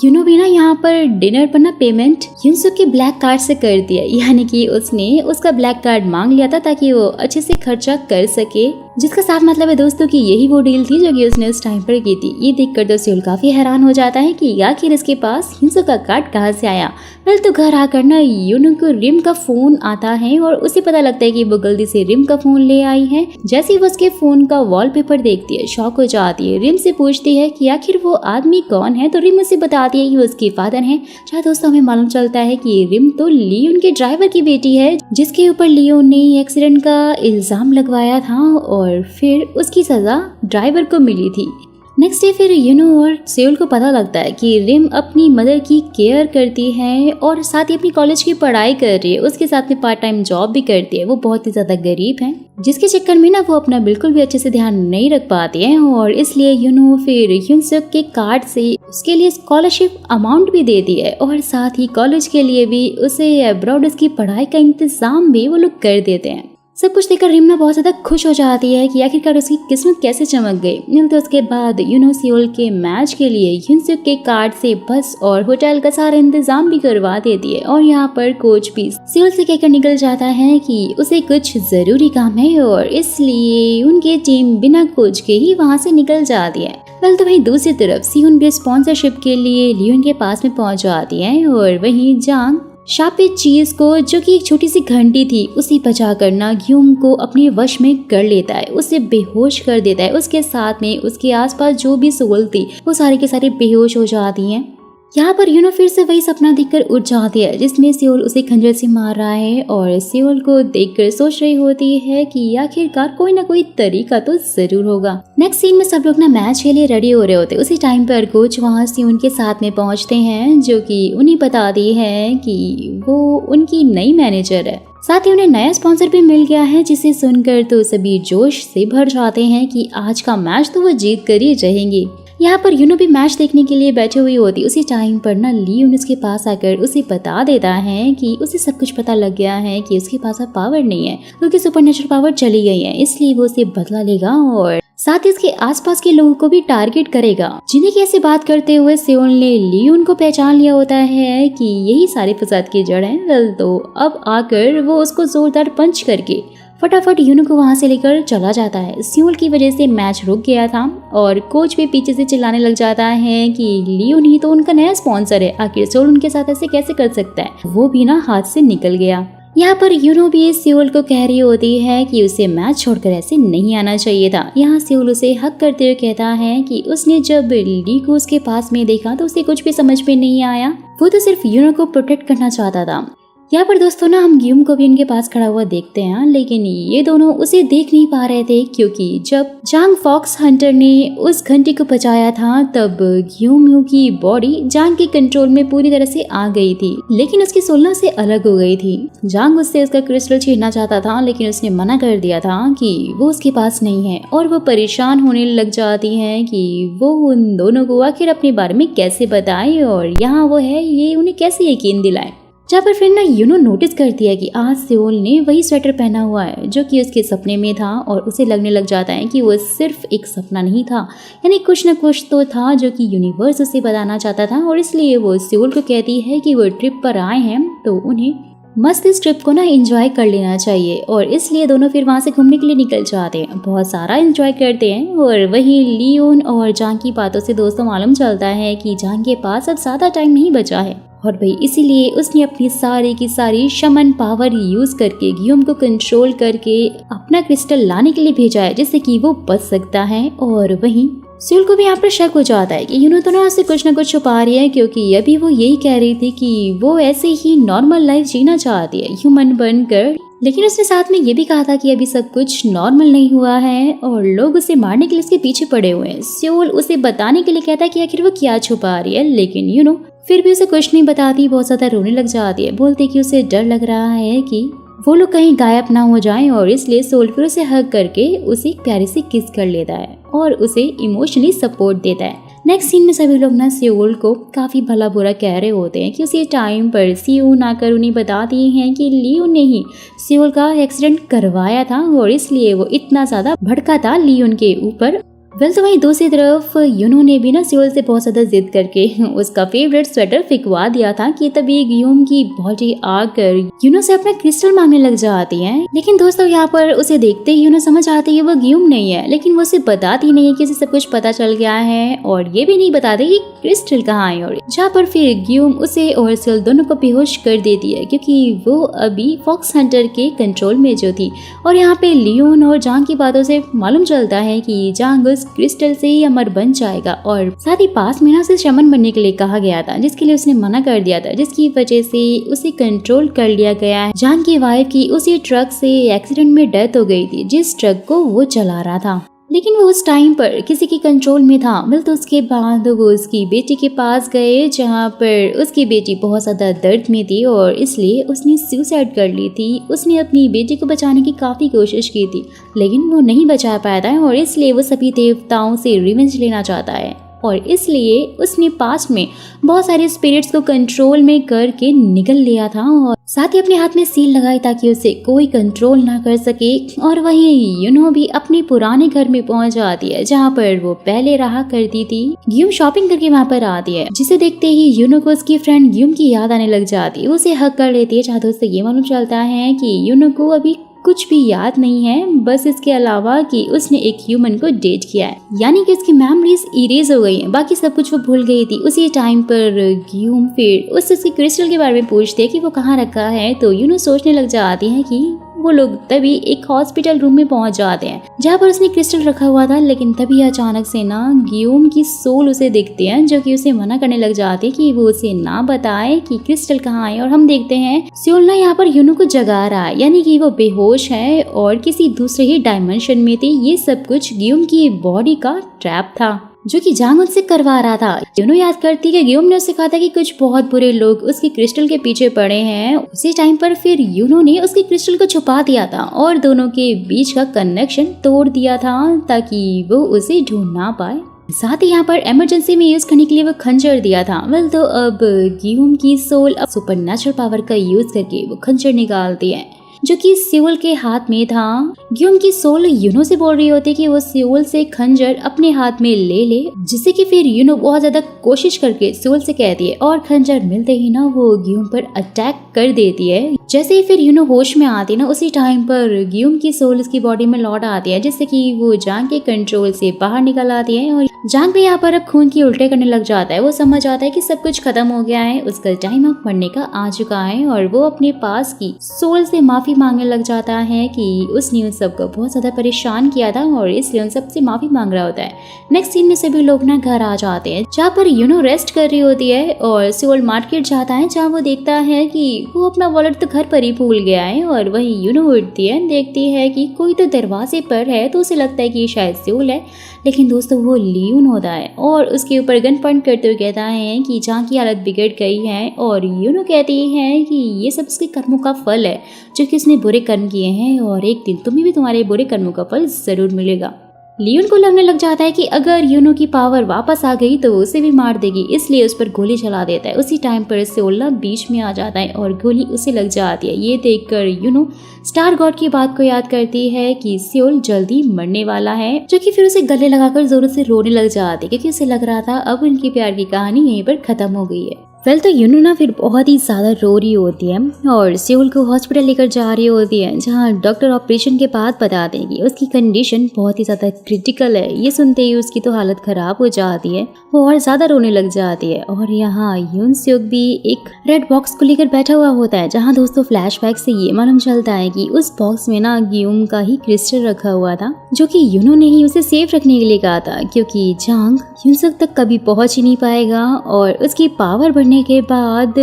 यूनो भी ना यहाँ पर डिनर पर ना पेमेंट युनसुक के ब्लैक कार्ड से कर दिया, यानी कि उसने उसका ब्लैक कार्ड मांग लिया था ताकि वो अच्छे से खर्चा कर सके, जिसका साफ मतलब है दोस्तों कि यही वो डील थी जो कि उसने उस टाइम पर की थी। ये देखकर तो सियोल काफी हैरान हो जाता है कि आखिर इसके पास युनसुक का कार्ड कहाँ से आया। तो घर आकर ना यूनो को रिम का फोन आता है और उसे पता लगता है कि वो गलती से रिम का फोन ले आई है। जैसे ही वो उसके फोन का वॉलपेपर देखती है, शॉक हो जाती है। रिम से पूछती है कि आखिर वो आदमी कौन है, तो रिम उसे बताती है कि वो उसके फादर हैं। चाहे दोस्तों हमें मालूम चलता है कि रिम तो लियोन के ड्राइवर की बेटी है, जिसके ऊपर लियोन ने एक्सीडेंट का इल्जाम लगवाया था और फिर उसकी सजा ड्राइवर को मिली थी। नेक्स्ट डे फिर यूनो और सियोल को पता लगता है कि रिम अपनी मदर की केयर करती है और साथ ही अपनी कॉलेज की पढ़ाई कर रही है। उसके साथ में पार्ट टाइम जॉब भी करती है। वो बहुत ही ज्यादा गरीब है, जिसके चक्कर में ना वो अपना बिल्कुल भी अच्छे से ध्यान नहीं रख पाती है, और इसलिए यूनो फिर युनसुक के कार्ड से उसके लिए स्कॉलरशिप अमाउंट भी देती है, और साथ ही कॉलेज के लिए भी उसे अब्रॉड उसकी पढ़ाई का इंतजाम भी वो लोग कर देते हैं। सब कुछ देखकर रिम ना बहुत ज्यादा खुश हो जाती है कि आखिरकार उसकी किस्मत कैसे चमक गई। तो उसके बाद यूनो सियोल के मैच के लिए युनसुक के कार्ड से बस और होटल का सारा इंतजाम भी करवा देती है, और यहाँ पर कोच भी सियोल से कहकर निकल जाता है कि उसे कुछ जरूरी काम है, और इसलिए उनकी टीम बिना कोच के ही वहाँ से निकल जाती है। तो वहीं दूसरी तरफ सियुन भी स्पॉन्सरशिप के लिए लियोन के पास में पहुंच जाती है, और वहीं जांग शापे चीज को, जो कि एक छोटी सी घंटी थी, उसी बचा कर ना ग्यूम को अपने वश में कर लेता है, उसे बेहोश कर देता है। उसके साथ में उसके आसपास जो भी सोल थी वो सारे के सारे बेहोश हो जाती हैं। यहाँ पर यूनो फिर से वही सपना देखकर उठ जाती है, जिसमें सियोल उसे खंजर से मार रहा है, और सियोल को देखकर सोच रही होती है कि आखिरकार कोई ना कोई तरीका तो जरूर होगा। नेक्स्ट सीन में सब लोग ना मैच के लिए रेडी हो रहे होते। उसी टाइम पर कोच वहाँ सियोल के साथ में पहुँचते हैं, जो कि उन्हें बताती है कि वो उनकी नई मैनेजर है। साथ ही उन्हें नया स्पॉन्सर भी मिल गया है, जिसे सुनकर तो सभी जोश से भर जाते हैं कि आज का मैच तो वो जीत कर ही रहेंगे। यहाँ पर यूनो भी मैच देखने के लिए बैठी हुई होती। उसी टाइम पर ना लियोन उसके पास आकर उसे बता देता है कि उसे सब कुछ पता लग गया है कि उसके पास अब पावर नहीं है, क्योंकि सुपरनेचुरल पावर चली गई है, इसलिए वो उसे बदला लेगा और साथ ही इसके आसपास के लोगों को भी टारगेट करेगा। जिन्हें की ऐसे बात करते हुए सियोल ने लियोन को पहचान लिया होता है कि यही सारे फसाद की जड़ है। तो अब आकर वो उसको जोरदार पंच करके फटाफट यूनो को वहां से लेकर चला जाता है। सियोल की वजह से मैच रुक गया था, और कोच भी पीछे से चिल्लाने लग जाता है कि लियोन ही तो उनका नया स्पॉन्सर है, आखिर सियोल उनके साथ ऐसे कैसे कर सकता है। वो भी ना हाथ से निकल गया। यहाँ पर यूनो भी सियोल को कह रही होती है कि उसे मैच छोड़कर ऐसे नहीं आना चाहिए था। यहाँ सियोल उसे हक करते हुए कहता है कि उसने जब ली को उसके पास में देखा तो उसे कुछ भी समझ में नहीं आया, वो तो सिर्फ यूनो को प्रोटेक्ट करना चाहता था। यहाँ पर दोस्तों ना हम ग्यूम को भी इनके पास खड़ा हुआ देखते हैं, लेकिन ये दोनों उसे देख नहीं पा रहे थे, क्योंकि जब जांग फॉक्स हंटर ने उस घंटी को बचाया था तब ग्यूम की बॉडी जांग के कंट्रोल में पूरी तरह से आ गई थी, लेकिन उसकी सोलना से अलग हो गई थी। जांग उससे उसका क्रिस्टल छीनना चाहता था, लेकिन उसने मना कर दिया था कि वो उसके पास नहीं है, और वो परेशान होने लग जाती है कि वो उन दोनों को आखिर अपने बारे में कैसे बताए, और यहाँ वो है ये उन्हें कैसे यकीन दिलाए। जहाँ पर फिर ना यूनो नोटिस करती है कि आज सेओल ने वही स्वेटर पहना हुआ है जो कि उसके सपने में था, और उसे लगने लग जाता है कि वो सिर्फ एक सपना नहीं था, यानी कुछ न कुछ तो था जो कि यूनिवर्स उसे बताना चाहता था। और इसलिए वो सेओल को कहती है कि वो ट्रिप पर आए हैं तो उन्हें मस्त इस ट्रिप को ना एंजॉय कर लेना चाहिए, और इसलिए दोनों फिर वहाँ से घूमने के लिए निकल जाते हैं, बहुत सारा एंजॉय करते हैं। और वहीं लियोन और जांग की बातों से दोस्तों मालूम चलता है कि जांग के पास अब ज़्यादा टाइम नहीं बचा है, और भाई इसीलिए उसने अपनी सारी की सारी शमन पावर यूज करके गियोम को कंट्रोल करके अपना क्रिस्टल लाने के लिए भेजा है, जिससे कि वो बच सकता है। और वहीं सेओल को भी यहाँ पर शक हो जाता है कि यूनो तो ना उससे कुछ ना कुछ छुपा रही है, क्योंकि अभी वो यही कह रही थी कि वो ऐसे ही नॉर्मल लाइफ जीना चाहती है ह्यूमन बनकर, लेकिन उसने साथ में ये भी कहा था कि अभी सब कुछ नॉर्मल नहीं हुआ है और लोग उसे मारने के लिए उसके पीछे पड़े हुए हैं। सेओल उसे बताने के लिए कहता है कि आखिर वो क्या छुपा रही है, लेकिन यूनो फिर भी उसे कुछ नहीं बताती, बहुत ज्यादा रोने लग जाती है, बोलती कि उसे डर लग रहा है कि वो लोग कहीं गायब ना हो जाएं, और इसलिए सेओल फिर उसे हग करके उसे प्यारी सी किस कर लेता है और उसे इमोशनली सपोर्ट देता है। नेक्स्ट सीन में सभी लोग ना सेओल को काफी भला बुरा कह रहे होते हैं कि उसी टाइम पर सियोन आकर उन्हें बता दिए हैं कि लियोन ने ही सेओल का एक्सीडेंट करवाया था, और इसलिए वो इतना ज्यादा भड़का था लियोन के ऊपर। तो वहीं दूसरी तरफ यूनो ने भी ना सेओल से बहुत ज्यादा जिद करके उसका फेवरेट स्वेटर फिकवा दिया था कि तभी गियोम की बॉडी आकर यूनो से अपना क्रिस्टल मांगने लग जाती है। लेकिन दोस्तों यहाँ पर उसे देखते ही यूनो समझ आती है वो गियोम नहीं है, लेकिन वो उसे बताती नहीं है कि उसे सब कुछ पता चल गया है, और ये भी नहीं बताते कि क्रिस्टल कहाँ है। और जहाँ पर फिर गियोम उसे और सेओल दोनों को बेहोश कर देती है, क्योंकि वो अभी फॉक्स हंटर के कंट्रोल में जो थी। और यहाँ पे लियोन और जांग की बातों से मालूम चलता है कि जांग क्रिस्टल से ही अमर बन जाएगा, और साथ ही पास में ना उसे शमन बनने के लिए कहा गया था, जिसके लिए उसने मना कर दिया था, जिसकी वजह से उसे कंट्रोल कर लिया गया है। जान की वाइफ की उसी ट्रक से एक्सीडेंट में डेथ हो गई थी, जिस ट्रक को वो चला रहा था, लेकिन वो उस टाइम पर किसी के कंट्रोल में था। तो उसके बाद वो उसकी बेटी के पास गए, जहाँ पर उसकी बेटी बहुत ज़्यादा दर्द में थी, और इसलिए उसने सुसाइड कर ली थी। उसने अपनी बेटी को बचाने की काफ़ी कोशिश की थी, लेकिन वो नहीं बचा पाया था, और इसलिए वो सभी देवताओं से रिवेंज लेना चाहता है, और इसलिए उसने पास्ट में बहुत सारे स्पिरिट्स को कंट्रोल में करके निकल लिया था, और साथ ही अपने हाथ में सील लगाई ताकि उसे कोई कंट्रोल ना कर सके। और वहीं यूनो भी अपने पुराने घर में पहुंच जाती है, जहां पर वो पहले रहा करती थी। गियोम शॉपिंग करके वहां पर आती है, जिसे देखते ही यूनो को उसकी फ्रेंड गियोम की याद आने लग जाती है। उसे हक कर लेती है, जहाँ दोस्तों ये मालूम चलता है कि यूनो को अभी कुछ भी याद नहीं है, बस इसके अलावा कि उसने एक ह्यूमन को डेट किया है, यानी कि उसकी मेमोरीज इरेज हो गई हैं, बाकी सब कुछ वो भूल गई थी। उसी टाइम पर गियोम फिर उसके क्रिस्टल के बारे में पूछते हैं कि वो कहाँ रखा है, तो यूनो सोचने लग जाती है कि वो लोग तभी एक हॉस्पिटल रूम में पहुंच जाते हैं, जहाँ पर उसने क्रिस्टल रखा हुआ था। लेकिन तभी अचानक से ना गियोम की सोल उसे दिखते हैं, जो कि उसे मना करने लग जाते हैं कि वो उसे ना बताए कि क्रिस्टल कहाँ है। और हम देखते हैं सेओल ना यहाँ पर यूनो को जगा रहा है, यानी कि वो बेहोश है और किसी दूसरे ही डायमेंशन में थी। ये सब कुछ गियोम की बॉडी का ट्रैप था, जो कि जांग उनसे करवा रहा था। यूनो याद करती कि गियोम ने उससे कहा था कि कुछ बहुत बुरे लोग उसके क्रिस्टल के पीछे पड़े हैं। उसी टाइम पर फिर यूनो ने उसके क्रिस्टल को छुपा दिया था और दोनों के बीच का कनेक्शन तोड़ दिया था, ताकि वो उसे ढूंढ ना पाए। साथ ही यहाँ पर इमरजेंसी में यूज करने के लिए वो खंजर दिया था। तो अब गियोम की सोल अब सुपरनैचुरल पावर का यूज करके वो खंजर निकालती है, जो कि सेओल के हाथ में था। गियोम की सोल यूनो से बोल रही होती है कि वो सेओल से खंजर अपने हाथ में ले ले, जिससे कि फिर यूनो बहुत ज्यादा कोशिश करके सेओल से कहती है, और खंजर मिलते ही ना वो गियोम पर अटैक कर देती है। जैसे ही फिर यूनो होश में आती है ना, उसी टाइम पर गियोम की सोल उसकी बॉडी में लौट आती है, जिससे कि वो जांग के कंट्रोल से बाहर निकल आती है। और जांग भी यहाँ पर अब खून की उल्टे करने लग जाता है। वो समझ आता है कि सब कुछ खत्म हो गया है, उसका टाइम अब मरने का आ चुका है, और वो अपने पास की सोल से माफी मांगने लग जाता है कि उसने उन सबको बहुत ज्यादा परेशान किया था, और इसलिए उन सबसे माफी मांग रहा होता है। नेक्स्ट सीन में सभी लोग ना घर आ जाते हैं, जहाँ पर यूनो रेस्ट कर रही होती है, और सेओल मार्केट जाता है, जहाँ वो देखता है कि वो अपना वॉलेट तो घर पर ही भूल गया है। और वहीं यूनो उठती है, देखती है कि कोई तो दरवाजे पर है, तो उसे लगता है कि शायद सेओल है, लेकिन दोस्तों वो लियोन होता है, और उसके ऊपर गन पॉइंट करते हुए कहता है कि जांग की हालत बिगड़ गई है। और यूनो कहती है कि ये सब उसके कर्मों का फल है, जो कि उसने बुरे कर्म किए हैं, और एक दिन तुम्हें भी तुम्हारे बुरे कर्मों का फल जरूर मिलेगा। लियोन को लगने लग जाता है कि अगर यूनो की पावर वापस आ गई तो वो उसे भी मार देगी, इसलिए उस पर गोली चला देता है। उसी टाइम पर सेओल बीच में आ जाता है और गोली उसे लग जाती है। ये देखकर यूनो स्टार गॉड की बात को याद करती है कि सेओल जल्दी मरने वाला है, जो कि फिर उसे गले लगाकर जोरों से रोने लग जाती है, क्योंकि उसे लग रहा था अब उनकी प्यार की कहानी यहीं पर खत्म हो गई है। वेल तो यूनो ना फिर बहुत ही ज्यादा रो रही होती है और सेओल को हॉस्पिटल लेकर जा रही होती है, जहाँ डॉक्टर ऑपरेशन के बाद बताते हैं कि उसकी कंडीशन बहुत ही ज्यादा क्रिटिकल है। ये सुनते ही उसकी तो हालत खराब हो जाती है, वो और ज्यादा रोने लग जाती है। और यहाँ यून सेओक भी एक रेड बॉक्स को लेकर बैठा हुआ होता है, जहाँ दोस्तों फ्लैशबैक से ये मालूम चलता है कि उस बॉक्स में ना गियोम का ही क्रिस्टल रखा हुआ था, जो कि यूनो ने ही उसे सेफ रखने के लिए कहा था, क्योंकि जांग यूनसुक तक कभी पहुंच ही नहीं पाएगा और उसकी पावर बढ़ने के बाद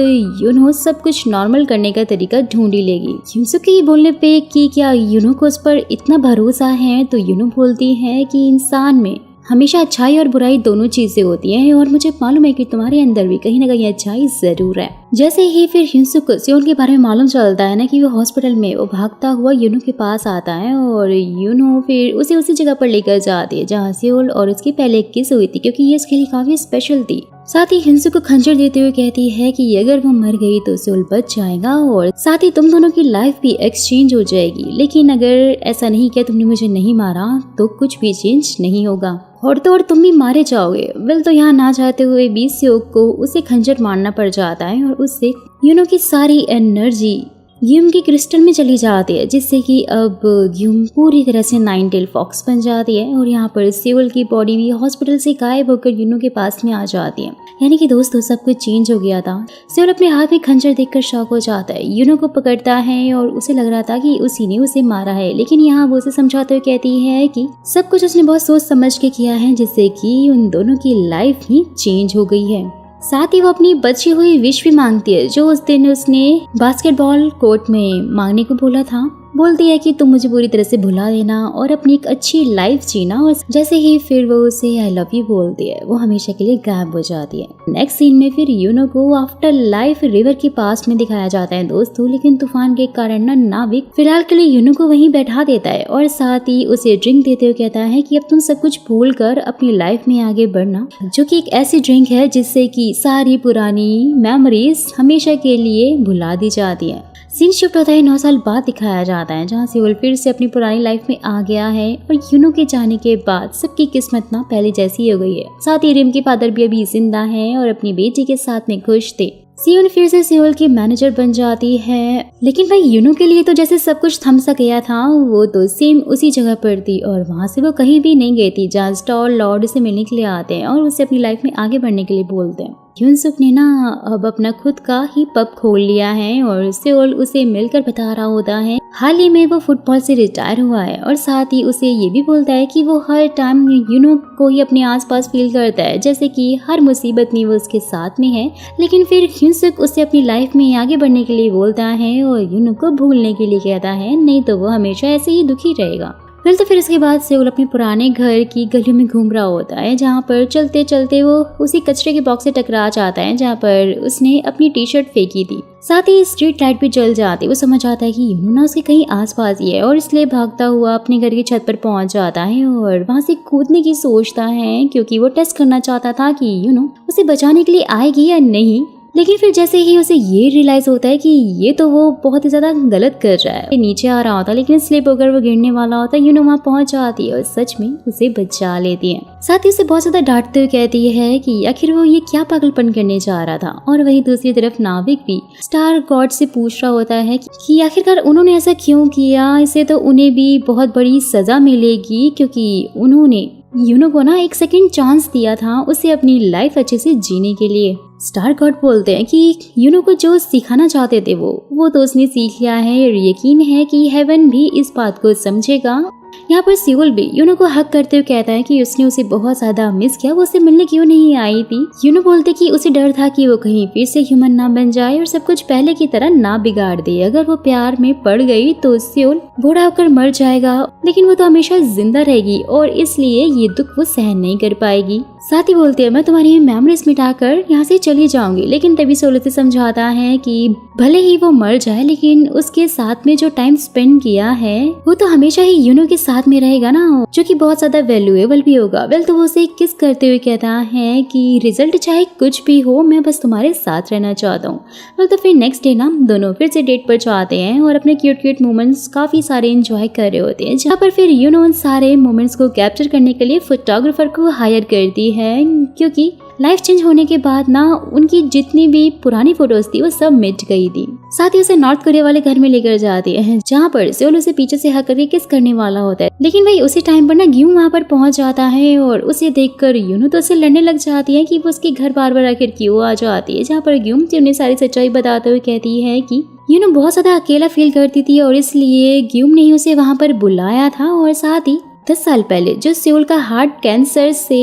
यूनो सब कुछ नॉर्मल करने का तरीका ढूंढ ही लेगी। यूनसुक के बोलने पे कि क्या यूनो को उस पर इतना भरोसा है, तो यूनो बोलती है कि इंसान में हमेशा अच्छाई और बुराई दोनों चीजें होती हैं और मुझे मालूम है कि तुम्हारे अंदर भी कहीं ना कहीं अच्छाई जरूर है। जैसे ही फिर यूनसुक को सेओल के बारे में मालूम चलता है ना कि वो हॉस्पिटल में वो भागता हुआ यूनो के पास आता है और यूनो फिर उसे उसी जगह पर लेकर जाती है जहाँ सेओल और उसकी पहले किस हुई थी, क्योंकि ये उसके लिए काफी स्पेशल थी। साथ ही यूनसुक को खंजर देते हुए कहती है कि अगर वो मर गई तो सेओल बच जाएगा और साथ ही तुम दोनों की लाइफ भी एक्सचेंज हो जाएगी, लेकिन अगर ऐसा नहीं किया, तुमने मुझे नहीं मारा, तो कुछ भी चेंज नहीं होगा और तो और तुम भी मारे जाओगे। वेल तो यहाँ ना चाहते हुए भी सेओक को उसे खंजर मारना पड़ जाता है और उससे यूनो की सारी एनर्जी गियोम की क्रिस्टल में चली जाती है, जिससे कि अब गियोम पूरी तरह से नाइन टेल फॉक्स बन जाती है। और यहाँ पर सेओल की बॉडी भी हॉस्पिटल से गायब होकर यूनो के पास में आ जाती है। यानी कि दोस्तों सब कुछ चेंज हो गया था। सेओल अपने हाथ में खंजर देखकर शॉक हो जाता है, यूनो को पकड़ता है और उसे लग रहा था कि उसी ने उसे मारा है, लेकिन यहाँ वो उसे समझाते हुए कहती है कि सब कुछ उसने बहुत सोच समझ के किया है, जिससे कि उन दोनों की लाइफ ही चेंज हो गई है। साथ ही वो अपनी बची हुई विश भी मांगती है, जो उस दिन उसने बास्केटबॉल कोर्ट में मांगने को बोला था। बोलती है कि तुम मुझे पूरी तरह से भुला देना और अपनी एक अच्छी लाइफ जीना। और जैसे ही फिर वो उसे आई लव यू बोलती है, वो हमेशा के लिए गायब हो जाती है। नेक्स्ट सीन में फिर यूनो को आफ्टर लाइफ रिवर के पास में दिखाया जाता है दोस्तों, लेकिन तूफान के कारण ना नाविक फिलहाल के लिए यूनो को वहीं बैठा देता है और साथ ही उसे ड्रिंक देते हुए कहता है कि अब तुम सब कुछ भूल कर अपनी लाइफ में आगे बढ़ना, जो कि एक ऐसी ड्रिंक है जिससे कि सारी पुरानी मेमोरीज हमेशा के लिए भुला दी जाती है। सीन शिफ्ट होता है 9 साल बाद दिखाया जाता है, जहाँ सेओल फिर से अपनी पुरानी लाइफ में आ गया है और यूनो के जाने के बाद सबकी किस्मत ना पहले जैसी हो गई है। साथ ही रिम की फादर भी अभी जिंदा है और अपनी बेटी के साथ में खुश थे। सियोन फिर से सेओल की मैनेजर बन जाती है, लेकिन भाई यूनो के लिए तो जैसे सब कुछ थम सा गया था, वो तो सेम उसी जगह पर थी और वहाँ से वो कहीं भी नहीं गई थी, जहाँ स्टॉल लॉर्ड से मिलने के लिए आते हैं और उसे अपनी लाइफ में आगे बढ़ने के लिए बोलते हैं। यूनसुक ने ना अब अपना खुद का ही पब खोल लिया है और सेओल उसे मिलकर बता रहा होता है हाल ही में वो फुटबॉल से रिटायर हुआ है और साथ ही उसे ये भी बोलता है कि वो हर टाइम यूनो को ही अपने आसपास फील करता है, जैसे कि हर मुसीबत में वो उसके साथ में है। लेकिन फिर यूनसुक उसे अपनी लाइफ में आगे बढ़ने के लिए बोलता है और यूनो को भूलने के लिए कहता है, नहीं तो वो हमेशा ऐसे ही दुखी रहेगा। तो फिर इसके बाद सेओल अपने पुराने घर की गलियों में घूम रहा होता है, जहाँ पर चलते चलते वो उसी कचरे के बॉक्स से टकरा जाता है जहाँ पर उसने अपनी टी शर्ट फेंकी थी। साथ ही स्ट्रीट लाइट भी जल जाती, वो समझ आता है कि यूनो ना उसके कहीं आसपास ही है और इसलिए भागता हुआ अपने घर की छत पर पहुंच जाता है और वहाँ से कूदने की सोचता है, क्योंकि वो टेस्ट करना चाहता था कि यूनो उसे बचाने के लिए आएगी या नहीं। लेकिन फिर जैसे ही उसे ये रियलाइज होता है कि ये तो वो बहुत ही ज्यादा गलत कर रहा है, नीचे आ रहा होता है लेकिन स्लिप होकर वो गिरने वाला होता है, यूनो वहाँ पहुंच जाती है और सच में उसे बचा लेती है। साथ ही उसे बहुत ज्यादा डांटते हुए कहती है कि आखिर वो ये क्या पागलपन करने जा रहा था। और वहीं दूसरी तरफ नाविक भी स्टार गॉड से पूछ रहा होता है कि आखिरकार उन्होंने ऐसा क्यों किया, इसे तो उन्हें भी बहुत बड़ी सजा मिलेगी, क्योंकि उन्होंने यूनो को ना एक सेकंड चांस दिया था उसे अपनी लाइफ अच्छे से जीने के लिए। स्टार गॉड बोलते हैं कि यूनो को जो सिखाना चाहते थे वो तो उसने सीख लिया है और यकीन है कि हेवन भी इस बात को समझेगा। यहाँ पर सेओल भी यूनो को हक करते हुए कहता है कि उसने उसे बहुत ज्यादा मिस किया, वो उसे मिलने क्यों नहीं आई थी। यूनो बोलते कि उसे डर था कि वो कहीं फिर से ह्यूमन ना बन जाए और सब कुछ पहले की तरह ना बिगाड़ दे। अगर वो प्यार में पड़ गई तो सेओल बूढ़ा होकर मर जाएगा, लेकिन वो तो हमेशा जिंदा रहेगी और इसलिए ये दुख वो सहन नहीं कर पाएगी। साथ ही बोलती है मैं तुम्हारी मेमोरीज मिटाकर यहाँ से चली जाऊंगी, लेकिन तभी सेओल उसे समझाता है कि भले ही वो मर जाए लेकिन उसके साथ में जो टाइम स्पेंड किया है वो तो हमेशा ही यूनो के साथ में रहेगा ना, जो कि बहुत ज्यादा वैल्यूएबल भी होगा। वेल तो वो उसे किस करते हुए कहता है कि रिजल्ट चाहे कुछ भी हो, मैं बस तुम्हारे साथ रहना चाहता हूँ। वेल तो फिर नेक्स्ट डे ना दोनों फिर से डेट पर जाते हैं और अपने क्यूट क्यूट मोमेंट्स काफी सारे एंजॉय कर रहे होते हैं, जहाँ पर फिर उन सारे मोमेंट्स को कैप्चर करने के लिए फोटोग्राफर को हायर करती है, क्योंकि लाइफ चेंज होने के बाद ना उनकी जितनी भी पुरानी फोटोज थी वो सब मिट गई थी। साथ ही उसे नॉर्थ कोरिया वाले घर में लेकर जाते हैं, जहाँ पर सेओल उसे पीछे से हक करके किस करने वाला होता है। लेकिन भाई उसी टाइम पर ना ग्यूम वहाँ पर पहुंच जाता है और उसे देखकर यूनो तो उसे लड़ने लग जाती है कि वो उसके घर बार बार आखिर क्यों आ जाती है, जहाँ पर ग्यूम उन्हें सारी सच्चाई बताते हुए कहती है कि यूनो बहुत ज्यादा अकेला फील करती थी और इसलिए ग्यूम ने ही उसे वहाँ पर बुलाया था, और साथ ही 10 साल पहले जो सेओल का हार्ट कैंसर से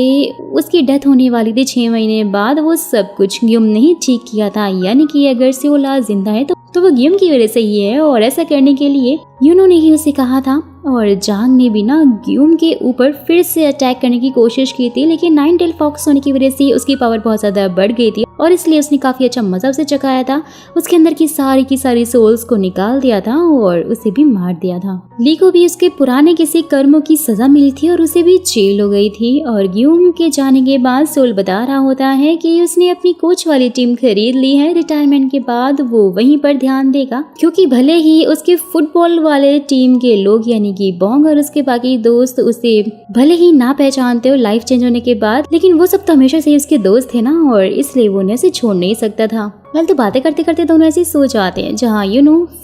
उसकी डेथ होने वाली थी 6 महीने बाद, वो सब कुछ ग्यूम ने ही ठीक किया था। यानी कि अगर सेओल आज जिंदा है तो वो ग्यूम की वजह से ही है, और ऐसा करने के लिए यूनो ने ही उसे कहा था। और जांग ने भी ना ग्यूम के ऊपर फिर से अटैक करने की कोशिश की थी, लेकिन 9 टेल फॉक्स होने की वजह से उसकी पावर बहुत ज्यादा बढ़ गई थी और इसलिए उसने काफी अच्छा मजा उसे चखाया था। उसके अंदर की सारी सोल्स को निकाल दिया था और उसे भी मार दिया था। ली को भी उसके पुराने किसी कर्मों की सजा मिली थी और उसे भी जेल हो गई थी। और ग्यूम के जाने के बाद सोल बता रहा होता है कि उसने अपनी कोच वाली टीम खरीद ली है, रिटायरमेंट के बाद वो वहीं पर ध्यान देगा, क्योंकि भले ही उसके फुटबॉल वाले टीम के लोग यानी कि बोंग और उसके बाकी दोस्त उसे भले ही ना पहचानते हो लाइफ चेंज होने के बाद, लेकिन वो सब तो हमेशा से उसके दोस्त थे ना, और इसलिए वो उन्हें छोड़ नहीं सकता था। वेल तो बातें करते करते दोनों ऐसे सो जाते हैं, जहाँ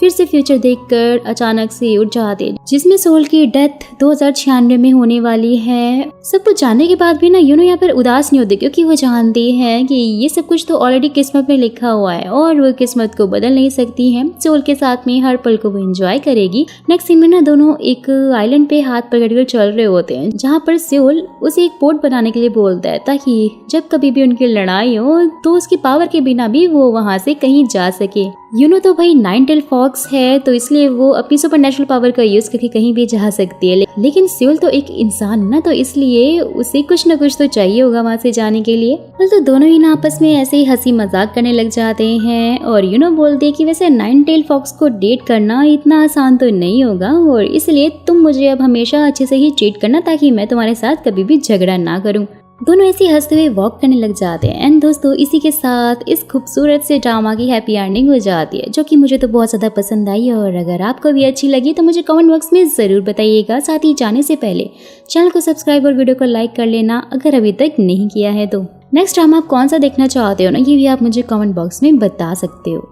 फिर से फ्यूचर देखकर अचानक से उठ जाते हैं, जिसमें सोल की डेथ 2096 में होने वाली है। सब कुछ जानने के बाद भी ना यहाँ पर उदास नहीं होते, क्योंकि वो जानती है कि ये सब कुछ तो ऑलरेडी किस्मत में लिखा हुआ है और वो किस्मत को बदल नहीं सकती है। सोल के साथ में हर पल को वो एंजॉय करेगी। नेक्स्ट सीन में ना दोनों एक आइलैंड पे हाथ पकड़कर चल रहे होते हैं, जहाँ पर सोल उसे एक बोट बनाने के लिए बोलता है, ताकि जब कभी भी उनकी लड़ाई हो तो उसकी पावर के बिना भी वो वहाँ से कहीं जा सके। तो भाई 9 टेल फॉक्स है, तो इसलिए वो अपनी सुपरनेचुरल पावर का यूज करके कहीं भी जा सकती है, लेकिन सेओल तो एक इंसान ना, तो इसलिए उसे कुछ न कुछ तो चाहिए होगा वहाँ से जाने के लिए। तो दोनों ही ना आपस में ऐसे ही हंसी मजाक करने लग जाते हैं और बोलते हैं कि वैसे 9 टेल फॉक्स को डेट करना इतना आसान तो नहीं होगा, और इसलिए तुम मुझे अब हमेशा अच्छे से ही ट्रीट करना, ताकि मैं तुम्हारे साथ कभी भी झगड़ा ना करूँ। दोनों ऐसे हंसते हुए वॉक करने लग जाते हैं। एंड दोस्तों इसी के साथ इस खूबसूरत से ड्रामा की हैप्पी एंडिंग हो जाती है, जो कि मुझे तो बहुत ज़्यादा पसंद आई, और अगर आपको भी अच्छी लगी तो मुझे कमेंट बॉक्स में ज़रूर बताइएगा। साथ ही जाने से पहले चैनल को सब्सक्राइब और वीडियो को लाइक कर लेना अगर अभी तक नहीं किया है तो। नेक्स्ट ड्रामा आप कौन सा देखना चाहते हो ना, ये भी आप मुझे कमेंट बॉक्स में बता सकते हो।